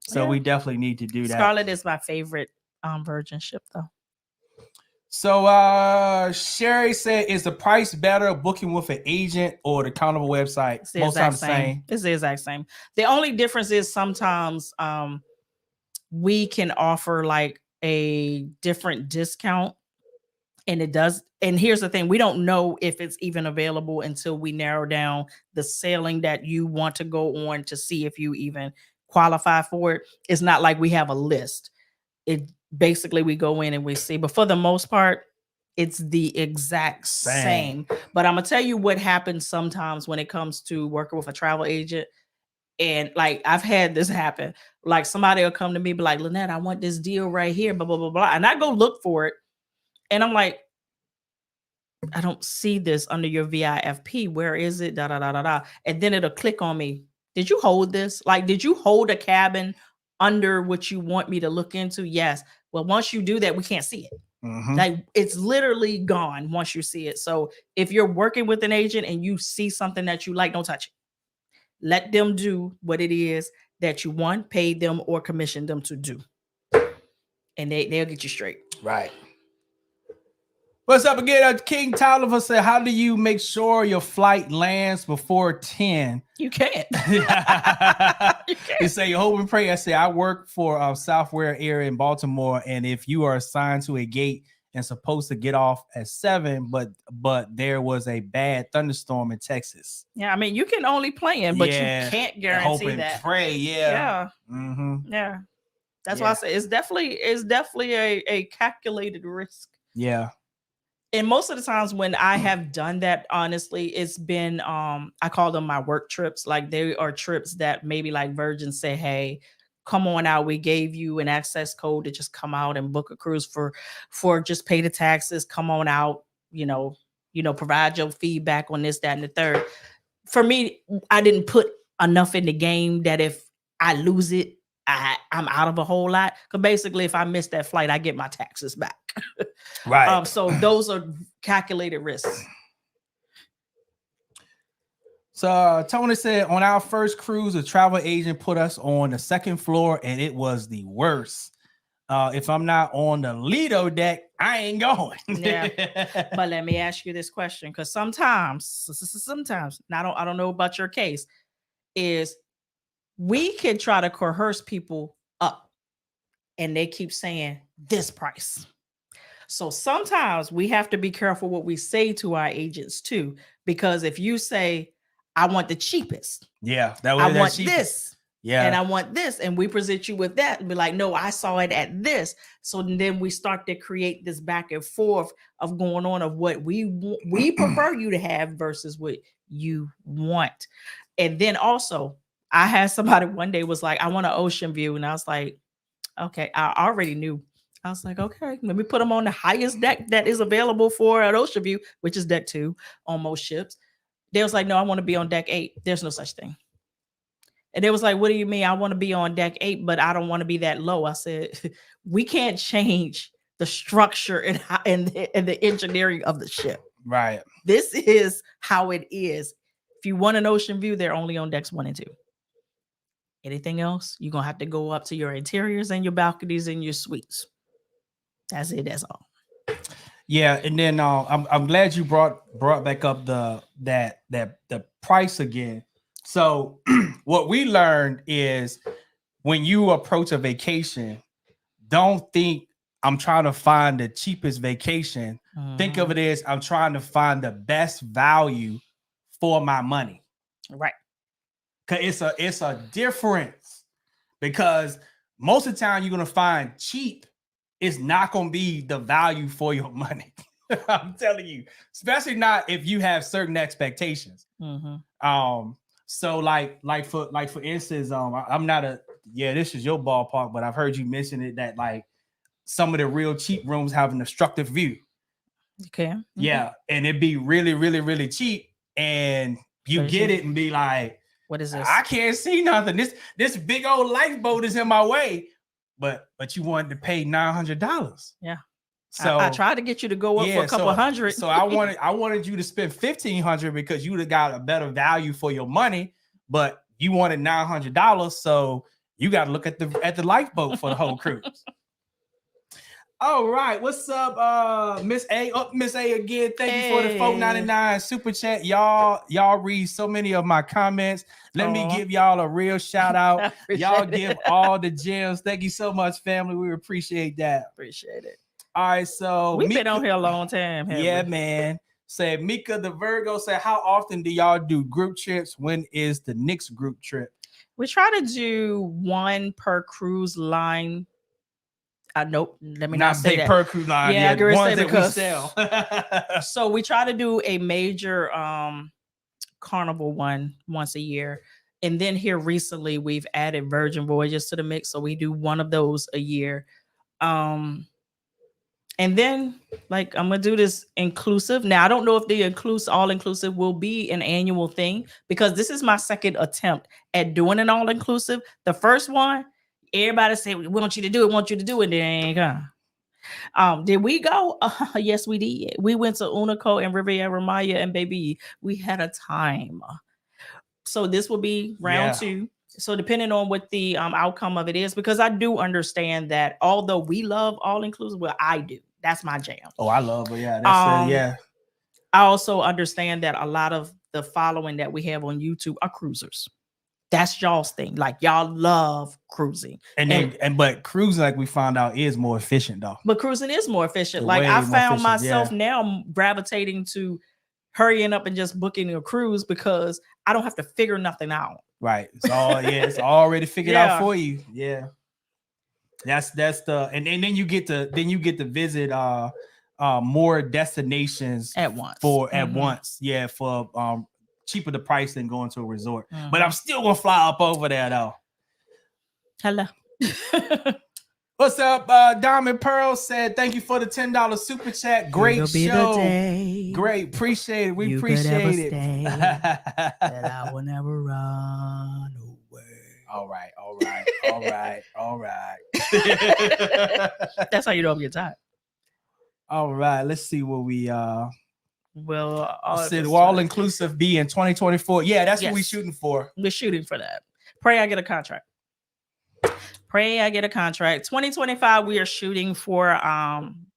So we definitely need to do that. Scarlet is my favorite Virgin ship though. So Sherry said, is the price better booking with an agent or the Carnival website? It's the exact same. It's the exact same. The only difference is sometimes we can offer like a different discount, and it does. And here's the thing, we don't know if it's even available until we narrow down the sailing that you want to go on to see if you even qualify for it. It's not like we have a list. It basically we go in and we see, but for the most part, it's the exact same. But I'm gonna tell you what happens sometimes when it comes to working with a travel agent. And like I've had this happen. Like somebody will come to me, be like, Lynette, I want this deal right here, blah, blah, blah, blah. And I go look for it. And I'm like, I don't see this under your VIFP. Where is it? Da, da, da, da, da. And then it'll click on me. Did you hold this? Like, did you hold a cabin under what you want me to look into? Yes. Well, once you do that, we can't see it. Like it's literally gone once you see it. So if you're working with an agent and you see something that you like, don't touch it. Let them do what it is that you want, pay them or commission them to do. And they'll get you straight. Right. What's up again? King Tolliver said, how do you make sure your flight lands before 10? You can't. You say, you hope and pray. I say, I work for Southware area in Baltimore. And if you are assigned to a gate and supposed to get off at 7, but there was a bad thunderstorm in Texas. Yeah, I mean, you can only plan, but you can't guarantee hope and that. Pray, yeah. Yeah. That's why I say it's definitely a calculated risk. Yeah. And most of the times when I have done that, honestly, it's been I call them my work trips. Like they are trips that maybe like Virgin say, hey, come on out. We gave you an access code to just come out and book a cruise for just pay the taxes. Come on out, you know, provide your feedback on this, that, and the third. For me, I didn't put enough in the game that if I lose it, I'm out of a whole lot. Because basically, if I miss that flight, I get my taxes back. Right. So those are calculated risks. So Tony said, on our first cruise, a travel agent put us on the second floor, and it was the worst. If I'm not on the Lido deck, I ain't going. Yeah. But let me ask you this question, because sometimes, I don't know about your case, is we can try to coerce people up, and they keep saying this price. So sometimes we have to be careful what we say to our agents too, because if you say, I want the cheapest. Yeah. I want this. Yeah. And I want this. And we present you with that and be like, no, I saw it at this. So then we start to create this back and forth of going on of what we prefer you to have versus what you want. And then also I had somebody one day was like, I want an ocean view. And I was like, okay, I already knew. I was like, okay, let me put them on the highest deck that is available for an ocean view, which is deck 2 on most ships. They was like, no, I want to be on deck 8. There's no such thing. And they was like, what do you mean? I want to be on deck 8, but I don't want to be that low. I said, we can't change the structure and the engineering of the ship. Right. This is how it is. If you want an ocean view, they're only on decks 1 and 2. Anything else, you're going to have to go up to your interiors and your balconies and your suites. That's it. That's all. Yeah, and then I'm glad you brought back up the price again. So what we learned is when you approach a vacation, don't think I'm trying to find the cheapest vacation. Think of it as I'm trying to find the best value for my money. Right. Because it's a difference, because most of the time you're gonna find cheap. It's not going to be the value for your money. I'm telling you, especially not if you have certain expectations. So like for instance, I'm not this is your ballpark, but I've heard you mention it that like some of the real cheap rooms have an obstructive view. Okay. Yeah, and it'd be really, really, really cheap, and you get it and be like, what is this? I can't see nothing. This big old lifeboat is in my way, but you wanted to pay $900. Yeah. So I tried to get you to go up for a couple hundred. So I wanted you to spend $1,500 because you would have got a better value for your money, but you wanted $900, so you got to look at the lifeboat for the whole cruise. All right, what's up, Miss A? Miss A again. Thank you for the $4.99 super chat. Y'all read so many of my comments. Let me give y'all a real shout out. Y'all give all the gems. Thank you so much, family. We appreciate that. Appreciate it. All right, so we've been on here a long time. Yeah, man. Said Mika the Virgo said, how often do y'all do group trips? When is the next group trip? We try to do one per cruise line. Nope. Let me not say that. Per cruise line. Yeah, I ones that we sell. So we try to do a major Carnival one once a year. And then here recently we've added Virgin Voyages to the mix. So we do one of those a year. And then like I'm gonna do this inclusive. Now I don't know if the all-inclusive will be an annual thing because this is my second attempt at doing an all-inclusive. The first one, everybody said we want you to do it, and they ain't gonna. Did we go? Yes, we did. We went to Unico and Riviera Maya, and baby, we had a time. So this will be round 2. So depending on what the outcome of it is, because I do understand that although we love all inclusive, well, I do. That's my jam. Oh, I love it. Yeah, that's yeah. I also understand that a lot of the following that we have on YouTube are cruisers. That's y'all's thing. Like y'all love cruising. But cruising, like we found out, is more efficient though. But cruising is more efficient. Like I found myself now gravitating to hurrying up and just booking a cruise because I don't have to figure nothing out. Right. It's all it's already figured out for you. Yeah. That's the and then you get to visit more destinations at once. At once. Yeah, for cheaper the price than going to a resort. But I'm still gonna fly up over there though. Hello. What's up? Diamond Pearl said, thank you for the $10 super chat. Great show. Great. Appreciate it. We appreciate it. That I will never run away. All right. That's how you know I'm getting tired. All right. Let's see what we well, all inclusive be in 2024. Yeah, that's what we're shooting for. We're shooting for that. Pray I get a contract. 2025, we are shooting for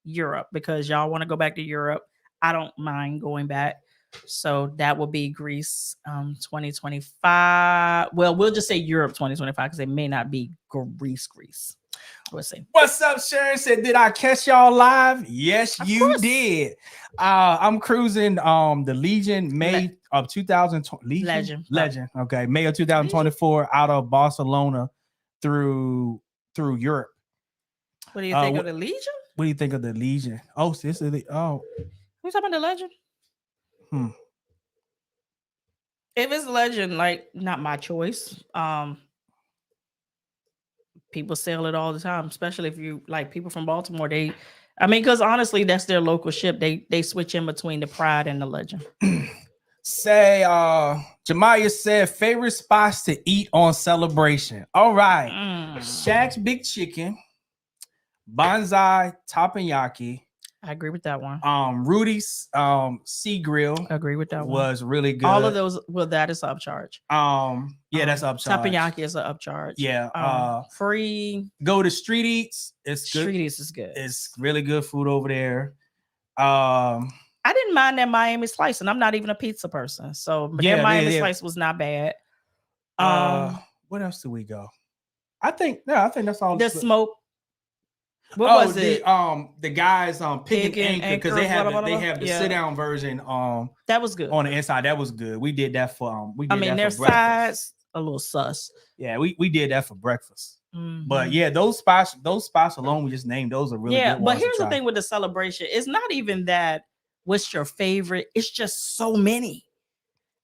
Europe because y'all want to go back to Europe. I don't mind going back. So that will be Greece 2025. Well, we'll just say Europe 2025 because it may not be Greece. We'll see. What's up, Sharon? Said, did I catch y'all live? Yes, you did. I'm cruising the Legion May of 2020. Legend. Okay, May of 2024 out of Barcelona through Europe. What do you think of the Legion? What do you think of the Legion? Oh, this is the who's talking about the Legend? If it's Legend, like not my choice. People sell it all the time, especially if you like people from Baltimore. Because honestly, that's their local ship. They switch in between the Pride and the Legend. Say Jamaya said favorite spots to eat on Celebration. All right. Shaq's Big Chicken, Bonsai Teppanyaki. I agree with that one. Rudy's Sea Grill. I agree with that one. Was really good. All of those, well, that is upcharge. That's upcharge. Teppanyaki is an upcharge. Yeah. Free. Go to Street Eats. It's good. Street Eats is good. It's really good food over there. I didn't mind that Miami Slice, and I'm not even a pizza person. So their Miami Slice was not bad. What else do we go? I think that's all. The smoke. What was it? The guys Pig and Anchor because they have the sit down version. That was good on the inside. That was good. We did that for their sides a little sus. Yeah, we did that for breakfast. But yeah, those spots alone we just named, those are really good. But here's the thing with the Celebration: it's not even that what's your favorite. It's just so many.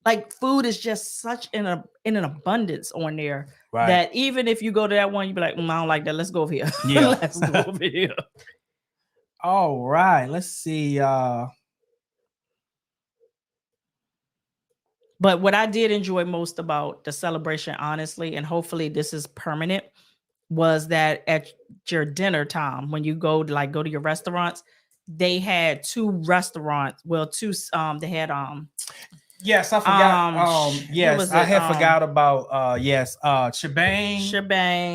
like food is just such in an abundance on there Right. that even if you go to that one, you be like, I don't like that. Let's go over here. Yeah. Let's go over here. All right. Let's see. But what I did enjoy most about the celebration, honestly, and hopefully this is permanent, was that at your dinner time, when you go to your restaurants, they had two restaurants. Well, they had Yes, I forgot. what Yes, was I it? had forgot about Shebang,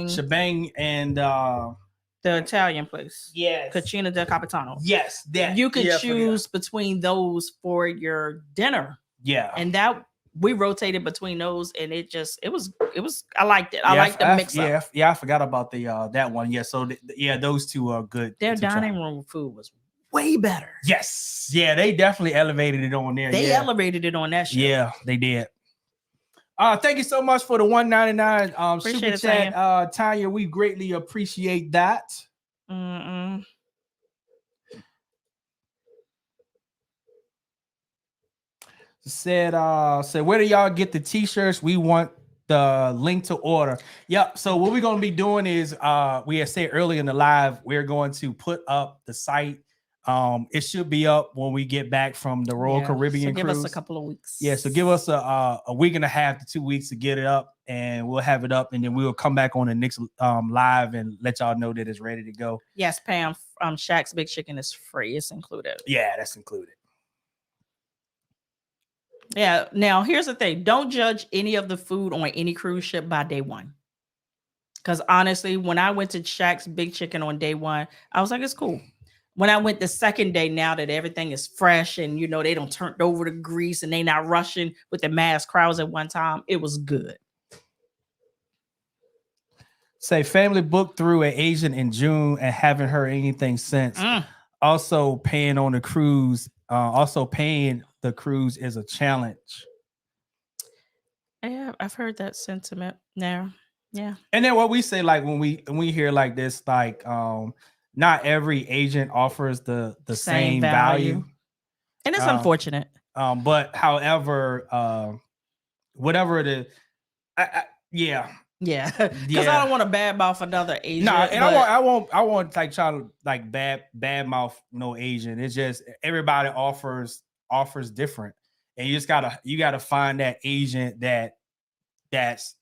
Shebang, and the Italian place. yes, Cucina del Capitano. yes, that You could choose between those for your dinner. Yeah, And that we rotated between those, and it was I liked it. I liked the mix up. Yeah, I forgot about the that one. Yeah, so those two are good. Their dining room food was way better. Yes, yeah, they definitely elevated it on there. They elevated it on that shit. Yeah, they did. Thank you so much for the $1.99 super chat, Tanya. We greatly appreciate that. Said where do y'all get the t-shirts? We want the link to order. Yep. So what we're gonna be doing is we had said earlier in the live, we're going to put up the site. It should be up when we get back from the Royal Caribbean cruise. Give us a couple of weeks. Yeah, so give us a week and a half to 2 weeks to get it up, and we'll have it up, and then we'll come back on the next live and let y'all know that it's ready to go. Yes, Pam. Shaq's Big Chicken is free. It's included. Yeah, that's included. Yeah. Now, here's the thing. Don't judge any of the food on any cruise ship by day one. Because honestly, when I went to Shaq's Big Chicken on day one, I was like, it's cool. When I went the second day, now that everything is fresh and, they don't turn over the grease and they not rushing with the mass crowds at one time, it was good. Say family booked through an agent in June and haven't heard anything since. Also paying on the cruise. Paying the cruise is a challenge. Yeah, I've heard that sentiment now. Yeah. And then what we say, like when we hear like this, like not every agent offers the same value. And it's unfortunate. But however, whatever it is, yeah. Yeah, because I don't want to badmouth another agent. No, and I won't like try to like badmouth no agent. It's just everybody offers different, and you gotta find that agent that's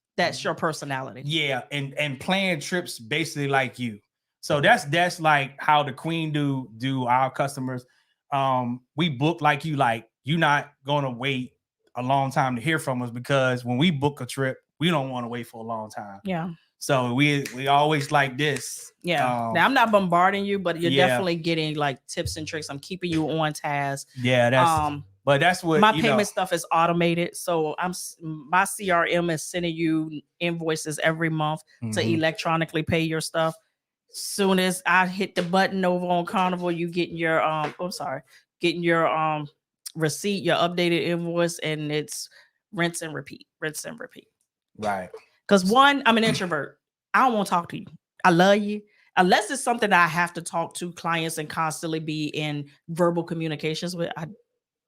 your personality. Yeah, and plan trips basically like you. So that's like how the Queen do our customers. We book like you. Like you're not gonna wait a long time to hear from us, because when we book a trip, we don't want to wait for a long time. Yeah. So we always like this. Yeah. Now I'm not bombarding you, but you're definitely getting like tips and tricks. I'm keeping you on task. Yeah. That's what my payment stuff is automated. So my CRM is sending you invoices every month to electronically pay your stuff. Soon as I hit the button over on Carnival, you getting your receipt, your updated invoice, and it's rinse and repeat. Right. Because one, I'm an introvert. I don't want to talk to you. I love you. Unless it's something that I have to talk to clients and constantly be in verbal communications with.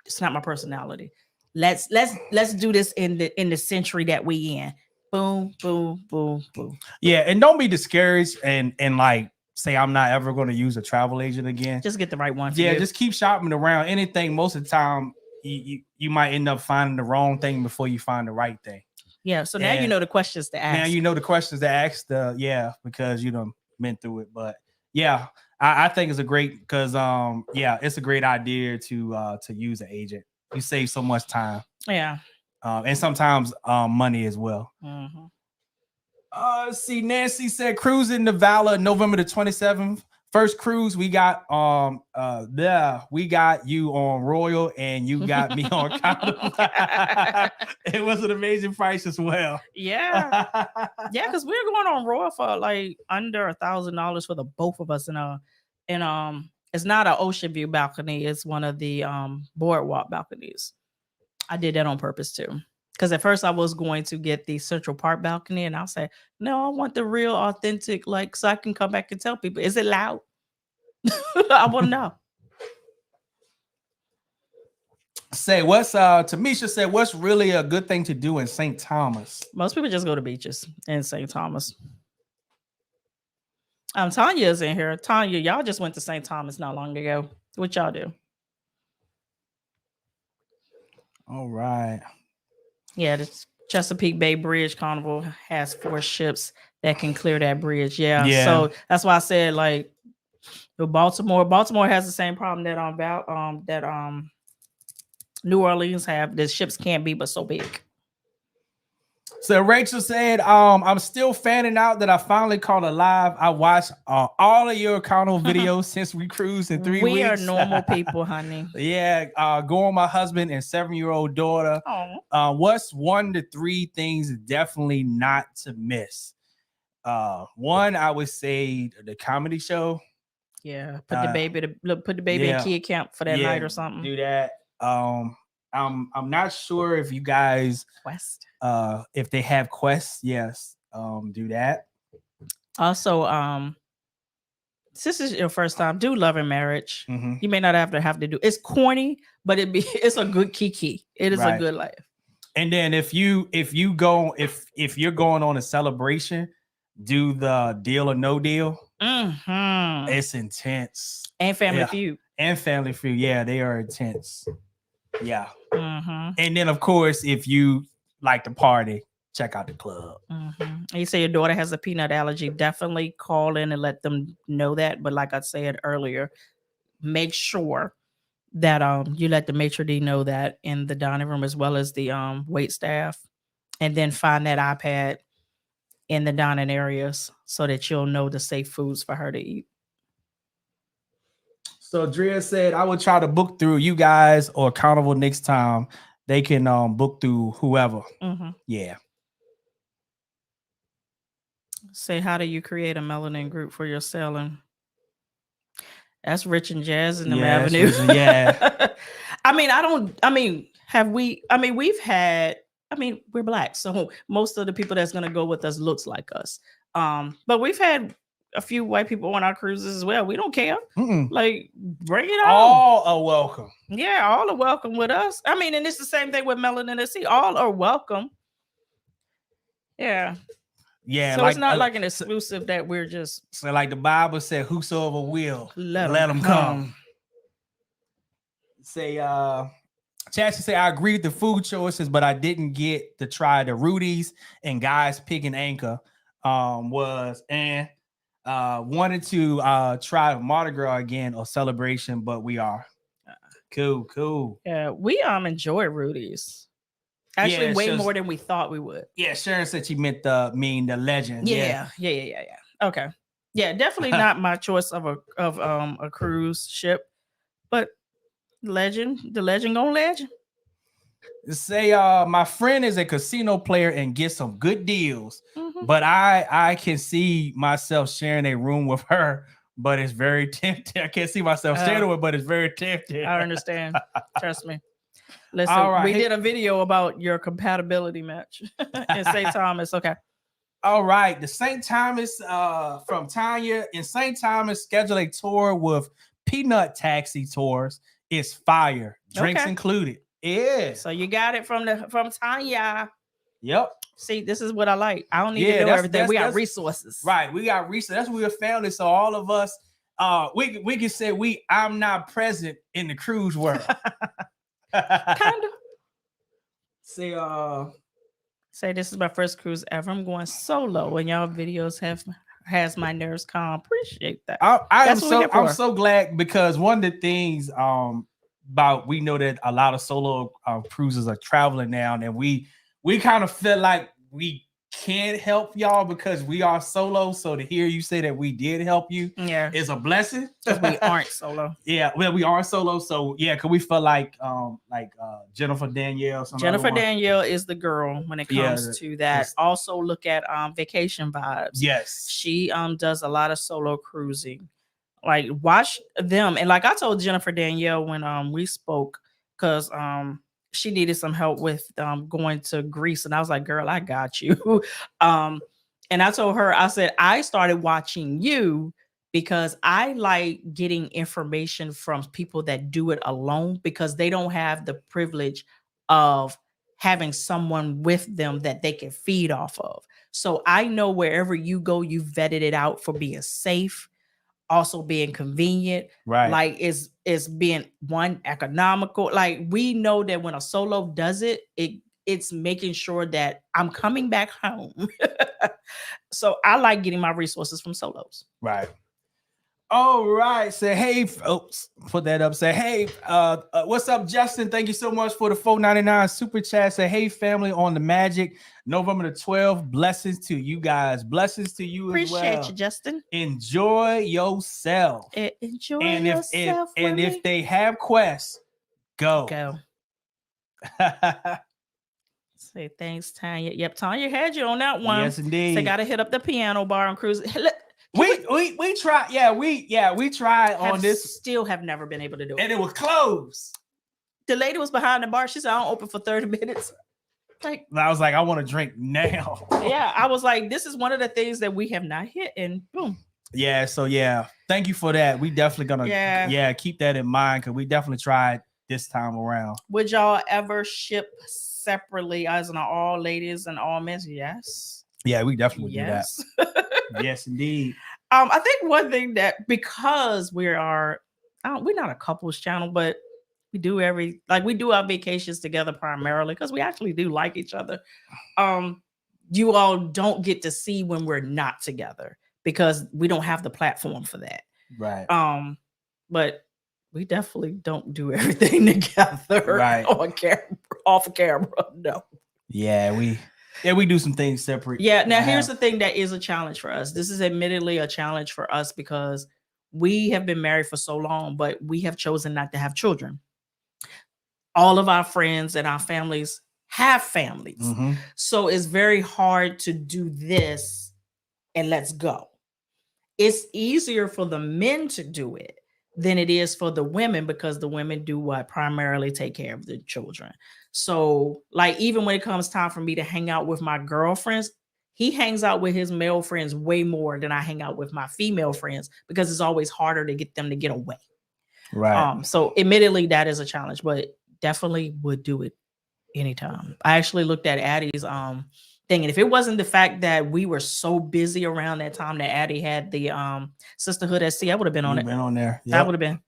It's not my personality. Let's do this in the century that we in. Boom, boom, boom, boom. Yeah, and don't be discouraged and like say I'm not ever going to use a travel agent again. Just get the right one. Yeah, just keep shopping around. Anything, most of the time, you might end up finding the wrong thing before you find the right thing. Yeah, so now you know the questions to ask. Now you know the questions to ask. Because you done been through it. But yeah, I think it's a great because it's a great idea to use an agent. You save so much time. Yeah, and sometimes money as well. Mm-hmm. See, Nancy said cruising Nevada, November the 27th. First cruise, we got we got you on Royal and you got me on Carnival. It was an amazing price as well. Yeah. Yeah, because we're going on Royal for like under $1,000 for the both of us. And it's not an ocean view balcony, it's one of the boardwalk balconies. I did that on purpose too. Because at first I was going to get the Central Park balcony, and I'll say, no, I want the real authentic, like, so I can come back and tell people, is it loud? I want to know. Say what's Tamisha said, what's really a good thing to do in St. Thomas? Most people just go to beaches in St. Thomas. Tanya's in here. Tanya, y'all just went to St. Thomas not long ago. What y'all do? All right. Yeah, the Chesapeake Bay Bridge Carnival has 4 ships that can clear that bridge. Yeah. So that's why I said like the Baltimore has the same problem that New Orleans have. The ships can't be but so big. So Rachel said, I'm still fanning out that I finally caught a live. I watched all of your Carnival videos since we cruised in 3 weeks. We are normal people, honey. Yeah, go on my husband and 7-year-old daughter. What's 1 to 3 things definitely not to miss? One, I would say the comedy show. Yeah, put the baby in kid camp for that night or something. Do that. I'm not sure if you guys Quest. If they have quests, yes. Do that. Also, this is your first time, do Love and Marriage. Mm-hmm. You may not have to do. It's corny, but it's a good kiki. It is a good life. And then if you're going on a celebration, do the Deal or No Deal. Mm-hmm. It's intense. And Family Feud. And Family Feud. Yeah, they are intense. Yeah. Mm-hmm. And then of course, if you like to party, check out the club. Mm-hmm. And you say your daughter has a peanut allergy, definitely call in and let them know that. But like I said earlier, make sure that you let the maitre d' know that in the dining room as well as the wait staff, and then find that iPad in the dining areas so that you'll know the safe foods for her to eat. So Drea said, I would try to book through you guys or Carnival next time. They can book through whoever. Mm-hmm. Yeah. Say, how do you create a melanin group for your selling? That's Rich and Jazz in the Avenue. Yeah. We're Black. So most of the people that's going to go with us looks like us. But we've had a few white people on our cruises as well. We don't care. Mm-mm. Like, bring it on. All are welcome. Yeah, all are welcome with us. And it's the same thing with Melanin at Sea. All are welcome. Yeah. Yeah. So it's not like an exclusive that we're just. So like the Bible said, whosoever will, let them come. Say, Chassie say, I agree with the food choices, but I didn't get to try the Rudy's and Guys Pig and Anchor. Wanted to try Mardi Gras again or Celebration, but we are. Cool. Yeah, we enjoy Rudy's. Actually, way more than we thought we would. Yeah, Sharon said she meant the legend. Yeah. Okay. Yeah, definitely not my choice of a cruise ship, but the legend gonna legend. Say my friend is a casino player and gets some good deals, but I can see myself sharing a room with her, but it's very tempting. I can't see myself sharing it, but it's very tempting. I understand. Trust me. Listen, we did a video about your compatibility match in St. Thomas. Okay. All right. The St. Thomas from Tanya in St. Thomas scheduled a tour with Peanut Taxi Tours. It's fire. Drinks included. Yeah. So you got it from Tanya. Yep. See, this is what I like. I don't need to know everything. We got resources. Right. We got resources. That's what we found it. So all of us, we can say I'm not present in the cruise world. Kind of. Say this is my first cruise ever. I'm going solo, and y'all videos has my nerves calm. Appreciate that. I'm so glad, because one of the things we know that a lot of solo cruises are traveling now, and we kind of feel like we can't help y'all because we are solo. So to hear you say that we did help you is a blessing. Because we aren't solo. Yeah, well, we are solo. So yeah, because we feel like Jennifer Danielle. Jennifer Danielle is the girl when it comes to that. Also look at Vacation Vibes. Yes. She does a lot of solo cruising. Like, watch them. And like I told Jennifer Danielle when we spoke, because she needed some help with going to Greece, and I was like, girl, I got you. And I told her, I said, I started watching you because I like getting information from people that do it alone because they don't have the privilege of having someone with them that they can feed off of. So I know wherever you go, you vetted it out for being safe, also being convenient, Right. like it's being one economical. Like we know that when a solo does it, it's making sure that I'm coming back home. So I like getting my resources from solos. Right. All right. Say hey. Oops. Put that up. Say hey. What's up, Justin? Thank you so much for the $4.99 super chat. Say hey, family on the Magic, November the 12th. Blessings to you guys. Blessings to you as well. Appreciate you, Justin. Enjoy yourself. Enjoy And yourself. if they have quests, go. Say thanks, Tanya. Yep, Tanya had you on that one. Yes, indeed. So gotta hit up the piano bar on cruise. We tried. Yeah, we tried on this. Still have never been able to do it. And it was closed. The lady was behind the bar. She said, I don't open for 30 minutes. Like, I was like, I want to drink now. Yeah, I was like, this is one of the things that we have not hit, and boom. Yeah, so yeah, thank you for that. We definitely gonna keep that in mind because we definitely tried this time around. Would y'all ever ship separately as an all ladies and all men? Yes. Yeah, we definitely do that. Yes, indeed. I think one thing that because we're not a couples channel, but we do our vacations together primarily because we actually do like each other. You all don't get to see when we're not together because we don't have the platform for that. Right. But we definitely don't do everything together. Right. On camera, off of camera. No. Yeah, we do some things separate. Yeah. Now here's the thing that is a challenge for us. This is admittedly a challenge for us because we have been married for so long, but we have chosen not to have children. All of our friends and our families have families. Mm-hmm. So it's very hard to do this and let's go. It's easier for the men to do it than it is for the women because the women do what? Primarily take care of the children. So like even when it comes time for me to hang out with my girlfriends, he hangs out with his male friends way more than I hang out with my female friends because it's always harder to get them to get away. Right. So admittedly that is a challenge, but definitely would do it anytime. I actually looked at Addie's thing, and if it wasn't the fact that we were so busy around that time that Addie had the Sisterhood at Sea, I would have been on it. Been on there. Yep. I would have been.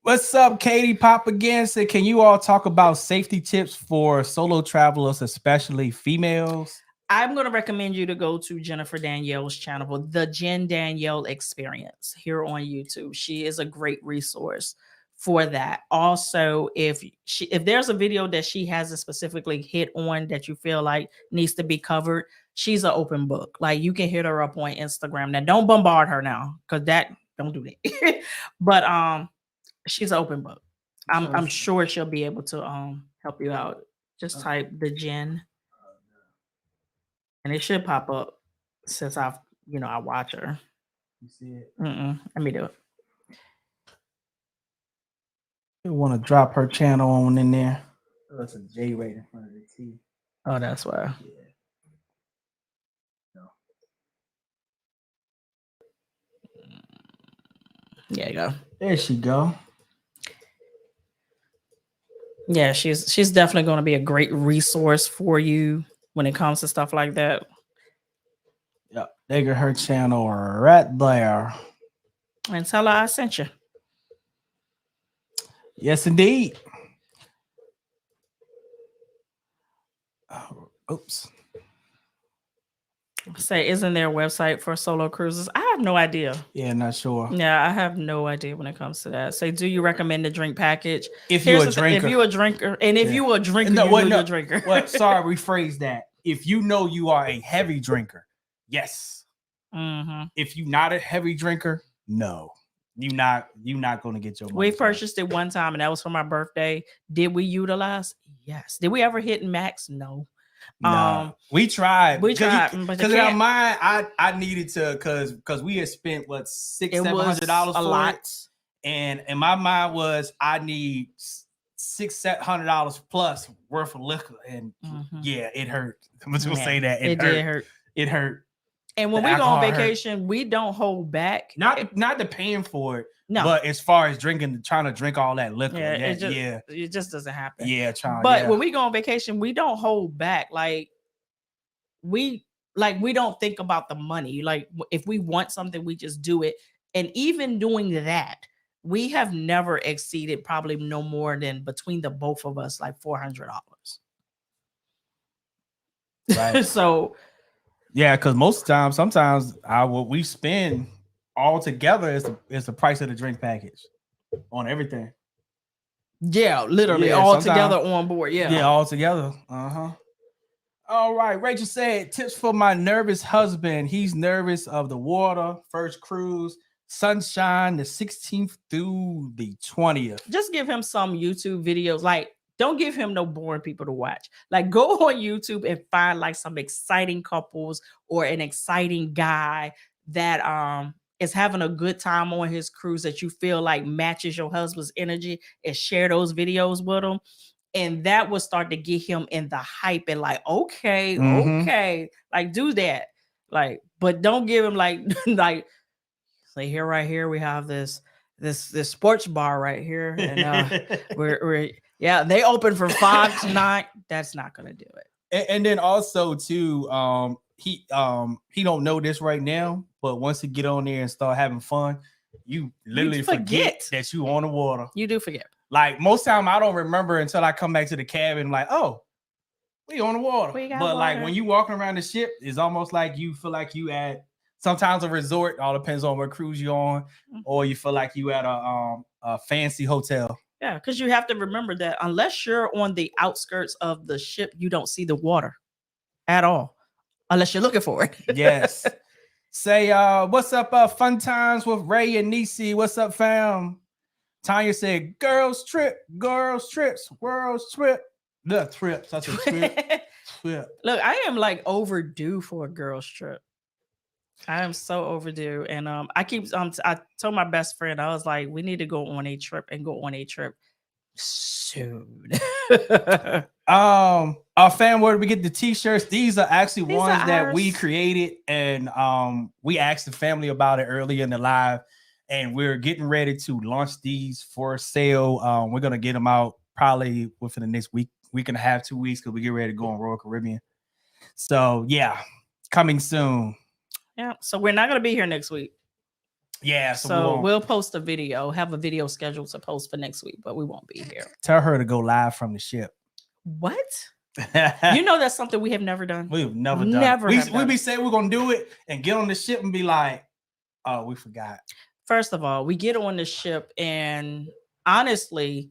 What's up, Katie? Pop again said, can you all talk about safety tips for solo travelers, especially females? I'm going to recommend you to go to Jennifer Danielle's channel, the Jen Danielle Experience here on YouTube. She is a great resource for that. Also, if there's a video that she hasn't specifically hit on that you feel like needs to be covered, she's an open book. Like you can hit her up on Instagram. Now don't bombard her now because don't do that. But she's an open book. I'm sure she'll be able to help you out. Just type the Jen and it should pop up since I watch her. You see it? Let me do it. You want to drop her channel on in there. Oh, it's a J right in front of the T. Oh, that's why. Yeah. No. There you go. There she go. Yeah, she's definitely going to be a great resource for you when it comes to stuff like that. Yep, they got her channel right there. And tell her I sent you. Yes, indeed. Oh, oops. Say, isn't there a website for solo cruises? I have no idea. Yeah, not sure. Yeah, I have no idea when it comes to that. Say, do you recommend the drink package? If you're a drinker. If you're a drinker, and if you're a drinker, you're a drinker. Well, sorry, rephrase that. If you know you are a heavy drinker, yes. Mm-hmm. If you're not a heavy drinker, no. You're not going to get your money. We purchased it one time, and that was for my birthday. Did we utilize? Yes. Did we ever hit max? No. No, we tried. Because in our mind, I needed to because we had spent what $600-700 for lot. It, and in my mind was I need $600-700 plus worth of liquor, and yeah, it hurt. I'm just gonna say that it did hurt. It hurt. And when we go on vacation, we don't hold back. Not the paying for it. No. But as far as trying to drink all that liquor, it just doesn't happen. Yeah, but when we go on vacation, we don't hold back. Like we don't think about the money. Like if we want something, we just do it. And even doing that, we have never exceeded probably no more than between the both of us like $400. Right. So yeah, because sometimes what we spend all together is the price of the drink package on everything. Yeah, literally all together on board. Yeah, all together. All right. Rachel said, tips for my nervous husband. He's nervous of the water. First cruise, sunshine, the 16th through the 20th. Just give him some YouTube videos. Like, don't give him no boring people to watch. Like, go on YouTube and find like some exciting couples or an exciting guy that is having a good time on his cruise that you feel like matches your husband's energy, and share those videos with him. And that will start to get him in the hype and like, okay, like do that. Like, but don't give him like say here, right here, we have this sports bar right here. And we're they open from 5 to 9. That's not gonna do it. And then also too, he don't know this right now, but once he get on there and start having fun, you literally forget that you on the water. You do forget. Like most time I don't remember until I come back to the cabin, like, oh, we on the water. But water. Like when you walking around the ship, it's almost like you feel like you at sometimes a resort, all depends on what cruise you're on, or you feel like you at a fancy hotel. Yeah, because you have to remember that unless you're on the outskirts of the ship, you don't see the water at all. Unless you're looking for it. Yes. Say, what's up, fun times with Ray and Nisi? What's up, fam? Tanya said, girls trips, world's trip. The trips. That's a trip. Trip. Look, I am like overdue for a girls trip. I am so overdue. And I told my best friend, I was like, we need to go on a trip soon. Our fan, where we get the t-shirts, these are actually ones that we created, and we asked the family about it earlier in the live, and we're getting ready to launch these for sale. We're gonna get them out probably within the next week and a half, 2 weeks, because we get ready to go on Royal Caribbean. So yeah, coming soon. Yeah, so we're not gonna be here next week. Yeah, so we'll post a video, have a video scheduled to post for next week, but we won't be here. Tell her to go live from the ship. What? You know, that's something we have never done. We've never done. We be saying we're gonna do it and get on the ship and be like, oh, we forgot. First of all, we get on the ship, and honestly,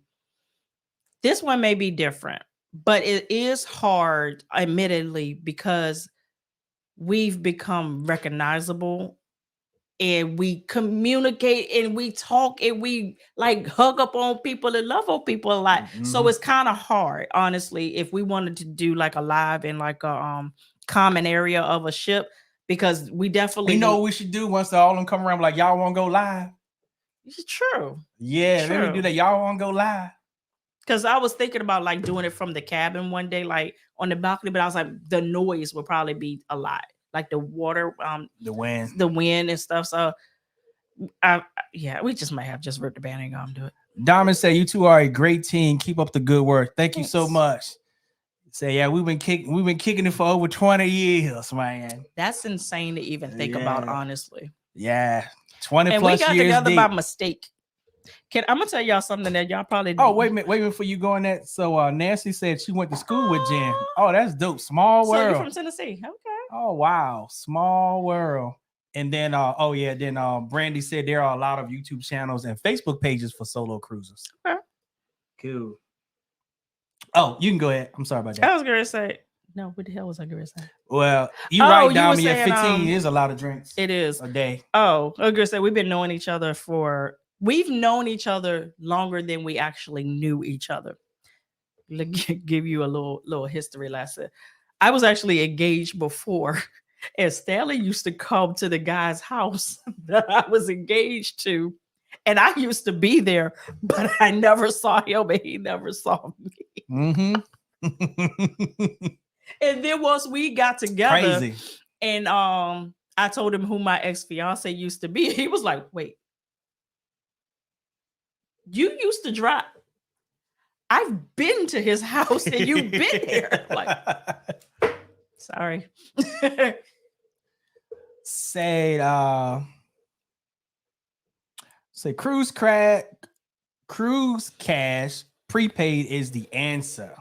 this one may be different, but it is hard, admittedly, because we've become recognizable, and we communicate and we talk and we like hug up on people and love on people a lot. So it's kind of hard, honestly, if we wanted to do like a live in like a common area of a ship, because we definitely know what we should do once all of them come around, like, y'all want to go live? It's true. Yeah, let me do that. Y'all want to go live? Because I was thinking about like doing it from the cabin one day, like on the balcony, but I was like, the noise would probably be a lot. Like the water, the wind and stuff. So, we just might have just ripped the band and gone do it. Diamond said, "You two are a great team. Keep up the good work. Thanks. You so much." Say, yeah, we've been kicking it for over 20 years, man. That's insane to even think about, honestly. Yeah, 20 and plus years. And we got together by mistake. I'm gonna tell y'all something that y'all probably. Oh, wait a minute before you go on that. So Nancy said she went to school with Jen. Oh, that's dope. Small world. So you're from Tennessee, okay? Oh wow, small world. And then Brandy said there are a lot of YouTube channels and Facebook pages for solo cruisers. Okay, cool. Oh, you can go ahead. I'm sorry about that. I was gonna say no. What the hell was I gonna say? Well, you write down me at 15 is a lot of drinks. It is a day. Oh, I was gonna say we've known each other longer than we actually knew each other. Let me give you a little history lesson. I was actually engaged before, and Stanley used to come to the guy's house that I was engaged to, and I used to be there, but I never saw him, and he never saw me. And then once we got together, crazy. And I told him who my ex-fiance used to be. He was like, wait, you used to drive. I've been to his house and you've been there. Like, sorry. Say cruise cash prepaid is the answer.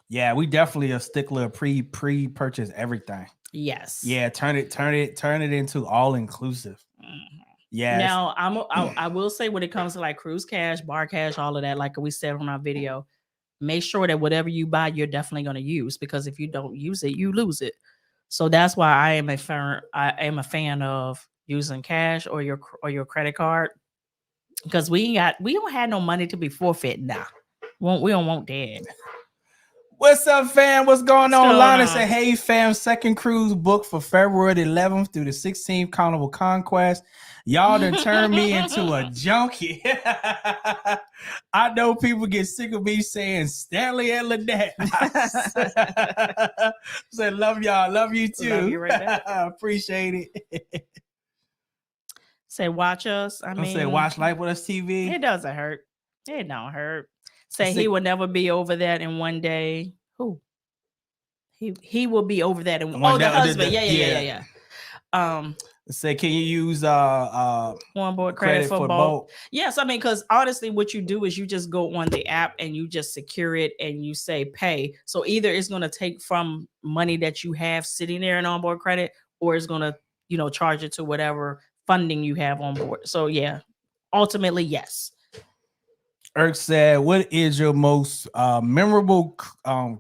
Yeah, we definitely a stickler pre-purchase everything. Yes. Yeah, turn it into all inclusive. Yeah. Now I will say when it comes to like cruise cash, bar cash, all of that, like we said on our video, make sure that whatever you buy, you're definitely going to use, because if you don't use it, you lose it. So that's why I am a fan of using cash or your credit card, because we don't have no money to be forfeit now. We don't want that. What's up, fam? What's going on? Lana said, hey, fam, second cruise booked for February 11th through the 16th, Carnival Conquest. Y'all done turned me into a junkie. I know people get sick of me saying Stanley and Lynette. Said, love y'all. Love you too. Love you right back. Appreciate it. Say, watch us. I mean, say, watch Life with Us TV. It doesn't hurt. It don't hurt. Say he will never be over that in one day. Who? He will be over that in one day. The husband. Yeah. Say, can you use onboard credit for both? Yes, I mean, because honestly, what you do is you just go on the app and you just secure it and you say pay. So either it's going to take from money that you have sitting there in onboard credit, or it's going to, charge it to whatever funding you have on board. So yeah, ultimately, yes. Irk said, what is your most memorable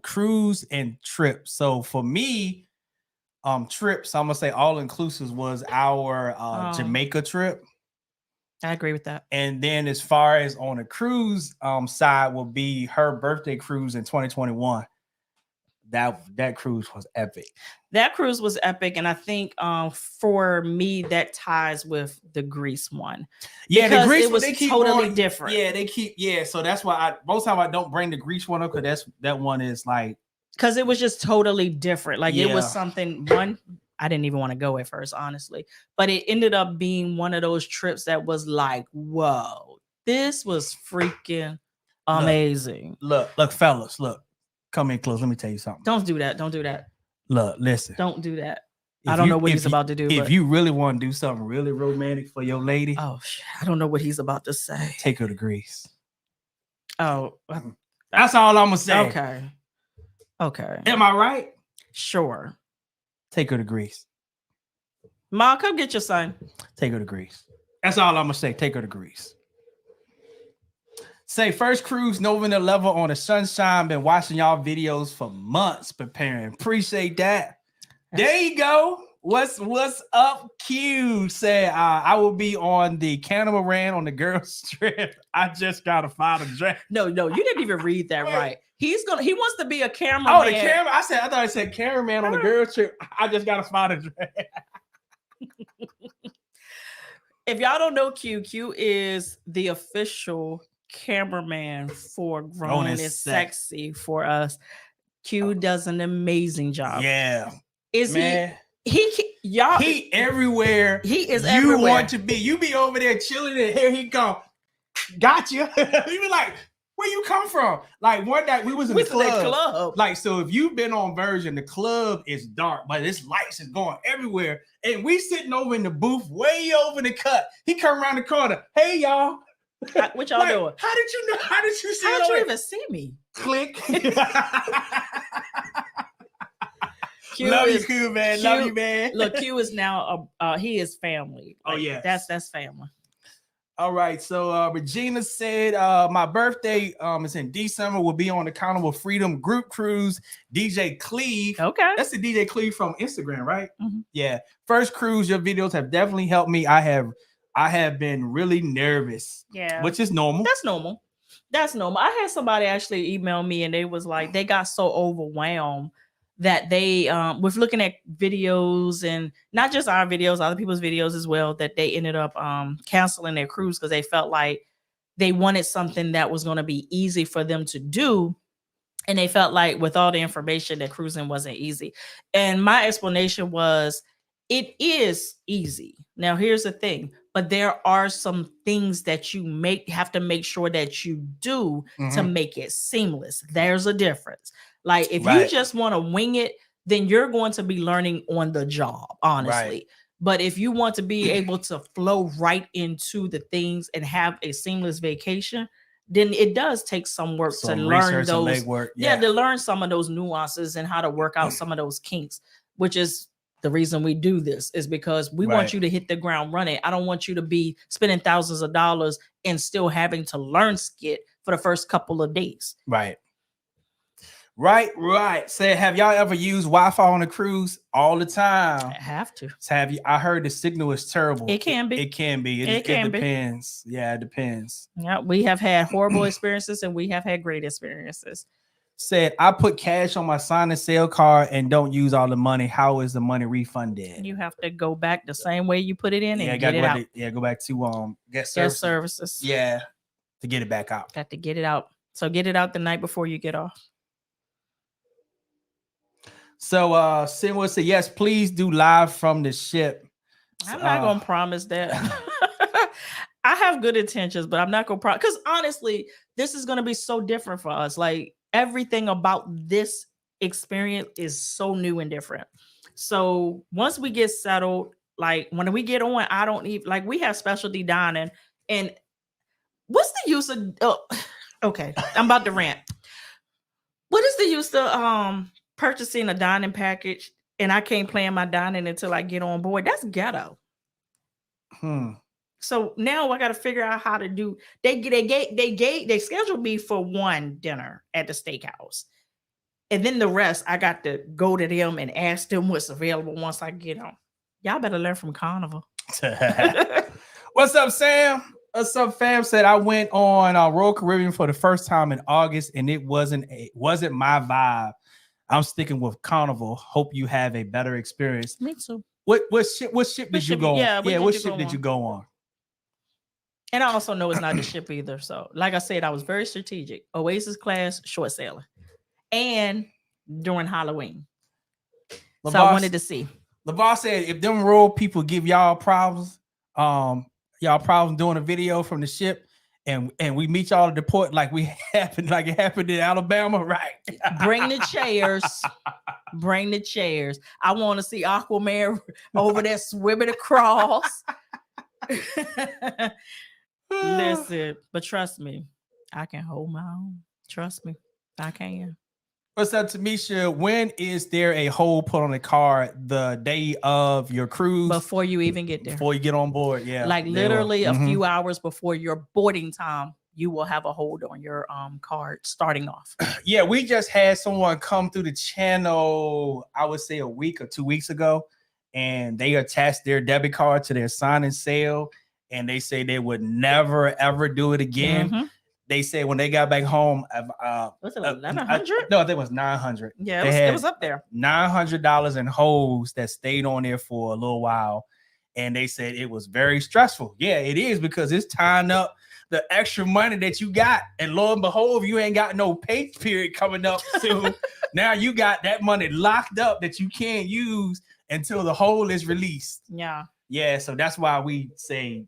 cruise and trip? So for me, trips, I'm gonna say all inclusive was our Jamaica trip. I agree with that. And then as far as on a cruise side will be her birthday cruise in 2021. That cruise was epic. That cruise was epic, and I think for me that ties with the Greece one. Yeah, the Greece it was totally different. Yeah, so that's why most time I don't bring the Greece one up, because that one is like, because it was just totally different. Like it was something I didn't even want to go at first, honestly, but it ended up being one of those trips that was like, whoa, this was freaking amazing. Look, fellas, look. Come in close. Let me tell you something. Don't do that. Don't do that. Look, listen. Don't do that. I don't know what he's about to do. If you really want to do something really romantic for your lady. Oh, I don't know what he's about to say. Take her to Greece. Oh. That's all I'm going to say. Okay. Am I right? Sure. Take her to Greece. Ma, come get your son. Take her to Greece. That's all I'm going to say. Take her to Greece. Say, first cruise, Novena level on the sunshine. Been watching y'all videos for months preparing. Appreciate that. There you go. What's up, Q? Say, I will be on the Catamaran on the girls trip. I just got to find a dress. No, you didn't even read that right. He wants to be a cameraman. Oh, the camera. I thought I said cameraman on the girls trip. I just got to find a dress. If y'all don't know Q is the official cameraman for Grown and Sexy for us. Q does an amazing job. Yeah. He everywhere. He is everywhere. You want to be. You be over there chilling and here he go. Gotcha. You be like, where you come from? Like one night we was in the club. Like, so if you've been on Virgin, the club is dark, but this lights is going everywhere. And we sitting over in the booth, way over the cut. He come around the corner. Hey, y'all. What y'all doing? How did you know? How did you see? How'd you even see me? Click. Love you, Q, man. Love you, man. Look, Q is now he is family. Like, yeah, that's family. All right. So Regina said my birthday is in December. We'll be on the Carnival Freedom group cruise. DJ Cleve. Okay. That's the DJ Cleve from Instagram, right? Mm-hmm. Yeah. First cruise. Your videos have definitely helped me. I have been really nervous. Yeah. Which is normal. That's normal. I had somebody actually email me and they was like, they got so overwhelmed that they with looking at videos, and not just our videos, other people's videos as well, that they ended up canceling their cruise because they felt like they wanted something that was going to be easy for them to do And they felt like with all the information that cruising wasn't easy. And my explanation was, it is easy. Now, here's the thing, but there are some things that you have to make sure that you do to make it seamless. There's a difference. Like if you just want to wing it, then you're going to be learning on the job, honestly. But if you want to be able to flow right into the things and have a seamless vacation, then it does take some work to learn those. To learn some of those nuances and how to work out some of those kinks, which is the reason we do this, is because we want you to hit the ground running. I don't want you to be spending thousands of dollars and still having to learn skit for the first couple of days. Right. Say, have y'all ever used Wi-Fi on a cruise? All the time. I have to. I heard the signal is terrible. It can be. It can be. It depends. Yeah, it depends. Yeah, we have had horrible experiences and we have had great experiences. Said, I put cash on my sign and sale card and don't use all the money. How is the money refunded? You have to go back the same way you put it in and get it out. Go back to guest services. Yeah, to get it back out. Got to get it out. So get it out the night before you get off. So Sin will say, yes, please do live from the ship. I'm not gonna promise that. I have good intentions, but I'm not gonna promise, because honestly, this is gonna be so different for us. Like everything about this experience is so new and different. So once we get settled, like when we get on, I don't even like, we have specialty dining. And what's the use of okay, I'm about to rant. What is the use of purchasing a dining package and I can't plan my dining until I get on board? That's ghetto. So now I got to figure out how to do. They scheduled me for one dinner at the steakhouse, and then the rest I got to go to them and ask them what's available once I get on. Y'all better learn from Carnival. What's up, Sam? What's up, fam? Said I went on Royal Caribbean for the first time in August, and it wasn't my vibe. I'm sticking with Carnival. Hope you have a better experience. Me too. What ship did you go on? What ship did you go on? And I also know it's not the ship either. So, like I said, I was very strategic. Oasis class, short sailing, and during Halloween. So I wanted to see. LeVar said, if them royal people give y'all problems doing a video from the ship, and we meet y'all at the port like it happened in Alabama, right? Bring the chairs. Bring the chairs. I want to see Aquaman over there swimming across. Listen, but trust me, I can hold my own. Trust me, I can. What's up, Tamisha? When is there a hole put on the car the day of your cruise? Before you even get there. Before you get on board, yeah. Like literally a few hours before your boarding time, you will have a hold on your card starting off. Yeah, we just had someone come through the channel, I would say a week or 2 weeks ago, and they attached their debit card to their sign and sale, and they say they would never, ever do it again. They said when they got back home, was it 1,100? No, I think it was 900. Yeah, it was up there. $900 in holes that stayed on there for a little while, and they said it was very stressful. Yeah, it is, because it's tying up the extra money that you got, and lo and behold, you ain't got no pay period coming up soon. Now you got that money locked up that you can't use until the hole is released. Yeah. So that's why we say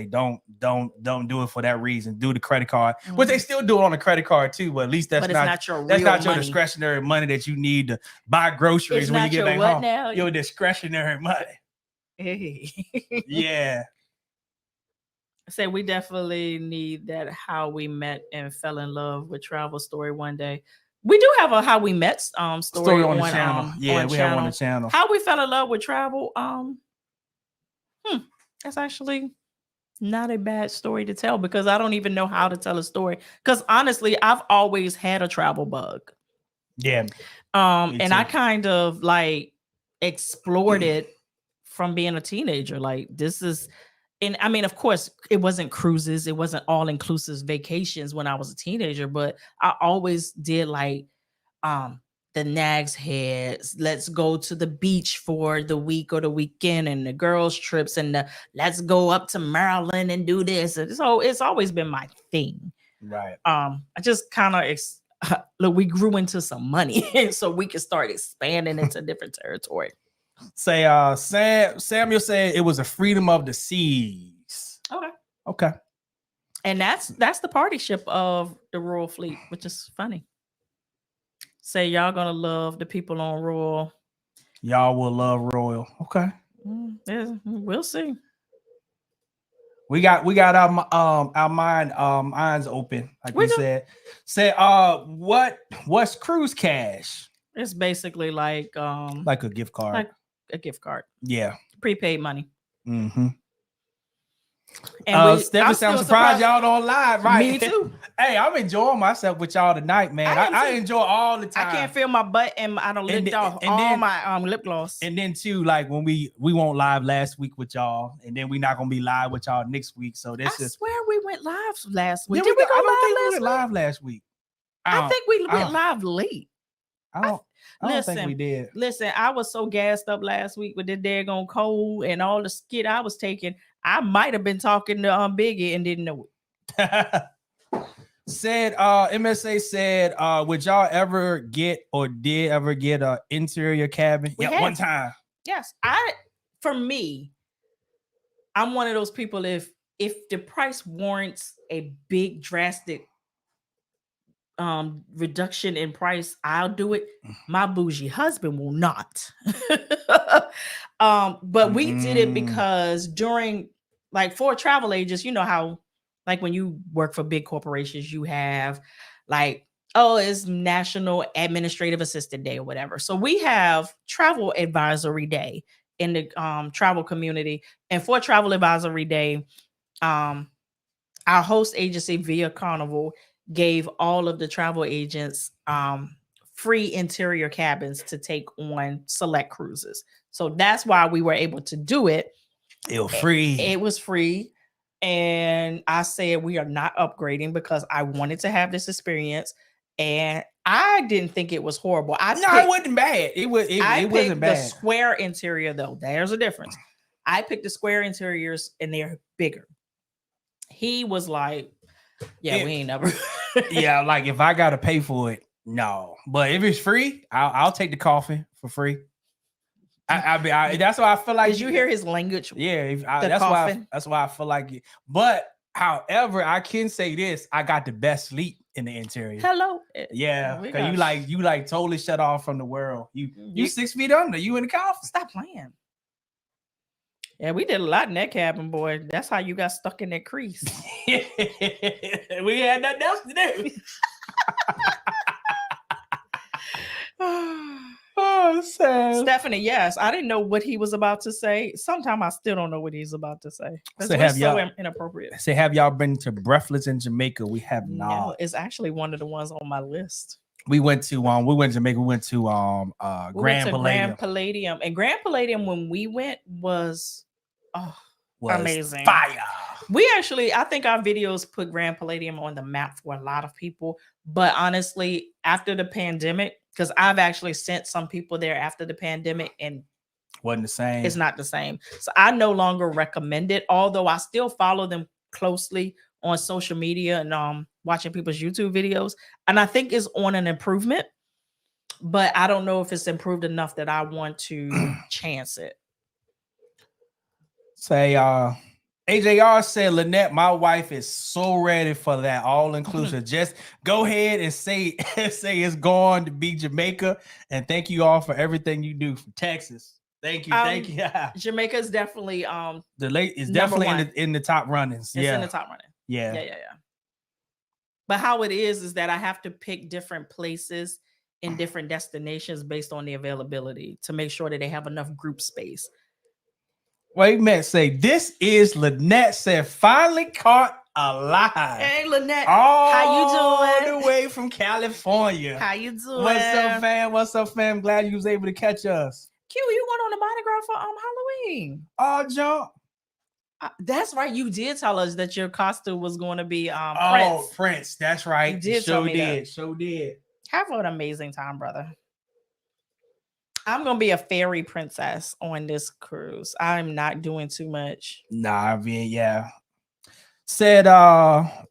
don't do it for that reason. Do the credit card, but they still do it on the credit card too. But at least that's not your discretionary money that you need to buy groceries when you get back home. Now? Your discretionary money. Hey. Yeah. Say we definitely need that how we met and fell in love with travel story one day. We do have a how we met story on the channel. Have on the channel. How we fell in love with travel. That's actually not a bad story to tell, because I don't even know how to tell a story. Because honestly, I've always had a travel bug. Yeah. And I kind of like explored it from being a teenager. Like this is. And I mean, of course, it wasn't cruises. It wasn't all inclusive vacations when I was a teenager, but I always did like the Nags Heads. Let's go to the beach for the week or the weekend, and the girls' trips, and let's go up to Maryland and do this. And so it's always been my thing. Right. I just kind of look, we grew into some money, so we can start expanding into different territory. Say, Samuel said it was a freedom of the seas. Okay. And that's the party ship of the Royal Fleet, which is funny. Say y'all gonna love the people on Royal. Y'all will love Royal. Okay. We'll see. We got our minds open, like we said. Say, what's cruise cash? It's basically like a gift card. Like a gift card. Yeah. Prepaid money. Mm-hmm. And Stephanie, I'm surprised y'all don't live, right? Me too. Hey, I'm enjoying myself with y'all tonight, man. I enjoy all the time. I can't feel my butt and I don't licked off all my lip gloss. And then too, like when we won't live last week with y'all, and then we're not gonna be live with y'all next week. So this is swear we went live last week. Did we go live last week? I think we went live late. I don't think we did. Listen, I was so gassed up last week with the daggone cold and all the skit I was taking. I might have been talking to Biggie and didn't know it. Said MSA said, would y'all ever get or did ever get an interior cabin? One time. Yes. For me, I'm one of those people, if the price warrants a big drastic reduction in price, I'll do it. My bougie husband will not. But we did it because during, like, for travel agents, you know how, like, when you work for big corporations, you have like, it's National Administrative Assistant Day or whatever. So we have Travel Advisory Day in the travel community. And for Travel Advisory Day, our host agency via Carnival gave all of the travel agents free interior cabins to take on select cruises. So that's why we were able to do it. It was free. It was free. And I said, we are not upgrading because I wanted to have this experience. And I didn't think it was horrible. It wasn't bad. It wasn't bad. The square interior, though. There's a difference. I picked the square interiors and they're bigger. He was like, we ain't never. Yeah, like if I gotta pay for it, no. But if it's free, I'll take the coffee for free. That's why I feel like. Did you hear his language? Yeah, that's why I feel like it. But however, I can say this: I got the best sleep in the interior. Hello. Yeah, because you totally shut off from the world. You 6 feet under. You in the coffin. Stop playing. Yeah, we did a lot in that cabin, boy. That's how you got stuck in that crease. We had nothing else to do. Oh, sad. Stephanie, yes. I didn't know what he was about to say. Sometimes I still don't know what he's about to say. That's so inappropriate. Say, have y'all been to Breathless in Jamaica? We have not. No, it's actually one of the ones on my list. We went to Jamaica. We went to Grand Palladium. And Grand Palladium when we went was amazing. Fire. I think our videos put Grand Palladium on the map for a lot of people. But honestly, after the pandemic, because I've actually sent some people there after the pandemic and wasn't the same. It's not the same. So I no longer recommend it, although I still follow them closely on social media and watching people's YouTube videos. And I think it's on an improvement, but I don't know if it's improved enough that I want to chance it. Say, AJR said, Lynette, my wife is so ready for that all-inclusive. Just go ahead and say it's going to be Jamaica. And thank you all for everything you do from Texas. Thank you. Jamaica is definitely it's definitely in the top runnings. It's in the top running. Yeah. But how it is that I have to pick different places in different destinations based on the availability to make sure that they have enough group space. Wait a minute, say this is Lynette said finally caught alive. Hey Lynette, how you doing? All the way from California. How you doing? What's up, fam? Glad you was able to catch us. Q, you went on the Mardi Gras for Halloween. Oh, jump. That's right. You did tell us that your costume was going to be Prince. Prince. That's right. You did tell me that. So did. Have an amazing time, brother. I'm gonna be a fairy princess on this cruise. I'm not doing too much. Nah, I mean, yeah. said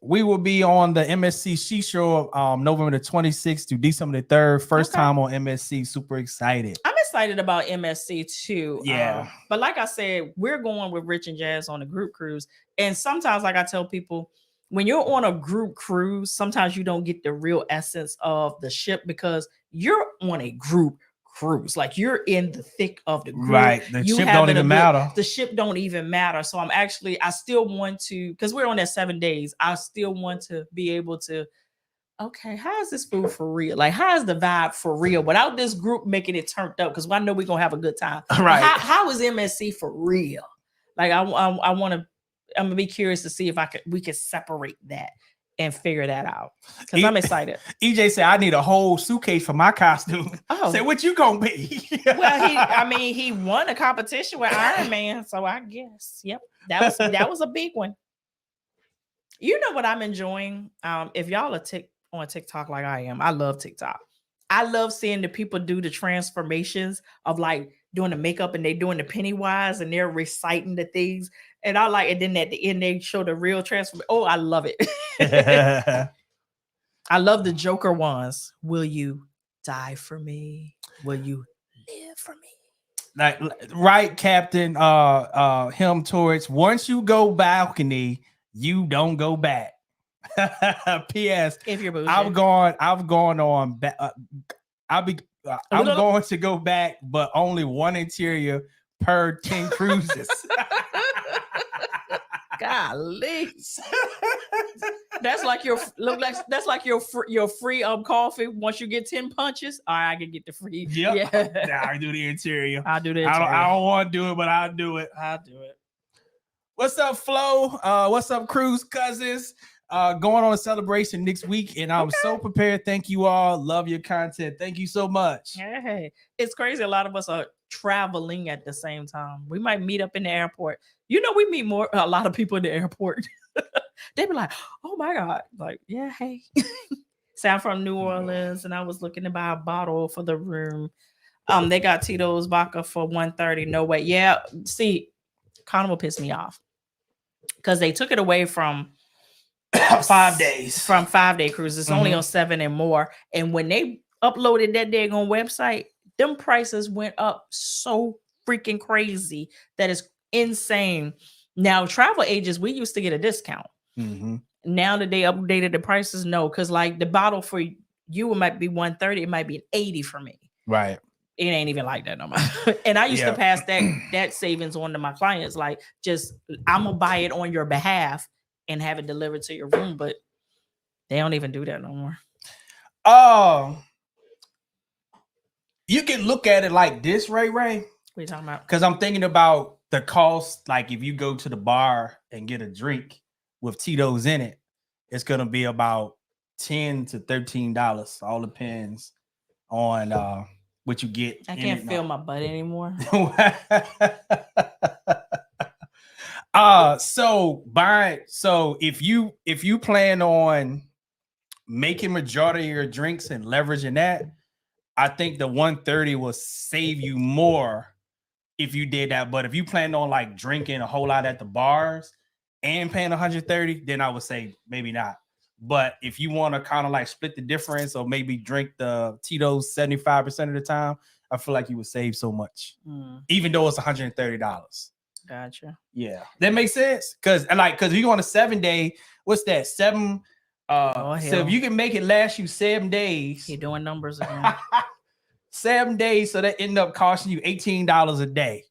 we will be on the MSC She Show November the 26th to December the 3rd. First time on MSC. Super excited. I'm excited about MSC too. Yeah. But like I said, we're going with Rich and Jazz on a group cruise. And sometimes, like I tell people, when you're on a group cruise, sometimes you don't get the real essence of the ship because you're on a group cruise. Like you're in the thick of the group. Right. The you ship don't even matter. The ship don't even matter. So I still want to, because we're on that 7 days, I still want to be able to, okay, how is this food for real? Like, how is the vibe for real without this group making it turned up? Because I know we're gonna have a good time. Right. How is MSC for real? Like, I'm gonna be curious to see if we can separate that and figure that out. Because I'm excited. EJ said, I need a whole suitcase for my costume. Oh, say, what you gonna be? Well, he won a competition with Iron Man, so I guess, yep, that was a big one. You know what I'm enjoying? If y'all are on TikTok like I am, I love TikTok. I love seeing the people do the transformations of like doing the makeup and they doing the Pennywise and they're reciting the things. And I like, and then at the end they show the real transformation. Oh, I love it. I love the Joker ones. Will you die for me? Will you live for me? Like, right, Captain. Him towards once you go balcony, you don't go back. P.S. If you're bougie. I'm going on. I'm going to go back, but only one interior per 10 cruises. Golly. That's like your free coffee. Once you get 10 punches, all right, I can get the free. Yep. Yeah. Nah, I do the interior. I'll do the interior. interior. I don't want to do it, but I'll do it. What's up, Flo? What's up, cruise cousins? Going on a celebration next week, and I'm so prepared. Thank you all. Love your content. Thank you so much. Hey, it's crazy. A lot of us are traveling at the same time. We might meet up in the airport. You know, we meet a lot of people in the airport. They be like, "Oh my God!" Like, yeah, hey. So I'm from New Orleans, and I was looking to buy a bottle for the room. They got Tito's vodka for $130. No way. Yeah, see, Carnival pissed me off because they took it away from 5 days. From 5-day cruises. It's only on 7 and more. And when they uploaded that daggone website, them prices went up so freaking crazy that is insane. Now, travel agents, we used to get a discount. Now that they updated the prices, no, because like the bottle for you, it might be $130, it might be $80 for me. Right. It ain't even like that no more. And I used to pass that savings on to my clients. Like, just I'm gonna buy it on your behalf and have it delivered to your room, but they don't even do that no more. You can look at it like this, Ray. What are you talking about? Because I'm thinking about the cost. Like if you go to the bar and get a drink with Tito's in it, it's gonna be about $10 to $13. All depends on what you get. I can't feel my butt anymore. So if you plan on making majority of your drinks and leveraging that, I think the $130 will save you more if you did that. But if you plan on like drinking a whole lot at the bars and paying $130, then I would say maybe not. But if you want to kind of like split the difference or maybe drink the Tito's 75% of the time, I feel like you would save so much, even though it's $130. Gotcha. Yeah, that makes sense. Because if you go on a 7-day, what's that? 7. So if you can make it last you 7 days, you're doing numbers again. 7 days, so that end up costing you $18 a day.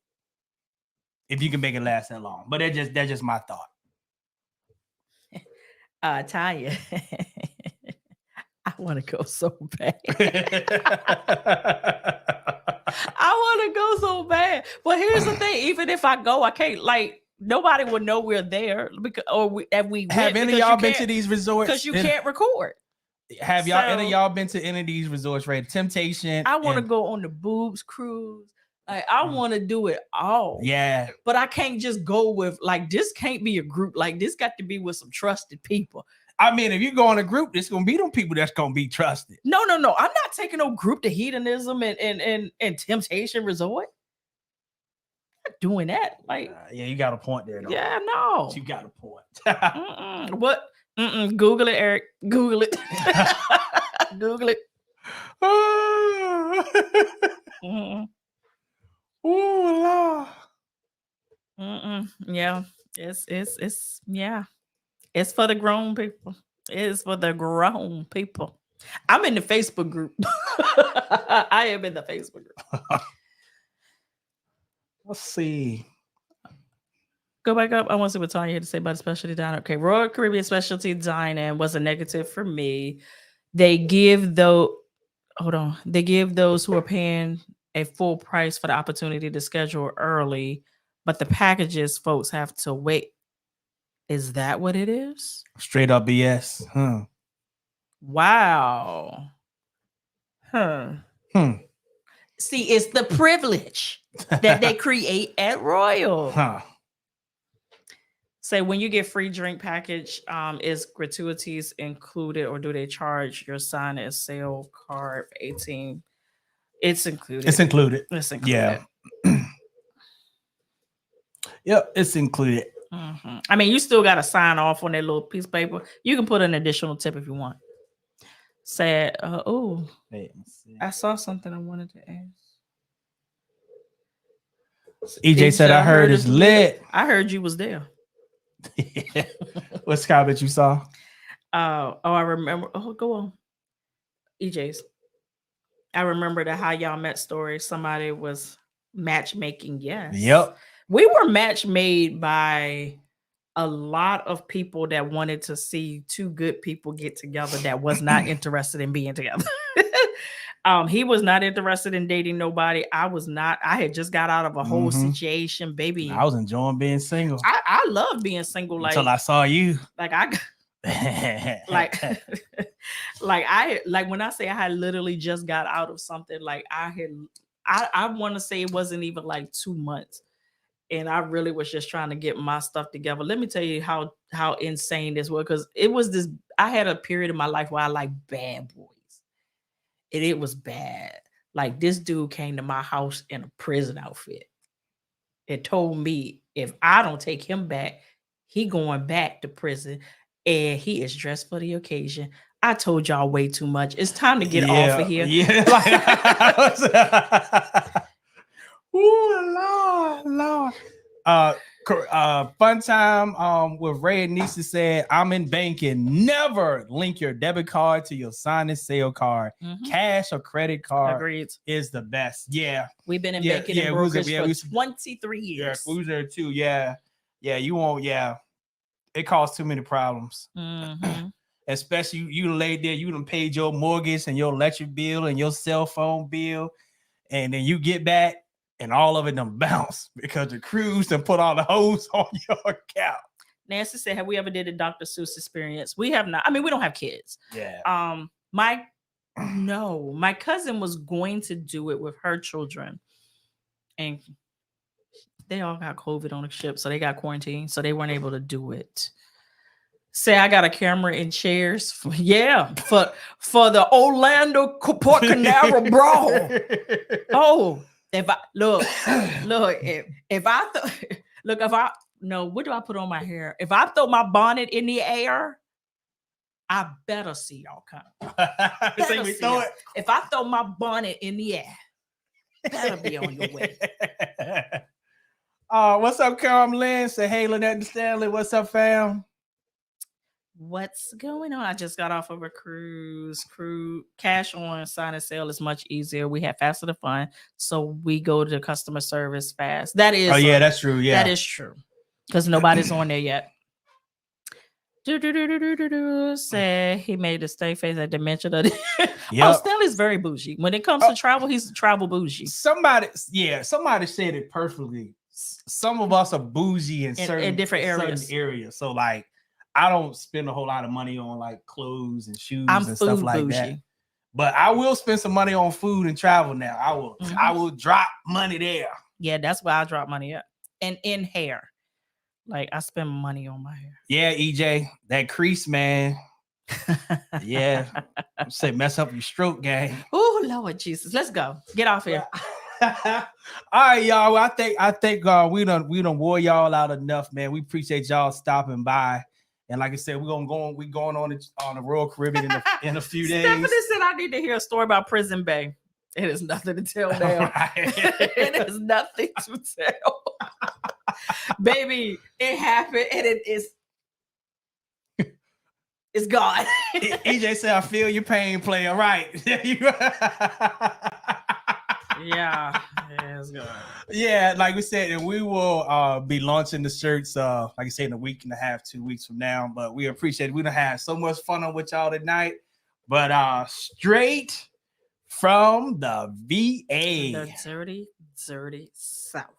If you can make it last that long, but that's just my thought. Tanya, I want to go so bad. I want to go so bad. But here's the thing: even if I go, I can't. Like, nobody will know we're there because Have any of y'all been to these resorts? Because you can't record. Have any of y'all been to any of these resorts? Right, Temptation. I want to go on the boobs cruise. Like, I want to do it all. Yeah, but I can't just go with like this. Can't be a group. Like, this got to be with some trusted people. I mean, if you go on a group, it's gonna be them people that's gonna be trusted. No. I'm not taking no group to hedonism and Temptation Resort. doing that. Like, yeah, you got a point there, though. yeah, no. You got a point. What? Google it, Eric. Google it. Google it. Oh, Lord. Yeah, it's yeah. It's for the grown people. It's for the grown people. I'm in the Facebook group. I am in the Facebook group. Let's see. Go back up. I want to see what Tanya had to say about the specialty dining. Okay, Royal Caribbean Specialty Dining was a negative for me. They give those who are paying a full price for the opportunity to schedule early, but the packages folks have to wait. Is that what it is? Straight up BS. Huh. Wow. See, it's the privilege that they create at Royal. Say when you get free drink package, is gratuities included, or do they charge your sign and sale card 18? It's included. It's included. It's included. Yeah. Yep, it's included. I mean, you still got to sign off on that little piece of paper. You can put an additional tip if you want. Say, I saw something I wanted to ask. EJ said, I heard it's lit. I heard you was there. What comment you saw? I remember. Oh, go on. EJ's. I remember the how y'all met story. Somebody was matchmaking. Yes. Yep. We were match made by a lot of people that wanted to see two good people get together that was not interested in being together. He was not interested in dating nobody. I was not. I had just got out of a whole situation, baby. I was enjoying being single. I love being single. Like, until I saw you. Like when I say I had literally just got out of something, like I want to say it wasn't even like 2 months. And I really was just trying to get my stuff together. Let me tell you how insane this was, because it was this. I had a period in my life where I like bad boys, and it was bad. Like, this dude came to my house in a prison outfit. It told me if I don't take him back, he going back to prison, and he is dressed for the occasion. I told y'all way too much. It's time to get off of here. Yeah. Ooh, Lord. Fun time with Ray and Nisa said, I'm in banking. Never link your debit card to your sign and sale card. Cash or credit card is the best. Yeah. We've been in banking and brokerage for 23 years. Yeah, we was there too. Yeah. Yeah, you won't. Yeah. It caused too many problems. Especially you laid there, you done paid your mortgage and your electric bill and your cell phone bill. And then you get back, and all of it done bounce because the cruise done put all the hoes on your account. Nancy said, have we ever did a Dr. Seuss experience? We have not. I mean, we don't have kids. Yeah. My cousin was going to do it with her children. And they all got COVID on the ship, so they got quarantined, so they weren't able to do it. Say I got a camera and chairs. For the Orlando Port Canaveral brawl. Oh, if I what do I put on my hair? If I throw my bonnet in the air, I better see y'all come. If I throw my bonnet in the air, better be on your way. What's up, Lynn? Say hey, Lynette and Stanley. What's up, fam? What's going on? I just got off of a cruise. Cash on sign and sale is much easier. We have faster to fund, so we go to customer service fast. That is. Oh yeah, that's true. Yeah, that is true. Because nobody's on there yet. Say he made a stay face at dimension of it. Oh, Stanley's very bougie. When it comes to travel, he's travel bougie. Somebody said it perfectly. Some of us are bougie in different areas. So like, I don't spend a whole lot of money on like clothes and shoes and stuff like bougie. That. But I will spend some money on food and travel now. I will. I will drop money there. Yeah, that's why I drop money up. And in hair. Like, I spend money on my hair. Yeah, EJ, that crease, man. Yeah. Say mess up your stroke game. Oh, Lord Jesus. Let's go. Get off here. All right, y'all. Well, I think we done wore y'all out enough, man. We appreciate y'all stopping by. And like I said, we're going on the Royal Caribbean in a few days. Stephanie said I need to hear a story about Prison Bay. It is nothing to tell now. Right. It is nothing to tell. Baby, it happened and it's gone. EJ said, I feel your pain, player. Right. Yeah, it's good. Yeah, like we said, and we will be launching the shirts, like I said, in a week and a half, 2 weeks from now. But we appreciate it. We done had so much fun on with y'all tonight. But straight from the VA. The dirty South.